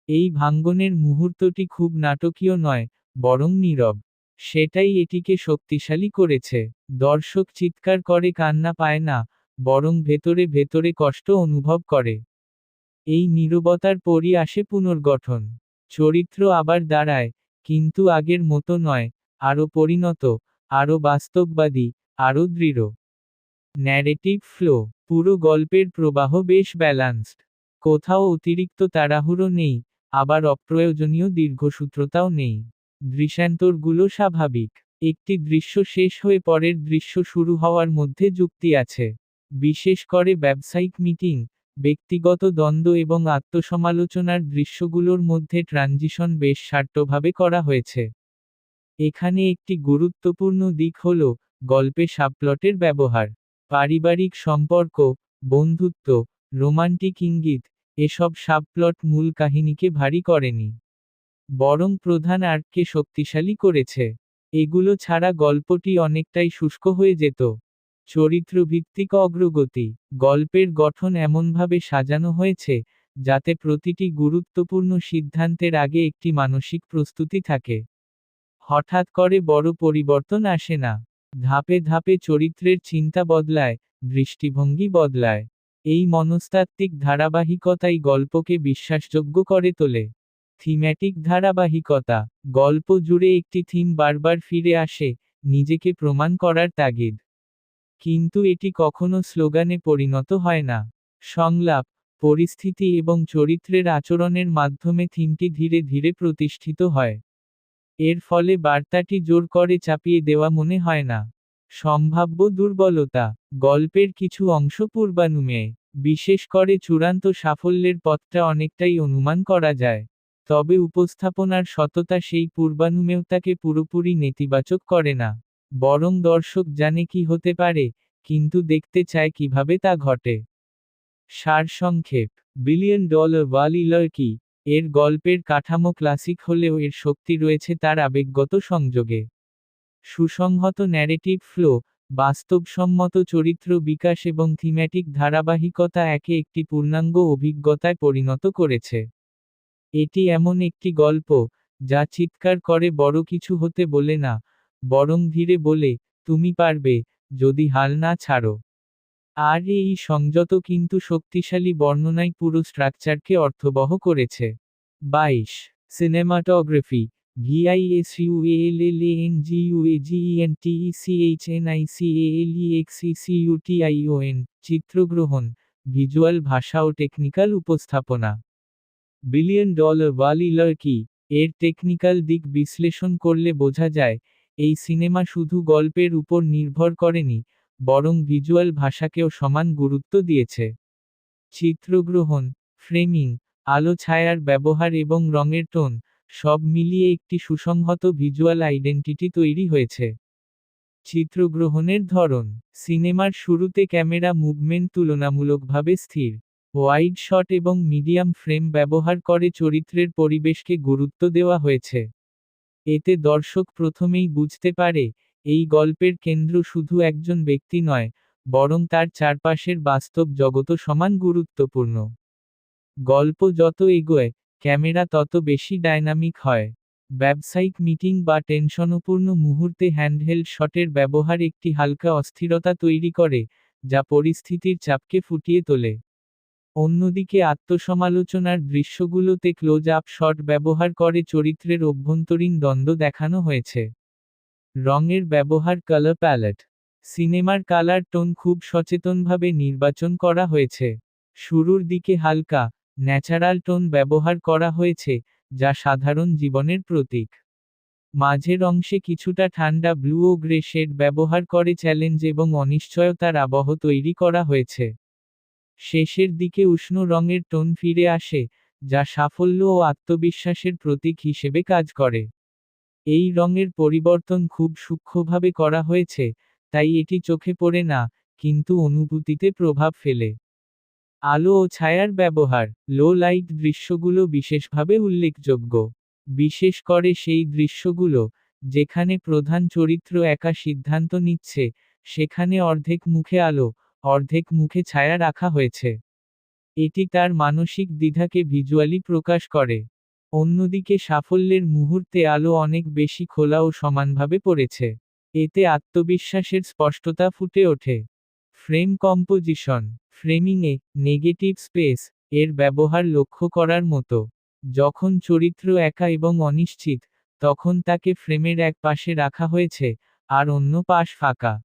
এই ভাঙ্গনের মুহূর্তটি খুব নাটকীয় নয়, বরং নীরব। সেটাই এটিকে শক্তিশালী করেছে। দর্শক চিৎকার করে কান্না পায় না, বরং ভেতরে ভেতরে কষ্ট অনুভব করে। এই নীরবতার পরই আসে পুনর্গঠন। চরিত্র আবার দাঁড়ায়, কিন্তু আগের মতো নয়, আরও পরিণত, আরও বাস্তববাদী, আরও দৃঢ়। Narrative flow. পুরো গল্পের প্রবাহ বেশ ব্যালান্সড। কোথাও অতিরিক্ত তাড়াহুড়ো নেই, আবার অপ্রয়োজনীয় দীর্ঘসূত্রতাও নেই। দৃশ্যান্তরগুলো স্বাভাবিক। একটি দৃশ্য শেষ হয়ে পরের দৃশ্য শুরু হওয়ার মধ্যে যুক্তি আছে। বিশেষ করে ব্যবসায়িক মিটিং, ব্যক্তিগত দ্বন্দ্ব এবং আত্মসমালোচনার দৃশ্যগুলোর মধ্যে ট্রানজিশন বেশ সাট্টভাবে করা হয়েছে। এখানে একটি গুরুত্বপূর্ণ দিক হল গল্পে সাবপ্লটের ব্যবহার। পারিবারিক সম্পর্ক, বন্ধুত্ব, রোমান্টিক ইঙ্গিত, এসব সাবপ্লট মূল কাহিনীকে ভারী করেনি, বরং প্রধান আর্ককে শক্তিশালী করেছে। এগুলো ছাড়া গল্পটি অনেকটাই শুষ্ক হয়ে যেত। চরিত্রভিত্তিক অগ্রগতি। গল্পের গঠন এমনভাবে সাজানো হয়েছে, যাতে প্রতিটি গুরুত্বপূর্ণ সিদ্ধান্তের আগে একটি মানসিক প্রস্তুতি থাকে। হঠাৎ করে বড় পরিবর্তন আসে না। ধাপে ধাপে চরিত্রের চিন্তা বদলায়, দৃষ্টিভঙ্গি বদলায়। এই মনস্তাত্ত্বিক ধারাবাহিকতাই গল্পকে বিশ্বাসযোগ্য করে তোলে। থিম্যাটিক ধারাবাহিকতা। গল্প জুড়ে একটি থিম বারবার ফিরে আসে, নিজেকে প্রমাণ করার তাগিদ। কিন্তু এটি কখনো স্লোগানে পরিণত হয় না। সংলাপ, পরিস্থিতি এবং চরিত্রের আচরণের মাধ্যমে থিমটি ধীরে ধীরে প্রতিষ্ঠিত হয়। এর ফলে বার্তাটি জোর করে চাপিয়ে দেওয়া মনে হয় না। সম্ভাব্য দুর্বলতা। গল্পের কিছু অংশ পূর্বানুমেয়। বিশেষ করে চূড়ান্ত সাফল্যের পথটা অনেকটাই অনুমান করা যায়। তবে উপস্থাপনার সততা সেই পূর্বানুমেয়তাকে পুরোপুরি নেতিবাচক করে না। বরং দর্শক জানে কি হতে পারে, কিন্তু দেখতে চায় কিভাবে তা ঘটে। সারসংক্ষেপ। বিলিয়ন ডলার ওয়ালি লার্কি এর গল্পের কাঠামো ক্লাসিক হলেও এর শক্তি রয়েছে তার আবেগগত সংযোগে। সুসংহত ন্যারেটিভ ফ্লো, বাস্তবসম্মত চরিত্র বিকাশ এবং থিম্যাটিক ধারাবাহিকতা একে একটি পূর্ণাঙ্গ অভিজ্ঞতায় পরিণত করেছে। এটি এমন একটি গল্প, যা চিৎকার করে বড় কিছু হতে বলে না, বরং ধীরে বলে, তুমি পারবে, যদি হাল না ছাড়ো। আর এই সংযত কিন্তু শক্তিশালী বর্ণনায় পুরো স্ট্রাকচারকে অর্থবহ করেছে। 22 সিনেমাটোগ্রাফি, VISUALLANGUAGENTECHNICALEXECUTION, চিত্রগ্রহণ, ভিজুয়াল ভাষা ও টেকনিক্যাল উপস্থাপনা। বিলিয়ন ডলার ওয়ালি লার্কি, এর টেকনিক্যাল দিক বিশ্লেষণ করলে বোঝা যায়, এই সিনেমা শুধু গল্পের উপর নির্ভর করেনি, বরং ভিজুয়াল ভাষাকেও সমান গুরুত্ব দিয়েছে। চিত্রগ্রহণ, ফ্রেমিং, আলো ছায়ার ব্যবহার এবং রঙের টোন, সব মিলিয়ে একটি সুসংহত ভিজুয়াল আইডেন্টিটি তৈরি হয়েছে। চিত্রগ্রহণের ধরন, সিনেমার শুরুতে ক্যামেরা মুভমেন্ট তুলনামূলকভাবে স্থির। ওয়াইড শট এবং মিডিয়াম ফ্রেম ব্যবহার করে চরিত্রের পরিবেশকে গুরুত্ব দেওয়া হয়েছে। এতে দর্শক প্রথমেই বুঝতে পারে, এই গল্পের কেন্দ্র শুধু একজন ব্যক্তি নয়, বরং তার চারপাশের বাস্তব জগৎও সমান গুরুত্বপূর্ণ। গল্প যত এগোয়, ক্যামেরা তত বেশি ডায়নামিক হয়। ব্যবসায়িক মিটিং বা টেনশনপূর্ণ মুহূর্তে হ্যান্ডহেল্ড শটের ব্যবহার একটি হালকা অস্থিরতা তৈরি করে, যা পরিস্থিতির চাপকে ফুটিয়ে তোলে। অন্যদিকে আত্মসমালোচনার দৃশ্যগুলোতে ক্লোজ আপ শট ব্যবহার করে চরিত্রের অভ্যন্তরীণ দ্বন্দ্ব দেখানো হয়েছে। রঙের ব্যবহার, কালার প্যালেট, সিনেমার কালার টোন খুব সচেতনভাবে নির্বাচন করা হয়েছে। শুরুর দিকে হালকা, ন্যাচারাল টোন ব্যবহার করা হয়েছে, যা সাধারণ জীবনের প্রতীক। মাঝের অংশে কিছুটা ঠান্ডা ব্লু ও গ্রে শেড ব্যবহার করে চ্যালেঞ্জ এবং অনিশ্চয়তার আবহ তৈরি করা হয়েছে। শেষের দিকে উষ্ণ রঙের টোন ফিরে আসে, যা সাফল্য ও আত্মবিশ্বাসের প্রতীক হিসেবে কাজ করে। এই রঙের পরিবর্তন খুব সূক্ষ্মভাবে করা হয়েছে, তাই এটি চোখে পড়ে না, কিন্তু অনুভূতিতে প্রভাব ফেলে। আলো ও ছায়ার ব্যবহার, লো লাইট দৃশ্যগুলো বিশেষভাবে উল্লেখযোগ্য। বিশেষ করে সেই দৃশ্যগুলো, যেখানে প্রধান চরিত্র একা সিদ্ধান্ত নিচ্ছে, সেখানে অর্ধেক মুখে আলো, অর্ধেক মুখে ছায়া রাখা হয়েছে। এটি তার মানসিক দ্বিধাকে ভিজুয়ালি প্রকাশ করে। অন্যদিকে সাফল্যের মুহূর্তে আলো অনেক বেশি খোলা ও সমানভাবে পড়েছে। এতে আত্মবিশ্বাসের স্পষ্টতা ফুটে ওঠে। ফ্রেম কম্পোজিশন, ফ্রেমিংয়ে নেগেটিভ স্পেস এর ব্যবহার লক্ষ্য করার মতো। যখন চরিত্র একা এবং অনিশ্চিত, তখন তাকে ফ্রেমের এক পাশে রাখা হয়েছে, আর অন্য পাশ ফাঁকা।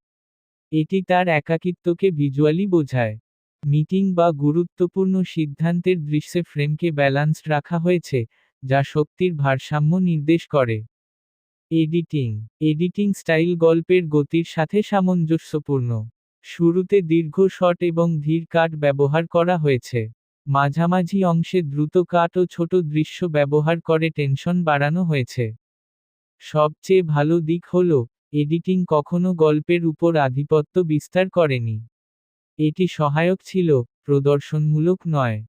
এটি তার একাকিত্বকে ভিজুয়ালি বোঝায়। মিটিং বা গুরুত্বপূর্ণ সিদ্ধান্তের দৃশ্যে ফ্রেমকে ব্যালান্সড রাখা হয়েছে, যা শক্তির ভারসাম্য নির্দেশ করে। এডিটিং, এডিটিং স্টাইল গল্পের গতির সাথে সামঞ্জস্যপূর্ণ। শুরুতে দীর্ঘ শট এবং ধীর কাট ব্যবহার করা হয়েছে। মাঝামাঝি অংশে দ্রুত কাট ও ছোট দৃশ্য ব্যবহার করে টেনশন বাড়ানো হয়েছে। সবচেয়ে ভালো দিক হল, এডিটিং কখনো গল্পের উপর আধিপত্য বিস্তার করেনি। এটি সহায়ক ছিল, প্রদর্শনমূলক নয়।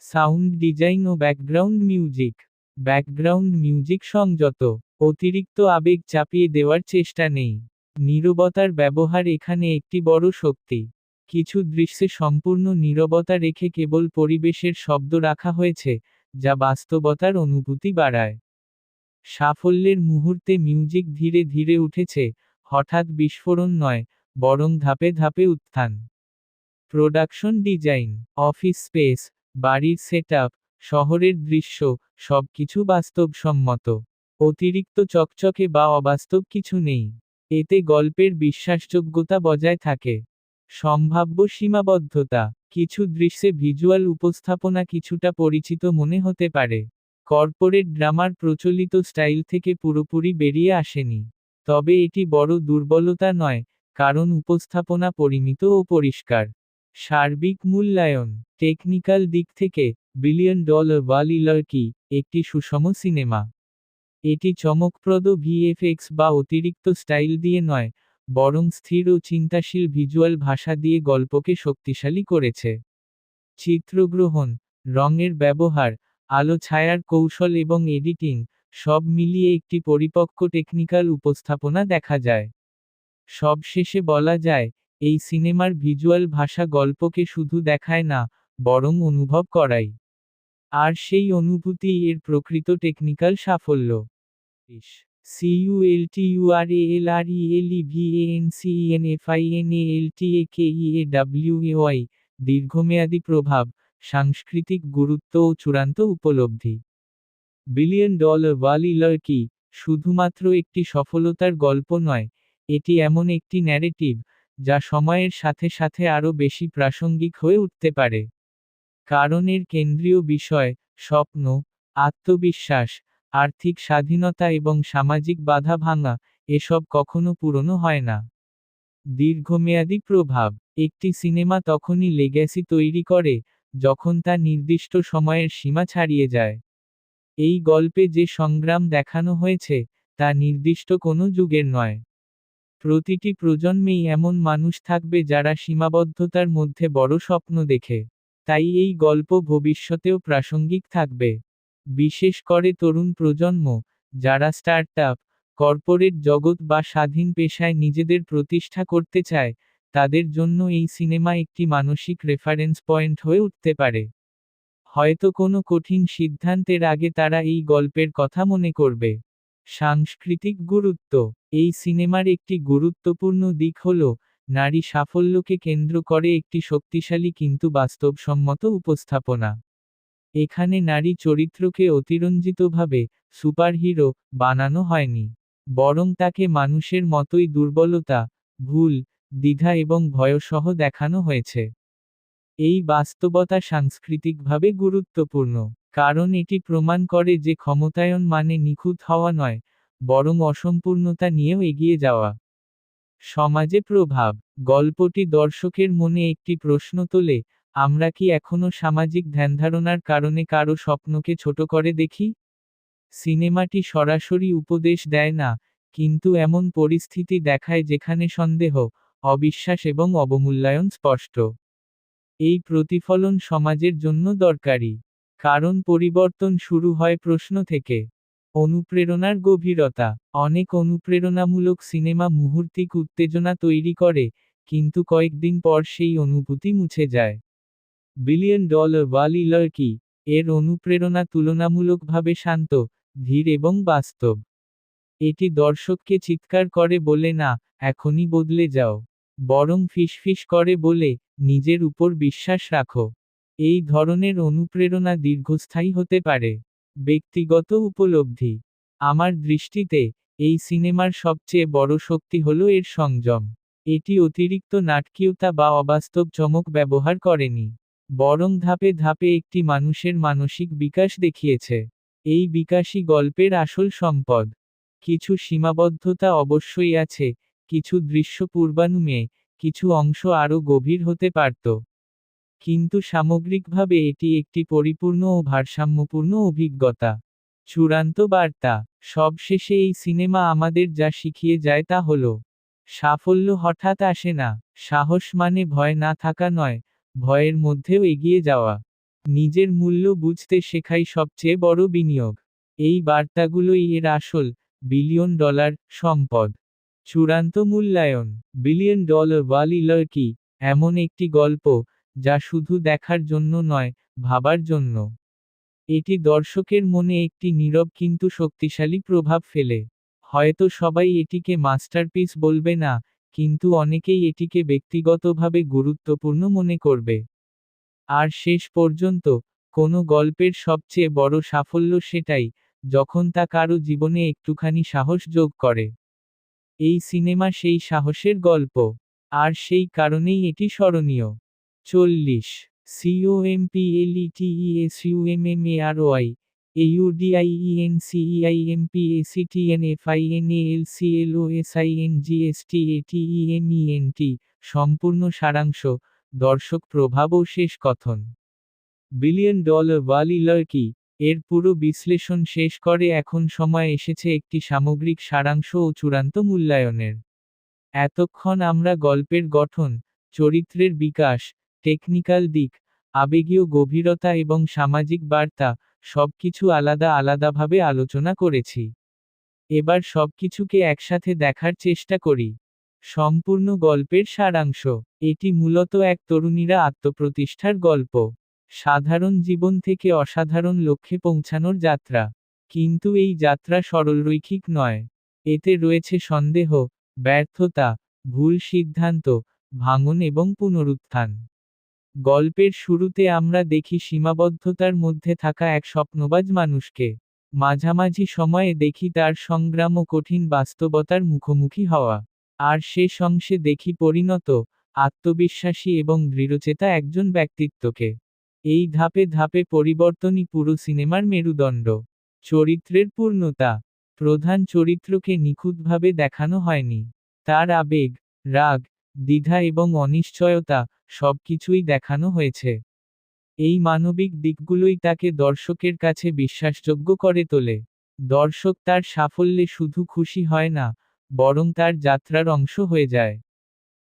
সাউন্ড ডিজাইন ও ব্যাকগ্রাউন্ড মিউজিক, ব্যাকগ্রাউন্ড মিউজিক সংযত, অতিরিক্ত আবেগ চাপিয়ে দেওয়ার চেষ্টা নেই। নীরবতার ব্যবহার এখানে একটি বড় শক্তি। কিছু দৃশ্যে সম্পূর্ণ নীরবতা রেখে কেবল পরিবেশের শব্দ রাখা হয়েছে, যা বাস্তবতার অনুভূতি বাড়ায়। সাফল্যের মুহূর্তে মিউজিক ধীরে ধীরে উঠেছে, হঠাৎ বিস্ফোরণ নয়, বরং ধাপে ধাপে উত্থান। প্রোডাকশন ডিজাইন, অফিস স্পেস, বাড়ির সেটআপ, শহরের দৃশ্য, সবকিছু বাস্তবসম্মত। অতিরিক্ত চকচকে বা অবাস্তব কিছু নেই। এতে গল্পের বিশ্বাসযোগ্যতা বজায় থাকে। সম্ভাব্য সীমাবদ্ধতা, কিছু দৃশ্যে ভিজুয়াল উপস্থাপনা কিছুটা পরিচিত মনে হতে পারে। কর্পোরেট ড্রামার প্রচলিত স্টাইল থেকে পুরোপুরি বেরিয়ে আসেনি। তবে এটি বড় দুর্বলতা নয়, কারণ উপস্থাপনা পরিমিত ও পরিষ্কার। সার্বিক মূল্যায়ন, টেকনিক্যাল দিক থেকে, বিলিয়ন ডলার ওয়ালি লার্কি একটি সুষম সিনেমা। এটি চমকপ্রদ ভিএফএক্স বা অতিরিক্ত স্টাইল দিয়ে নয়, বরং স্থির ও চিন্তাশীল ভিজুয়াল ভাষা দিয়ে গল্পকে শক্তিশালী করেছে। চিত্রগ্রহণ, রঙের ব্যবহার, আলো ছায়ার কৌশল এবং এডিটিং, সব মিলিয়ে একটি পরিপক্ক টেকনিক্যাল উপস্থাপনা দেখা যায়। সবশেষে বলা যায়, এই সিনেমার ভিজুয়াল ভাষা গল্পকে শুধু দেখায় না, বরং অনুভব করায়। আর সেই অনুভূতিই এর প্রকৃত টেকনিক্যাল সাফল্য। CULTURALRELVANCENFINALTAKEIAWAY দীর্ঘমেয়াদী প্রভাব, সাংস্কৃতিক গুরুত্ব ও চূড়ান্ত উপলব্ধি। বিলিয়ন ডলার ওয়ালি লার্কি শুধুমাত্র একটি সফলতার গল্প নয়, এটি এমন একটি ন্যারেটিভ, যা সময়ের সাথে সাথে আরও বেশি প্রাসঙ্গিক হয়ে উঠতে পারে। কারণ এর কেন্দ্রীয় বিষয়, স্বপ্ন, আত্মবিশ্বাস, আর্থিক স্বাধীনতা এবং সামাজিক বাধা ভাঙা, এসব কখনো পুরনো হয় না। দীর্ঘমেয়াদী প্রভাব, একটি সিনেমা তখনই লেগ্যাসি তৈরি করে, যখন তা নির্দিষ্ট সময়ের সীমা ছাড়িয়ে যায়। এই গল্পে যে সংগ্রাম দেখানো হয়েছে, তা নির্দিষ্ট কোনো যুগের নয়। প্রতিটি প্রজন্মেই এমন মানুষ থাকবে যারা সীমাবদ্ধতার মধ্যে বড় স্বপ্ন দেখে। তাই এই গল্প ভবিষ্যতেও প্রাসঙ্গিক থাকবে। বিশেষ করে তরুণ প্রজন্ম, যারা স্টার্টআপ, কর্পোরেট জগৎ বা স্বাধীন পেশায় নিজেদের প্রতিষ্ঠা করতে চায়, তাদের জন্য এই সিনেমা একটি মানসিক রেফারেন্স পয়েন্ট হয়ে উঠতে পারে। হয়তো কোনো কঠিন সিদ্ধান্তের আগে তারা এই গল্পের কথা মনে করবে। সাংস্কৃতিক গুরুত্ব, এই সিনেমার একটি গুরুত্বপূর্ণ দিক হল, নারী সাফল্যকে কেন্দ্র করে একটি শক্তিশালী কিন্তু বাস্তবসম্মত উপস্থাপনা। এখানে নারী চরিত্রকে অতিরঞ্জিতভাবে সুপারহিরো বানানো হয়নি, বরং তাকে মানুষের মতোই দুর্বলতা, ভুল, দ্বিধা এবং ভয়সহ দেখানো হয়েছে। এই বাস্তবতা সাংস্কৃতিকভাবে গুরুত্বপূর্ণ, কারণ এটি প্রমাণ করে যে ক্ষমতায়ন মানে নিখুঁত হওয়া নয়, বরং অসম্পূর্ণতা নিয়েও এগিয়ে যাওয়া। সমাজে প্রভাব, গল্পটি দর্শকের মনে একটি প্রশ্ন তোলে, আমরা কি এখনও সামাজিক ধ্যানধারণার কারণে কারো স্বপ্নকে ছোট করে দেখি? সিনেমাটি সরাসরি উপদেশ দেয় না, কিন্তু এমন পরিস্থিতি দেখায় যেখানে সন্দেহ, অবিশ্বাস এবং অবমূল্যায়ন স্পষ্ট। এই প্রতিফলন সমাজের জন্য দরকারি, কারণ পরিবর্তন শুরু হয় প্রশ্ন থেকে। অনুপ্রেরণার গভীরতা, অনেক অনুপ্রেরণামূলক সিনেমা মুহূর্তিক উত্তেজনা তৈরি করে, কিন্তু কয়েকদিন পর সেই অনুভূতি মুছে যায়। বিলিয়ন ডলার ওয়ালি লার্কি এর অনুপ্রেরণা তুলনামূলকভাবে শান্ত, ধীর এবং বাস্তব। এটি দর্শককে চিৎকার করে বলে না, এখনই বদলে যাও, বরং ফিসফিস করে বলে, নিজের উপর বিশ্বাস রাখো। এই ধরনের অনুপ্রেরণা দীর্ঘস্থায়ী হতে পারে। ব্যক্তিগত উপলব্ধি, আমার দৃষ্টিতে, এই সিনেমার সবচেয়ে বড় শক্তি হল এর সংযম। এটি অতিরিক্ত নাটকীয়তা বা অবাস্তব চমক ব্যবহার করেনি, বরং ধাপে ধাপে একটি মানুষের মানসিক বিকাশ দেখিয়েছে। এই বিকাশই গল্পের আসল সম্পদ। কিছু সীমাবদ্ধতা অবশ্যই আছে, কিছু দৃশ্য পূর্বানুমেয়, কিছু অংশ আরও গভীর হতে পারত। কিন্তু সামগ্রিকভাবে এটি একটি পরিপূর্ণ ও ভারসাম্যপূর্ণ অভিজ্ঞতা। চূড়ান্ত বার্তা, সবশেষে এই সিনেমা আমাদের যা শিখিয়ে যায় তা হল, সাফল্য হঠাৎ আসে না, সাহস মানে ভয় না থাকা নয়, ভয়ের মধ্যেও এগিয়ে যাওয়া। নিজের মূল্য বুঝতে শেখাই সবচেয়ে বড় বিনিয়োগ। এই বার্তাগুলোই এর আসল বিলিয়ন ডলার সম্পদ। চূড়ান্ত মূল্যায়ন, বিলিয়ন ডলার ওয়ালি লার্কি এমন একটি গল্প, যা শুধু দেখার জন্য নয়, ভাবার জন্য। এটি দর্শকের মনে একটি নীরব কিন্তু শক্তিশালী প্রভাব ফেলে। হয়তো সবাই এটিকে মাস্টারপিস বলবে না, কিন্তু অনেকেই এটিকে ব্যক্তিগতভাবে গুরুত্বপূর্ণ মনে করবে। আর শেষ পর্যন্ত, কোনো গল্পের সবচেয়ে বড় সাফল্য সেটাই, যখন তা কারো জীবনে একটুখানি সাহস যোগ করে। এই সিনেমা সেই সাহসের গল্প, আর সেই কারণেই এটি স্মরণীয়। 40 COMPLETESUMMAROI AUDIENCEIMPACTNFINALCLOSINGSTATEMENT সম্পূর্ণ সারাংশ, দর্শক প্রভাব ও শেষ কথন। বিলিয়ন ডলার ওয়ালি লার্কি এর পুরো বিশ্লেষণ শেষ করে এখন সময় এসেছে একটি সামগ্রিক সারাংশ ও চূড়ান্ত মূল্যায়নের। এতক্ষণ আমরা গল্পের গঠন, চরিত্রের বিকাশ, টেকনিক্যাল দিক, আবেগীয় গভীরতা এবং সামাজিক বার্তা, সবকিছু আলাদা আলাদাভাবে আলোচনা করেছি। এবার সবকিছুকে একসাথে দেখার চেষ্টা করি। সম্পূর্ণ গল্পের সারাংশ। এটি মূলত এক তরুণীরা আত্মপ্রতিষ্ঠার গল্প। সাধারণ জীবন থেকে অসাধারণ লক্ষ্যে পৌঁছানোর যাত্রা। কিন্তু এই যাত্রা সরলরৈখিক নয়। এতে রয়েছে সন্দেহ, ব্যর্থতা, ভুল সিদ্ধান্ত, ভাঙন এবং পুনরুত্থান। গল্পের শুরুতে আমরা দেখি সীমাবদ্ধতার মধ্যে থাকা এক স্বপ্নবাজ মানুষকে। মাঝামাঝি সময়ে দেখি তার সংগ্রাম ও কঠিন বাস্তবতার মুখোমুখি হওয়া। আর শেষ অংশে দেখি পরিণত, আত্মবিশ্বাসী এবং দৃঢ়চেতা একজন ব্যক্তিত্বকে। এই ধাপে ধাপে পরিবর্তনই পুরো সিনেমার মেরুদণ্ড। চরিত্রের পূর্ণতা। প্রধান চরিত্রকে নিখুঁতভাবে দেখানো হয়নি। তার আবেগ, রাগ, দ্বিধা এবং অনিশ্চয়তা, সবকিছুই দেখানো হয়েছে। এই মানবিক দিকগুলোই তাকে দর্শকের কাছে বিশ্বাসযোগ্য করে তোলে। দর্শক তার সাফল্যে শুধু খুশি হয় না, বরং তার যাত্রার অংশ হয়ে যায়।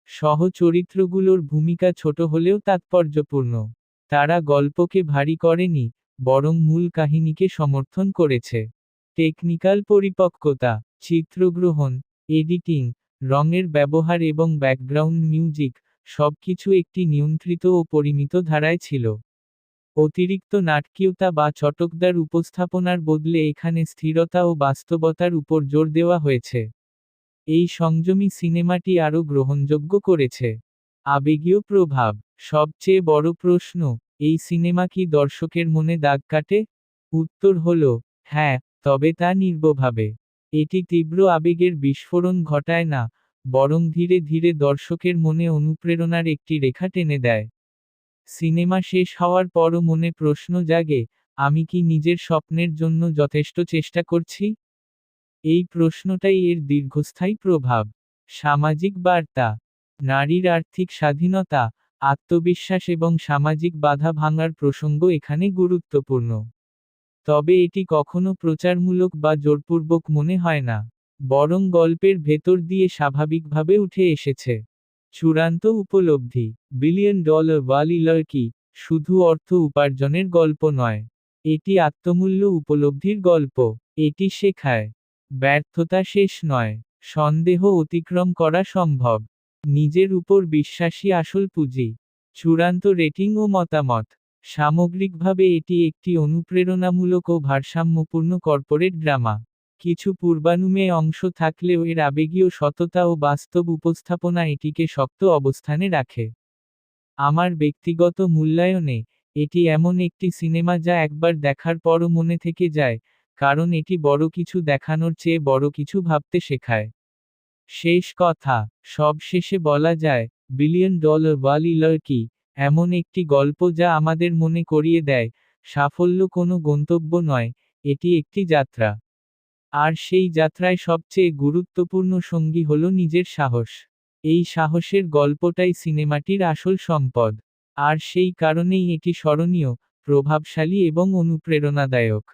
সহ চরিত্রগুলোর ভূমিকা ছোট হলেও তাৎপর্যপূর্ণ। তারা গল্পকে ভারী করেনি, বরং মূল কাহিনীকে সমর্থন করেছে। টেকনিক্যাল পরিপক্কতা, চিত্রগ্রহণ, এডিটিং, রঙের ব্যবহার এবং ব্যাকগ্রাউন্ড মিউজিক, সবকিছু একটি নিয়ন্ত্রিত ও পরিমিত ধারায় ছিল। অতিরিক্ত নাটকীয়তা বা চটকদার উপস্থাপনার বদলে এখানে স্থিরতা ও বাস্তবতার উপর জোর দেওয়া হয়েছে। এই সংযমী সিনেমাটি আরও গ্রহণযোগ্য করেছে। আবেগীয় প্রভাব। সবচেয়ে বড় প্রশ্ন, এই সিনেমা কি দর্শকের মনে দাগ কাটে? উত্তর হল হ্যাঁ, তবে তা নির্ভুলভাবে। এটি তীব্র আবেগের বিস্ফোরণ ঘটায় না, বরং ধীরে ধীরে দর্শকের মনে অনুপ্রেরণার একটি রেখা টেনে দেয়। সিনেমা শেষ হওয়ার পরও মনে প্রশ্ন জাগে, আমি কি নিজের স্বপ্নের জন্য যথেষ্ট চেষ্টা করছি? এই প্রশ্নটাই এর দীর্ঘস্থায়ী প্রভাব। সামাজিক বার্তা। নারীর আর্থিক স্বাধীনতা, আত্মবিশ্বাস এবং সামাজিক বাধা ভাঙার প্রসঙ্গ এখানে গুরুত্বপূর্ণ। তবে এটি কখনো প্রচারমূলক বা জোরপূর্বক মনে হয় না, বরং গল্পের ভেতর দিয়ে স্বাভাবিকভাবে উঠে এসেছে। চূড়ান্ত উপলব্ধি। বিলিয়ন ডলার ওয়ালি লড়কি শুধু অর্থ উপার্জনের গল্প নয়। এটি আত্মমূল্য উপলব্ধির গল্প। এটি শেখায়, ব্যর্থতা শেষ নয়, সন্দেহ অতিক্রম করা সম্ভব। নিজের উপর বিশ্বাসী আসল পুঁজি। চূড়ান্ত রেটিং ও মতামত। সামগ্রিকভাবে এটি একটি অনুপ্রেরণামূলক ও ভারসাম্যপূর্ণ কর্পোরেট ড্রামা। কিছু পূর্বানুমেয় অংশ থাকলেও এর আবেগীয় সততা ও বাস্তব উপস্থাপনা এটিকে শক্ত অবস্থানে রাখে। আমার ব্যক্তিগত মূল্যায়নে, এটি এমন একটি সিনেমা যা একবার দেখার পরও মনে থেকে যায়, কারণ এটি বড় কিছু দেখানোর চেয়ে বড় কিছু ভাবতে শেখায়। শেষ কথা, সবশেষে বলা যায়, বিলিয়ন ডলার ওয়ালি লড়কি এমন একটি গল্প যা আমাদের মনে করিয়ে দেয়, সাফল্য কোনো গন্তব্য নয়, এটি একটি যাত্রা। আর সেই যাত্রায় সবচেয়ে গুরুত্বপূর্ণ সঙ্গী হল নিজের সাহস। এই সাহসের গল্পটাই সিনেমাটির আসল সম্পদ। আর সেই কারণেই এটি স্মরণীয়, প্রভাবশালী এবং অনুপ্রেরণাদায়ক।